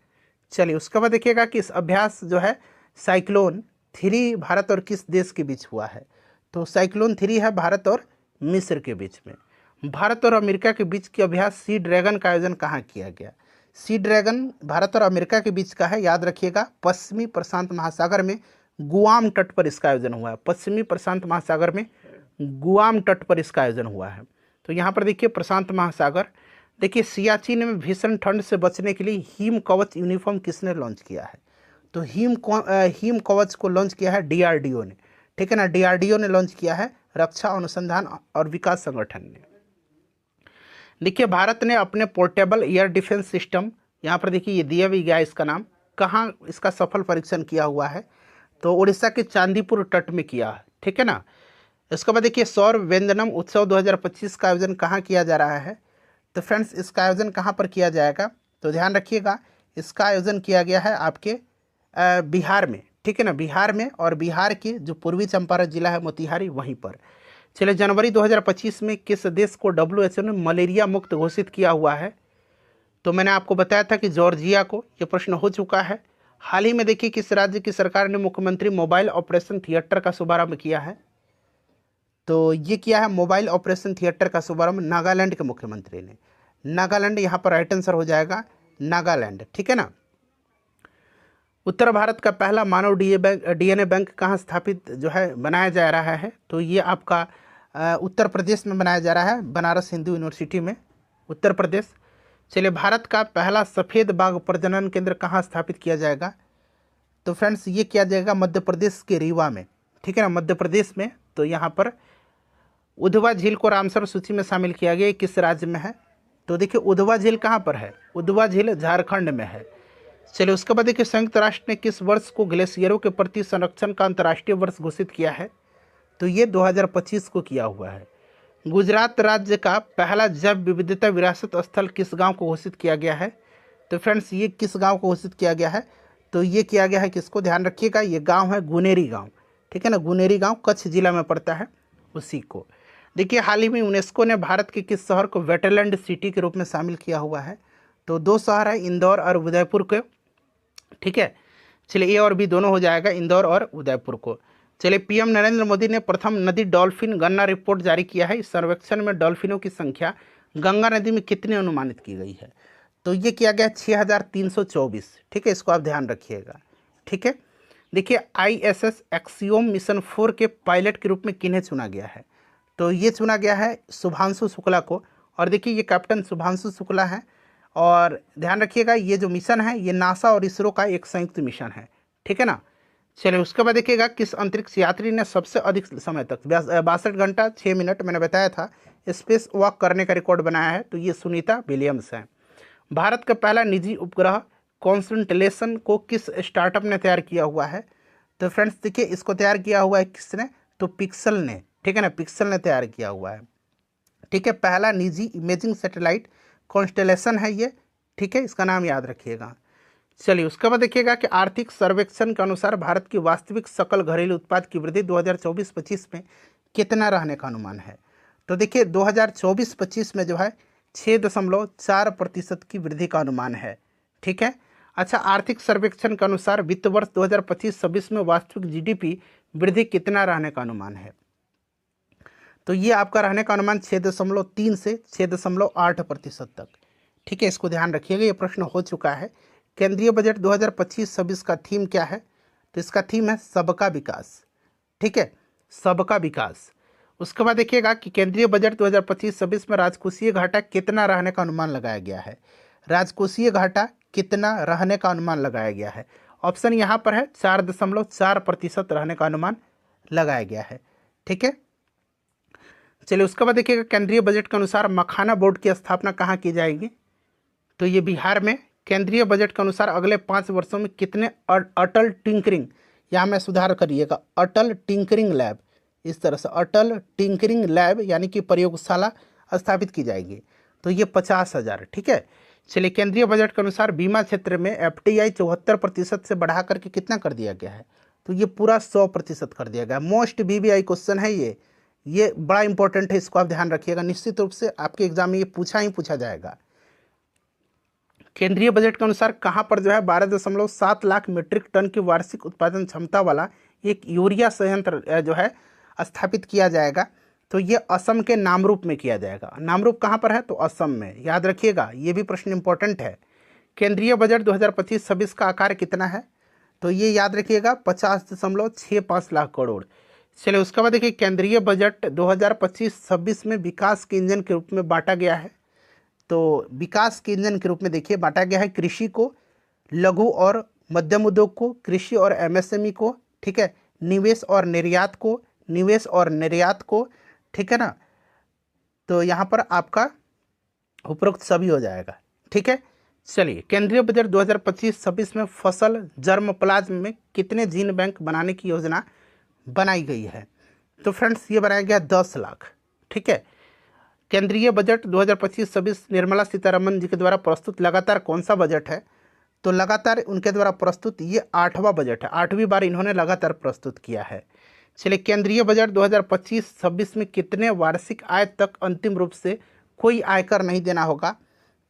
चलिए, उसके बाद देखिएगा कि इस अभ्यास जो है साइक्लोन 3 भारत और किस देश के बीच हुआ है, तो साइक्लोन 3 है भारत और मिस्र के बीच में। भारत और अमेरिका के बीच की अभ्यास सी ड्रैगन का आयोजन कहाँ किया गया, सी ड्रैगन भारत और अमेरिका के बीच का है, याद रखिएगा, पश्चिमी प्रशांत महासागर में गुआम तट पर इसका आयोजन हुआ है, पश्चिमी प्रशांत महासागर में गुआम तट पर इसका आयोजन हुआ है। तो यहाँ पर देखिए, प्रशांत महासागर। देखिए, सियाचिन में भीषण ठंड से बचने के लिए हिम कवच यूनिफॉर्म किसने लॉन्च किया है, तो हिम कवच को लॉन्च किया है डीआरडीओ ने, ठीक है ना, डीआरडीओ ने लॉन्च किया है, रक्षा अनुसंधान और विकास संगठन ने। देखिए, भारत ने अपने पोर्टेबल एयर डिफेंस सिस्टम, यहाँ पर देखिए ये दिया भी गया इसका नाम, कहाँ इसका सफल परीक्षण किया हुआ है, तो उड़ीसा के चांदीपुर तट में किया है, ठीक है ना। इसके बाद देखिए, सौर व्यंजनम उत्सव 2025 का आयोजन कहाँ किया जा रहा है, तो फ्रेंड्स इसका आयोजन कहाँ पर किया जाएगा, तो ध्यान रखिएगा, इसका आयोजन किया गया है आपके बिहार में, ठीक है ना, बिहार में, और बिहार के जो पूर्वी चंपारण जिला है मोतिहारी, वहीं पर। चलिए, जनवरी 2025 में किस देश को WHO ने मलेरिया मुक्त घोषित किया हुआ है, तो मैंने आपको बताया था कि जॉर्जिया को, ये प्रश्न हो चुका है। हाल ही में देखिए, किस राज्य की सरकार ने मुख्यमंत्री मोबाइल ऑपरेशन थिएटर का शुभारंभ किया है, तो ये किया है मोबाइल ऑपरेशन थिएटर का शुभारंभ नागालैंड के मुख्यमंत्री ने, नागालैंड यहाँ पर राइट आंसर हो जाएगा, नागालैंड, ठीक है ना। उत्तर भारत का पहला मानव डीएनए बैंक कहाँ स्थापित जो है बनाया जा रहा है, तो ये आपका उत्तर प्रदेश में बनाया जा रहा है, बनारस हिंदू यूनिवर्सिटी में, उत्तर प्रदेश। चलिए, भारत का पहला सफ़ेद बाघ प्रजनन केंद्र कहाँ स्थापित किया जाएगा, तो फ्रेंड्स ये किया जाएगा मध्य प्रदेश के रीवा में, ठीक है ना, मध्य प्रदेश में। तो यहाँ पर उधवा झील को रामसर सूची में शामिल किया गया, किस राज्य में है, तो देखिए उधवा झील कहाँ पर है, उधवा झील झारखंड में है। चलिए, उसके बाद देखिए, संयुक्त राष्ट्र ने किस वर्ष को ग्लेशियरों के प्रति संरक्षण का अंतर्राष्ट्रीय वर्ष घोषित किया है, तो ये 2025 को किया हुआ है। गुजरात राज्य का पहला जैव विविधता विरासत स्थल किस गांव को घोषित किया गया है, तो फ्रेंड्स ये किस गांव को घोषित किया गया है, तो ये किया गया है किसको, ध्यान रखिएगा, ये गांव है गुनेरी गांव, ठीक है ना, गुनेरी गांव कच्छ जिला में पड़ता है, उसी को। देखिए, हाल ही में यूनेस्को ने भारत के किस शहर को वेटलैंड सिटी के रूप में शामिल किया हुआ है, तो 2 शहर है, इंदौर और उदयपुर के, ठीक है। चलिए, ए और बी दोनों हो जाएगा, इंदौर और उदयपुर को। चलिए, पीएम नरेंद्र मोदी ने प्रथम नदी डॉल्फिन गणना रिपोर्ट जारी किया है, इस सर्वेक्षण में डॉल्फिनों की संख्या गंगा नदी में कितनी अनुमानित की गई है, तो ये किया गया 6324, ठीक है, इसको आप ध्यान रखिएगा, ठीक है। देखिए, ISS एक्सियोम मिशन 4 के पायलट के रूप में किन्हें चुना गया है, तो ये चुना गया है शुभांशु शुक्ला को, और देखिए ये कैप्टन शुभांशु शुक्ला है, और ध्यान रखिएगा ये जो मिशन है ये नासा और इसरो का एक संयुक्त मिशन है, ठीक है ना। चलिए, उसके बाद देखिएगा, किस अंतरिक्ष यात्री ने सबसे अधिक समय तक 62 घंटा 6 मिनट मैंने बताया था स्पेस वॉक करने का रिकॉर्ड बनाया है, तो ये सुनीता विलियम्स है। भारत का पहला निजी उपग्रह कॉन्स्टलेशन को किस स्टार्टअप ने तैयार किया हुआ है, तो फ्रेंड्स देखिए इसको तैयार किया हुआ है किसने, तो पिक्सल ने, ठीक है ना, पिक्सल ने तैयार किया हुआ है। ठीक है, पहला निजी इमेजिंग सैटेलाइट कॉन्स्टेलेशन है ये, ठीक है, इसका नाम याद रखिएगा। चलिए उसके बाद देखिएगा कि आर्थिक सर्वेक्षण के अनुसार भारत की वास्तविक सकल घरेलू उत्पाद की वृद्धि 2024-25 में कितना रहने का अनुमान है। तो देखिए 2024-25 में जो है 6.4% की वृद्धि का अनुमान है। ठीक है, अच्छा, आर्थिक सर्वेक्षण के अनुसार वित्त वर्ष 2025-26 में वास्तविक जीडीपी वृद्धि कितना रहने का अनुमान है। तो ये आपका रहने का अनुमान 6.3 से 6.8% तक। ठीक है, इसको ध्यान रखिएगा, ये प्रश्न हो चुका है। केंद्रीय बजट 2025-26 का थीम क्या है, तो इसका थीम है सबका विकास। ठीक है, सबका विकास। उसके बाद देखिएगा कि केंद्रीय बजट 2025-26 में राजकोषीय घाटा कितना रहने का अनुमान लगाया गया है। राजकोषीय घाटा कितना रहने का अनुमान लगाया गया है। ऑप्शन यहाँ पर है 4.4% रहने का अनुमान लगाया गया है। ठीक है, चलिए उसके बाद देखिएगा केंद्रीय बजट के अनुसार मखाना बोर्ड की स्थापना कहाँ की जाएगी। तो ये बिहार में। केंद्रीय बजट के अनुसार अगले 5 वर्षों में कितने अटल टिंकरिंग, यहाँ में सुधार करिएगा, अटल टिंकरिंग लैब, इस तरह से अटल टिंकरिंग लैब यानी कि प्रयोगशाला स्थापित की जाएगी। तो ये 50,000। ठीक है, चलिए केंद्रीय बजट के अनुसार बीमा क्षेत्र में FDI 74% से बढ़ा करके कितना कर दिया गया है। तो ये पूरा 100% कर दिया गया। मोस्ट VVI क्वेश्चन है ये बड़ा इंपॉर्टेंट है, इसको आप ध्यान रखिएगा। निश्चित रूप से आपके एग्जाम में ये पूछा जाएगा। केंद्रीय बजट के अनुसार कहाँ पर जो है 12.7 लाख मीट्रिक टन की वार्षिक उत्पादन क्षमता वाला एक यूरिया संयंत्र जो है स्थापित किया जाएगा। तो ये असम के नामरूप में किया जाएगा। नामरूप कहाँ पर है, तो असम में, याद रखिएगा, ये भी प्रश्न इंपॉर्टेंट है। केंद्रीय बजट 2025-26 का आकार कितना है, तो ये याद रखिएगा 50.65 लाख करोड़। चलिए उसके बाद देखिए केंद्रीय बजट 2025-26 में विकास के इंजन के रूप में बांटा गया है। तो विकास के इंजन के रूप में देखिए बांटा गया है कृषि को, लघु और मध्यम उद्योग को, कृषि और MSME को, ठीक है, निवेश और निर्यात को, ठीक है ना। तो यहाँ पर आपका उपरोक्त सभी हो जाएगा। ठीक है, चलिए केंद्रीय बजट 2025-26 में फसल जर्मप्लाज्म में कितने जीन बैंक बनाने की योजना बनाई गई है। तो फ्रेंड्स ये बनाया गया 10 लाख। ठीक है, केंद्रीय बजट 2025-26 निर्मला सीतारमन जी के द्वारा प्रस्तुत लगातार कौन सा बजट है। तो लगातार उनके द्वारा प्रस्तुत ये 8वां बजट है, 8वीं बार इन्होंने लगातार प्रस्तुत किया है। चलिए केंद्रीय बजट 2025-26 में कितने वार्षिक आय तक अंतिम रूप से कोई आयकर नहीं देना होगा।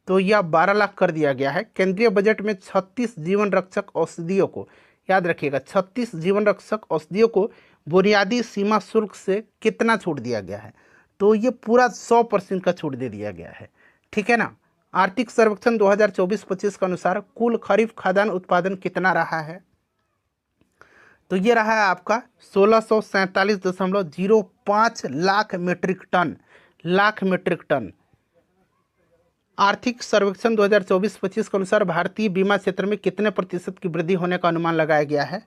तो यह 12 लाख कर दिया गया है। केंद्रीय बजट में 36 जीवन रक्षक औषधियों को, याद रखिएगा, 36 जीवन रक्षक औषधियों को बुनियादी सीमा शुल्क से कितना छूट दिया गया है। तो ये पूरा 100% का छूट दे दिया गया है। ठीक है ना। आर्थिक सर्वेक्षण 2024-25 के अनुसार कुल खरीफ खाद्यान्न उत्पादन कितना रहा है। तो ये रहा है आपका 1647.05 लाख मीट्रिक टन। आर्थिक सर्वेक्षण 2024-25 के अनुसार भारतीय बीमा क्षेत्र में कितने प्रतिशत की वृद्धि होने का अनुमान लगाया गया है।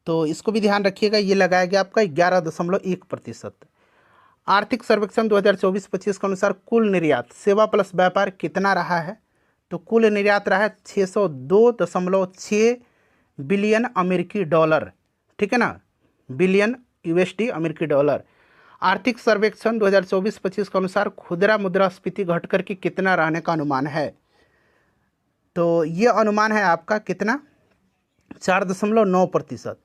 तो इसको भी ध्यान रखिएगा, ये लगाया गया आपका 11.1%। आर्थिक सर्वेक्षण 2024-25 के अनुसार कुल निर्यात सेवा प्लस व्यापार कितना रहा है। तो कुल निर्यात रहा है 602.6 बिलियन अमेरिकी डॉलर। ठीक है ना, बिलियन USD अमेरिकी डॉलर। आर्थिक सर्वेक्षण 2024-25 के अनुसार खुदरा मुद्रास्फीति घट करके कितना रहने का अनुमान है। तो ये अनुमान है आपका कितना, 4.9%।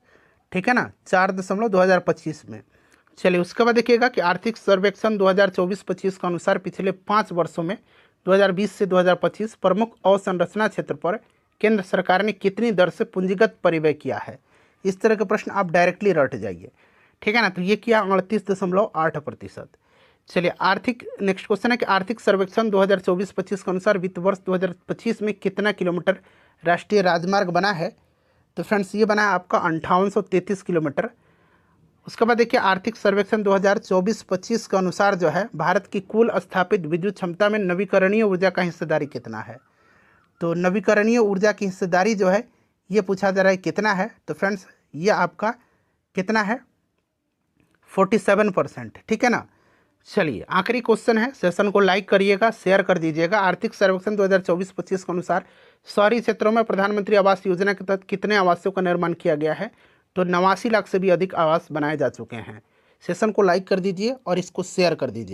ठीक है ना, 4.2025 में। चलिए उसके बाद देखिएगा कि आर्थिक सर्वेक्षण 2024-25 के अनुसार पिछले 5 वर्षों में 2020 से 2025 प्रमुख अवसंरचना क्षेत्र पर केंद्र सरकार ने कितनी दर से पूंजीगत परिव्यय किया है। इस तरह के प्रश्न आप डायरेक्टली रट जाइए। ठीक है ना, तो ये किया 38.8%। चलिए नेक्स्ट क्वेश्चन है कि आर्थिक सर्वेक्षण 2024-25 के अनुसार वित्त वर्ष 2025 में कितना किलोमीटर राष्ट्रीय राजमार्ग बना है। तो फ्रेंड्स ये बना है आपका 5833 किलोमीटर। उसके बाद देखिए आर्थिक सर्वेक्षण 2024-25 के अनुसार जो है भारत की कुल स्थापित विद्युत क्षमता में नवीकरणीय ऊर्जा का हिस्सेदारी कितना है। तो नवीकरणीय ऊर्जा की हिस्सेदारी जो है ये पूछा जा रहा है कितना है। तो फ्रेंड्स ये आपका कितना है, 47%। ठीक है ना। चलिए आखिरी क्वेश्चन है, सेशन को लाइक करिएगा, शेयर कर दीजिएगा। आर्थिक सर्वेक्षण 2024-25 के अनुसार शहरी क्षेत्रों में प्रधानमंत्री आवास योजना के तहत कितने आवासों का निर्माण किया गया है। तो 89 लाख से भी अधिक आवास बनाए जा चुके हैं। सेशन को लाइक कर दीजिए और इसको शेयर कर दीजिए।